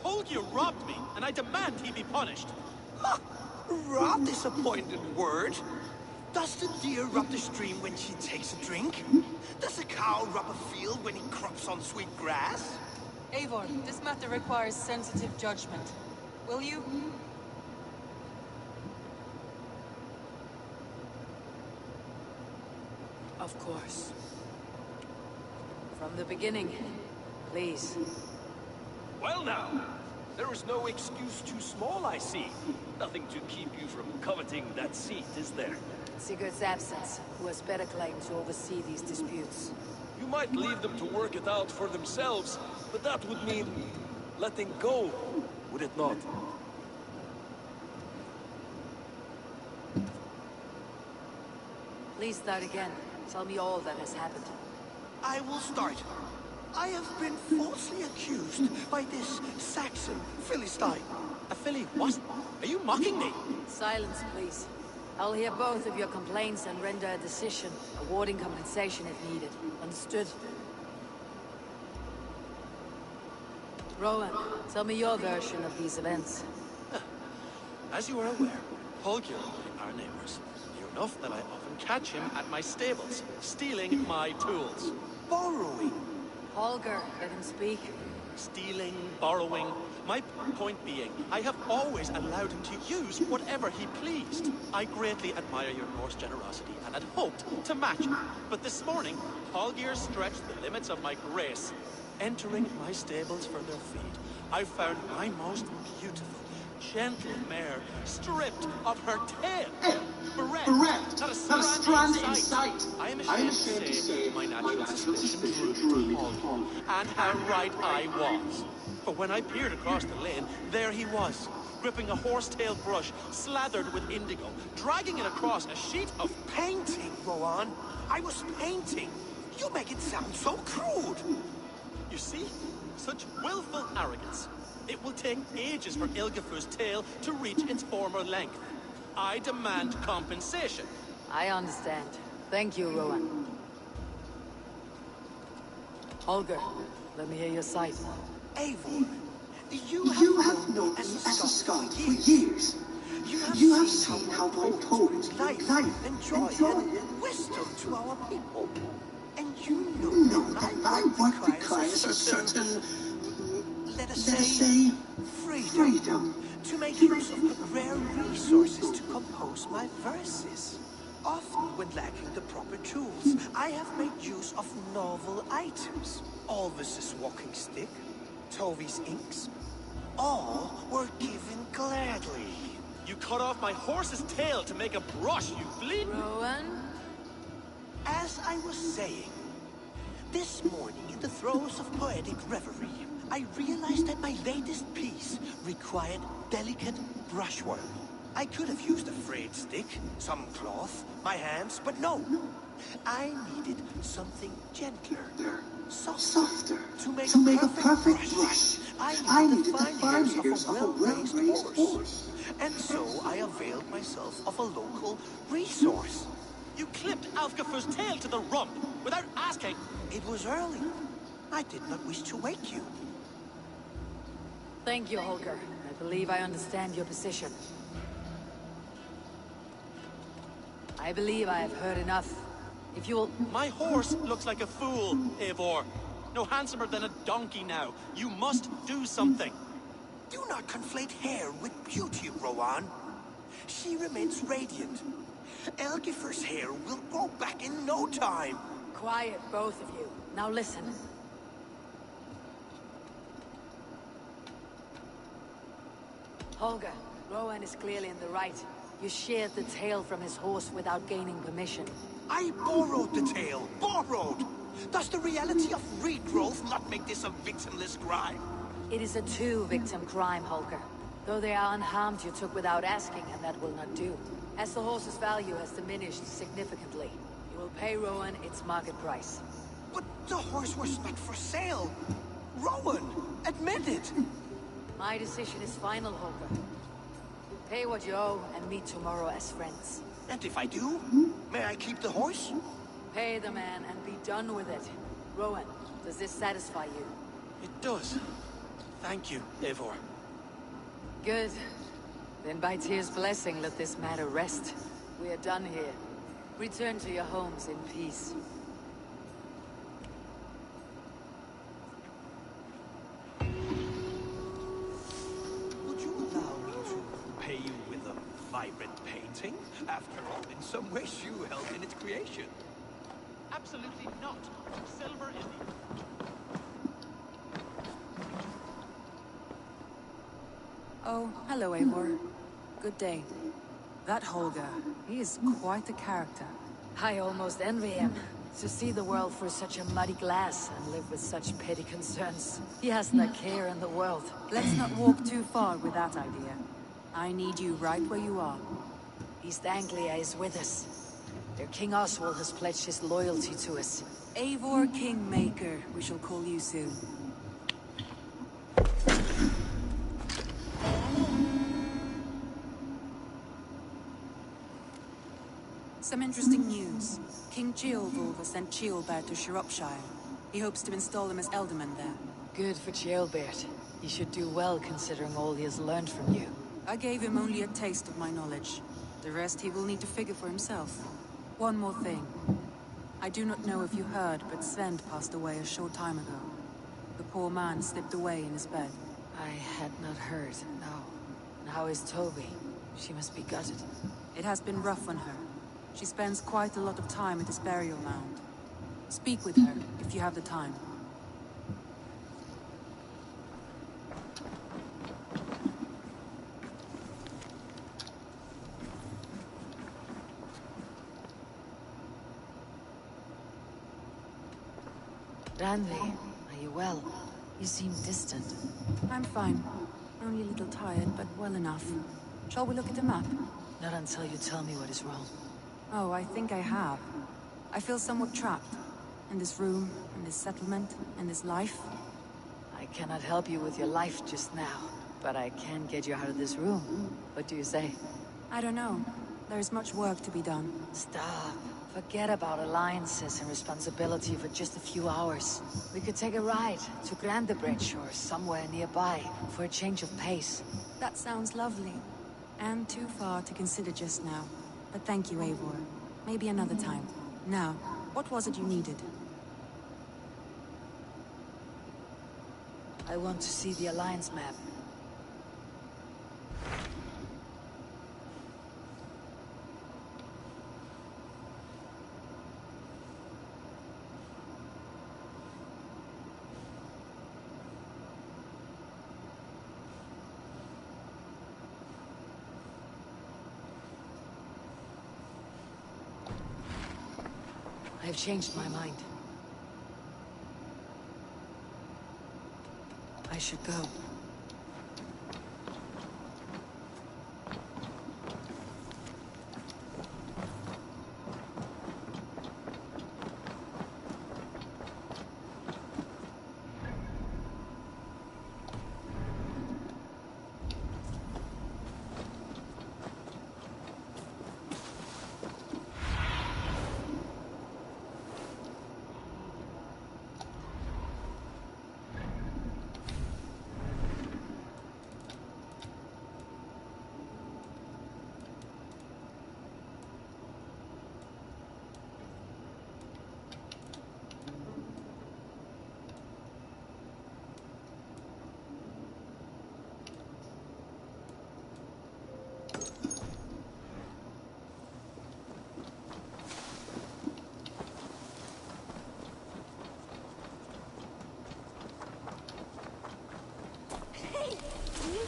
Holger robbed me, and I demand he be punished. Ha! Robbed is a pointed word. Does the deer rub the stream when she takes a drink? Does a cow rub a field when he crops on sweet grass? Eivor, this matter requires sensitive judgment. Will you? Of course. From the beginning, please. Well now, there is no excuse too small, I see. Nothing to keep you from coveting that seat, is there? Sigurd's absence, who has better claim to oversee these disputes. You might leave them to work it out for themselves, but that would mean letting go, would it not? Please start again. Tell me all that has happened. I will start. I have been falsely accused by this Saxon Philistine. A Philly what? Are you mocking me? Silence, please. I'll hear both of your complaints and render a decision, awarding compensation if needed. Understood? Rowan, tell me your version of these events. As you are aware, Holger and I are neighbors. Near enough that I often catch him at my stables, stealing my tools. Borrowing. Holger, let him speak. Stealing, borrowing. My point being, I have always allowed him to use whatever he pleased. I greatly admire your Norse generosity and had hoped to match it. But this morning, Holger stretched the limits of my grace. Entering my stables for their feed, I found my most beautiful, gentle mare stripped of her tail. Bereft, not a strand in sight. I am ashamed to say my natural suspicion drew to Holger, and how right I was. For when I peered across the lane, there he was, gripping a horsetail brush slathered with indigo, dragging it across a sheet of painting, Rowan. I was painting. You make it sound so crude. You see? Such willful arrogance. It will take ages for Ilgafur's tail to reach its former length. I demand compensation. I understand. Thank you, Rowan. Holger, let me hear your side. Eivor, you have known me as a Scot for years. You have seen how important life and joy and wisdom to our people. And you know that my work requires a certain, let us say, freedom to make use of the rare resources to compose my verses. Often, when lacking the proper tools, I have made use of novel items. Alvis's walking stick, Tovy's inks, all were given gladly. You cut off my horse's tail to make a brush, you bleed. Rowan? As I was saying, this morning in the throes of poetic reverie, I realized that my latest piece required delicate brushwork. I could have used a frayed stick, some cloth, my hands, but no. I needed something gentler, softer, to make a perfect brush I needed the 5 years of a well-raised horse. And so I availed myself of a local resource. You clipped Alfgafu's tail to the rump without asking. It was early. I did not wish to wake you. Thank you, Holger. I believe I understand your position. I believe I have heard enough. If you'll... My horse looks like a fool, Eivor. No handsomer than a donkey now. You must do something. Do not conflate hair with beauty, Rowan. She remains radiant. Elgifer's hair will grow back in no time. Quiet, both of you. Now listen. Holger, Rowan is clearly in the right. You sheared the tail from his horse without gaining permission. I borrowed the tail. Borrowed! Does the reality of regrowth not make this a victimless crime? It is a two-victim crime, Holger. Though they are unharmed, you took without asking, and that will not do. As the horse's value has diminished significantly, you will pay Rowan its market price. But the horse was not for sale. Rowan, admit it. My decision is final, Holger. Pay what you owe and meet tomorrow as friends. And if I do, may I keep the horse? Pay the man and be done with it. Rowan, does this satisfy you? It does. Thank you, Eivor. Good. Then by Tyr's blessing, let this matter rest. We are done here. Return to your homes in peace. Would you allow me to pay you with a vibrant painting? After all, in some ways you helped in its creation. Absolutely not. Silver is the... Oh, hello, Eivor. Good day. That Holger, he is quite the character. I almost envy him. To see the world through such a muddy glass and live with such petty concerns. He hasn't a care in the world. Let's not walk too far with that idea. I need you right where you are. East Anglia is with us. Their King Oswald has pledged his loyalty to us. Eivor Kingmaker, we shall call you soon. Some interesting news. King Ceolwulf has sent Ceolbert to Shropshire. He hopes to install him as Elderman there. Good for Ceolbert. He should do well considering all he has learned from you. I gave him only a taste of my knowledge. The rest he will need to figure for himself. One more thing. I do not know if you heard, but Sven passed away a short time ago. The poor man slipped away in his bed. I had not heard, no. And how is Toby? She must be gutted. It has been rough on her. She spends quite a lot of time at his burial mound. Speak with her, if you have the time. Randvi, are you well? You seem distant. I'm fine. Only a little tired, but well enough. Shall we look at the map? Not until you tell me what is wrong. Oh, I think I have. I feel somewhat trapped. In this room, in this settlement, in this life. I cannot help you with your life just now, but I can get you out of this room. What do you say? I don't know. There is much work to be done. Stop. Forget about alliances and responsibility for just a few hours. We could take a ride to Grandebridge or somewhere nearby for a change of pace. That sounds lovely. And too far to consider just now. But thank you, Eivor. Maybe another time. Now, what was it you needed? I want to see the Alliance map. I have changed my mind. I should go.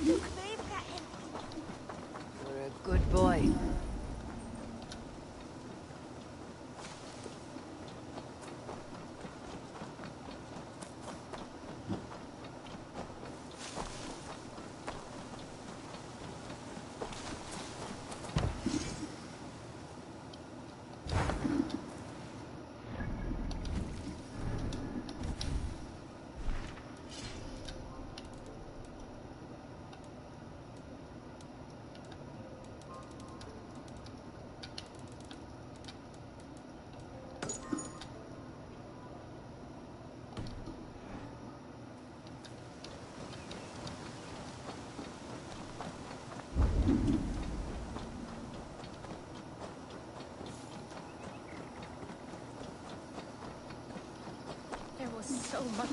You're a good boy. There was so much.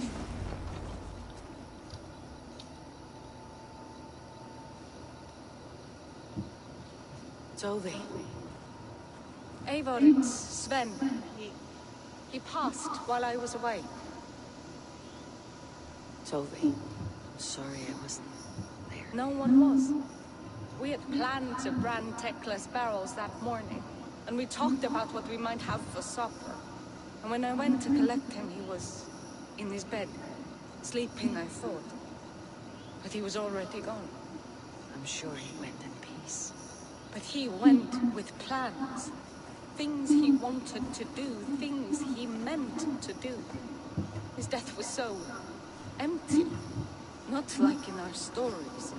Toby. Eivor, it's Sven. He passed while I was away. Toby. I'm sorry I wasn't there. No one was. We had planned to brand Tekla's barrels that morning, and we talked about what we might have for supper. And when I went to collect him, he was in his bed, sleeping, I thought. But he was already gone. I'm sure he went in peace. But he went with plans. Things he wanted to do, things he meant to do. His death was so empty, not like in our stories.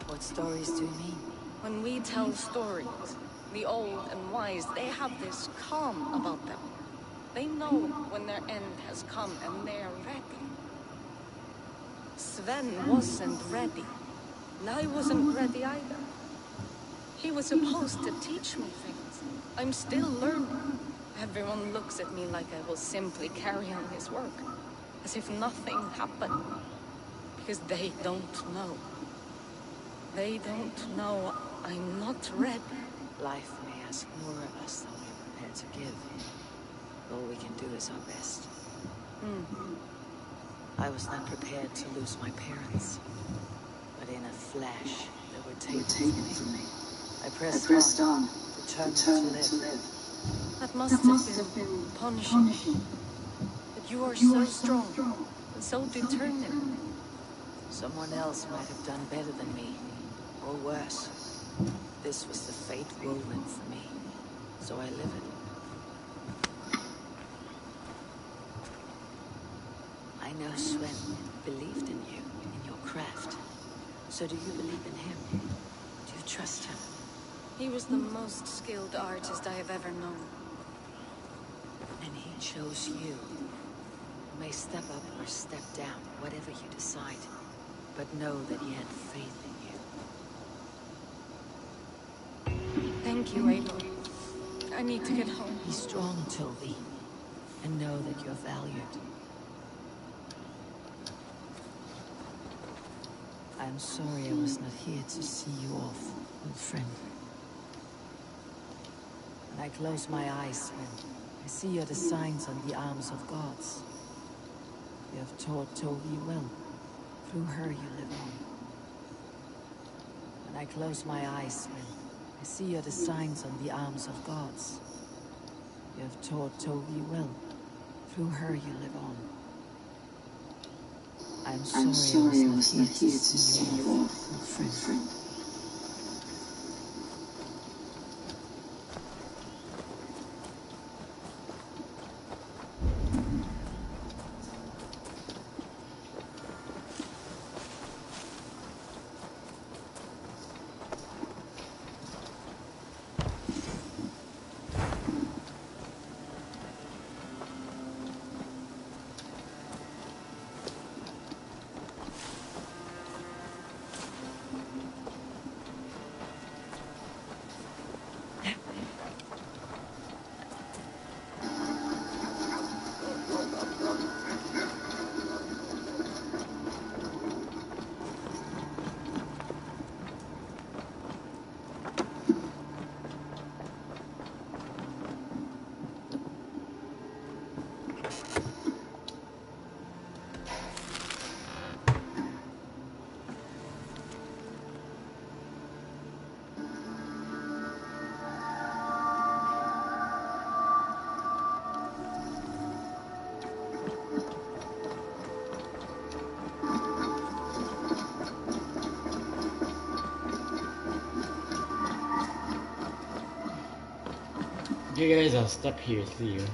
What stories do you mean? When we tell stories, the old and wise, they have this calm about them. They know when their end has come and they're ready. Sven wasn't ready, and I wasn't ready either. He was supposed to teach me things. I'm still learning. Everyone looks at me like I will simply carry on his work, as if nothing happened, because they don't know. They don't know I'm not ready. Life may ask more of us than we're prepared to give. All we can do is our best. I was not prepared to lose my parents, but in a flash, they were taken from me. I pressed on, determined to live. That must have been punishing. But you are so strong, and so determined. Someone else might have done better than me, or worse. This was the fate woven for me, so I live it. I know Sven believed in you, in your craft. So do you believe in him? Do you trust him? He was the most skilled artist I have ever known. And he chose you. You may step up or step down, whatever you decide. But know that he had faith in you. Thank you, Eivor. I need to get home. Be strong, Toby. And know that you're valued. I'm sorry I was not here to see you off, old friend. When I close my eyes, Sven, I see your designs on the arms of gods. You have taught Toby well. Through her you live on. When I close my eyes, Sven, I see your designs on the arms of gods. You have taught Toby well. Through her you live on. I'm sorry I was not here to see you off, old friend. Hey guys, I'll stop here. See you.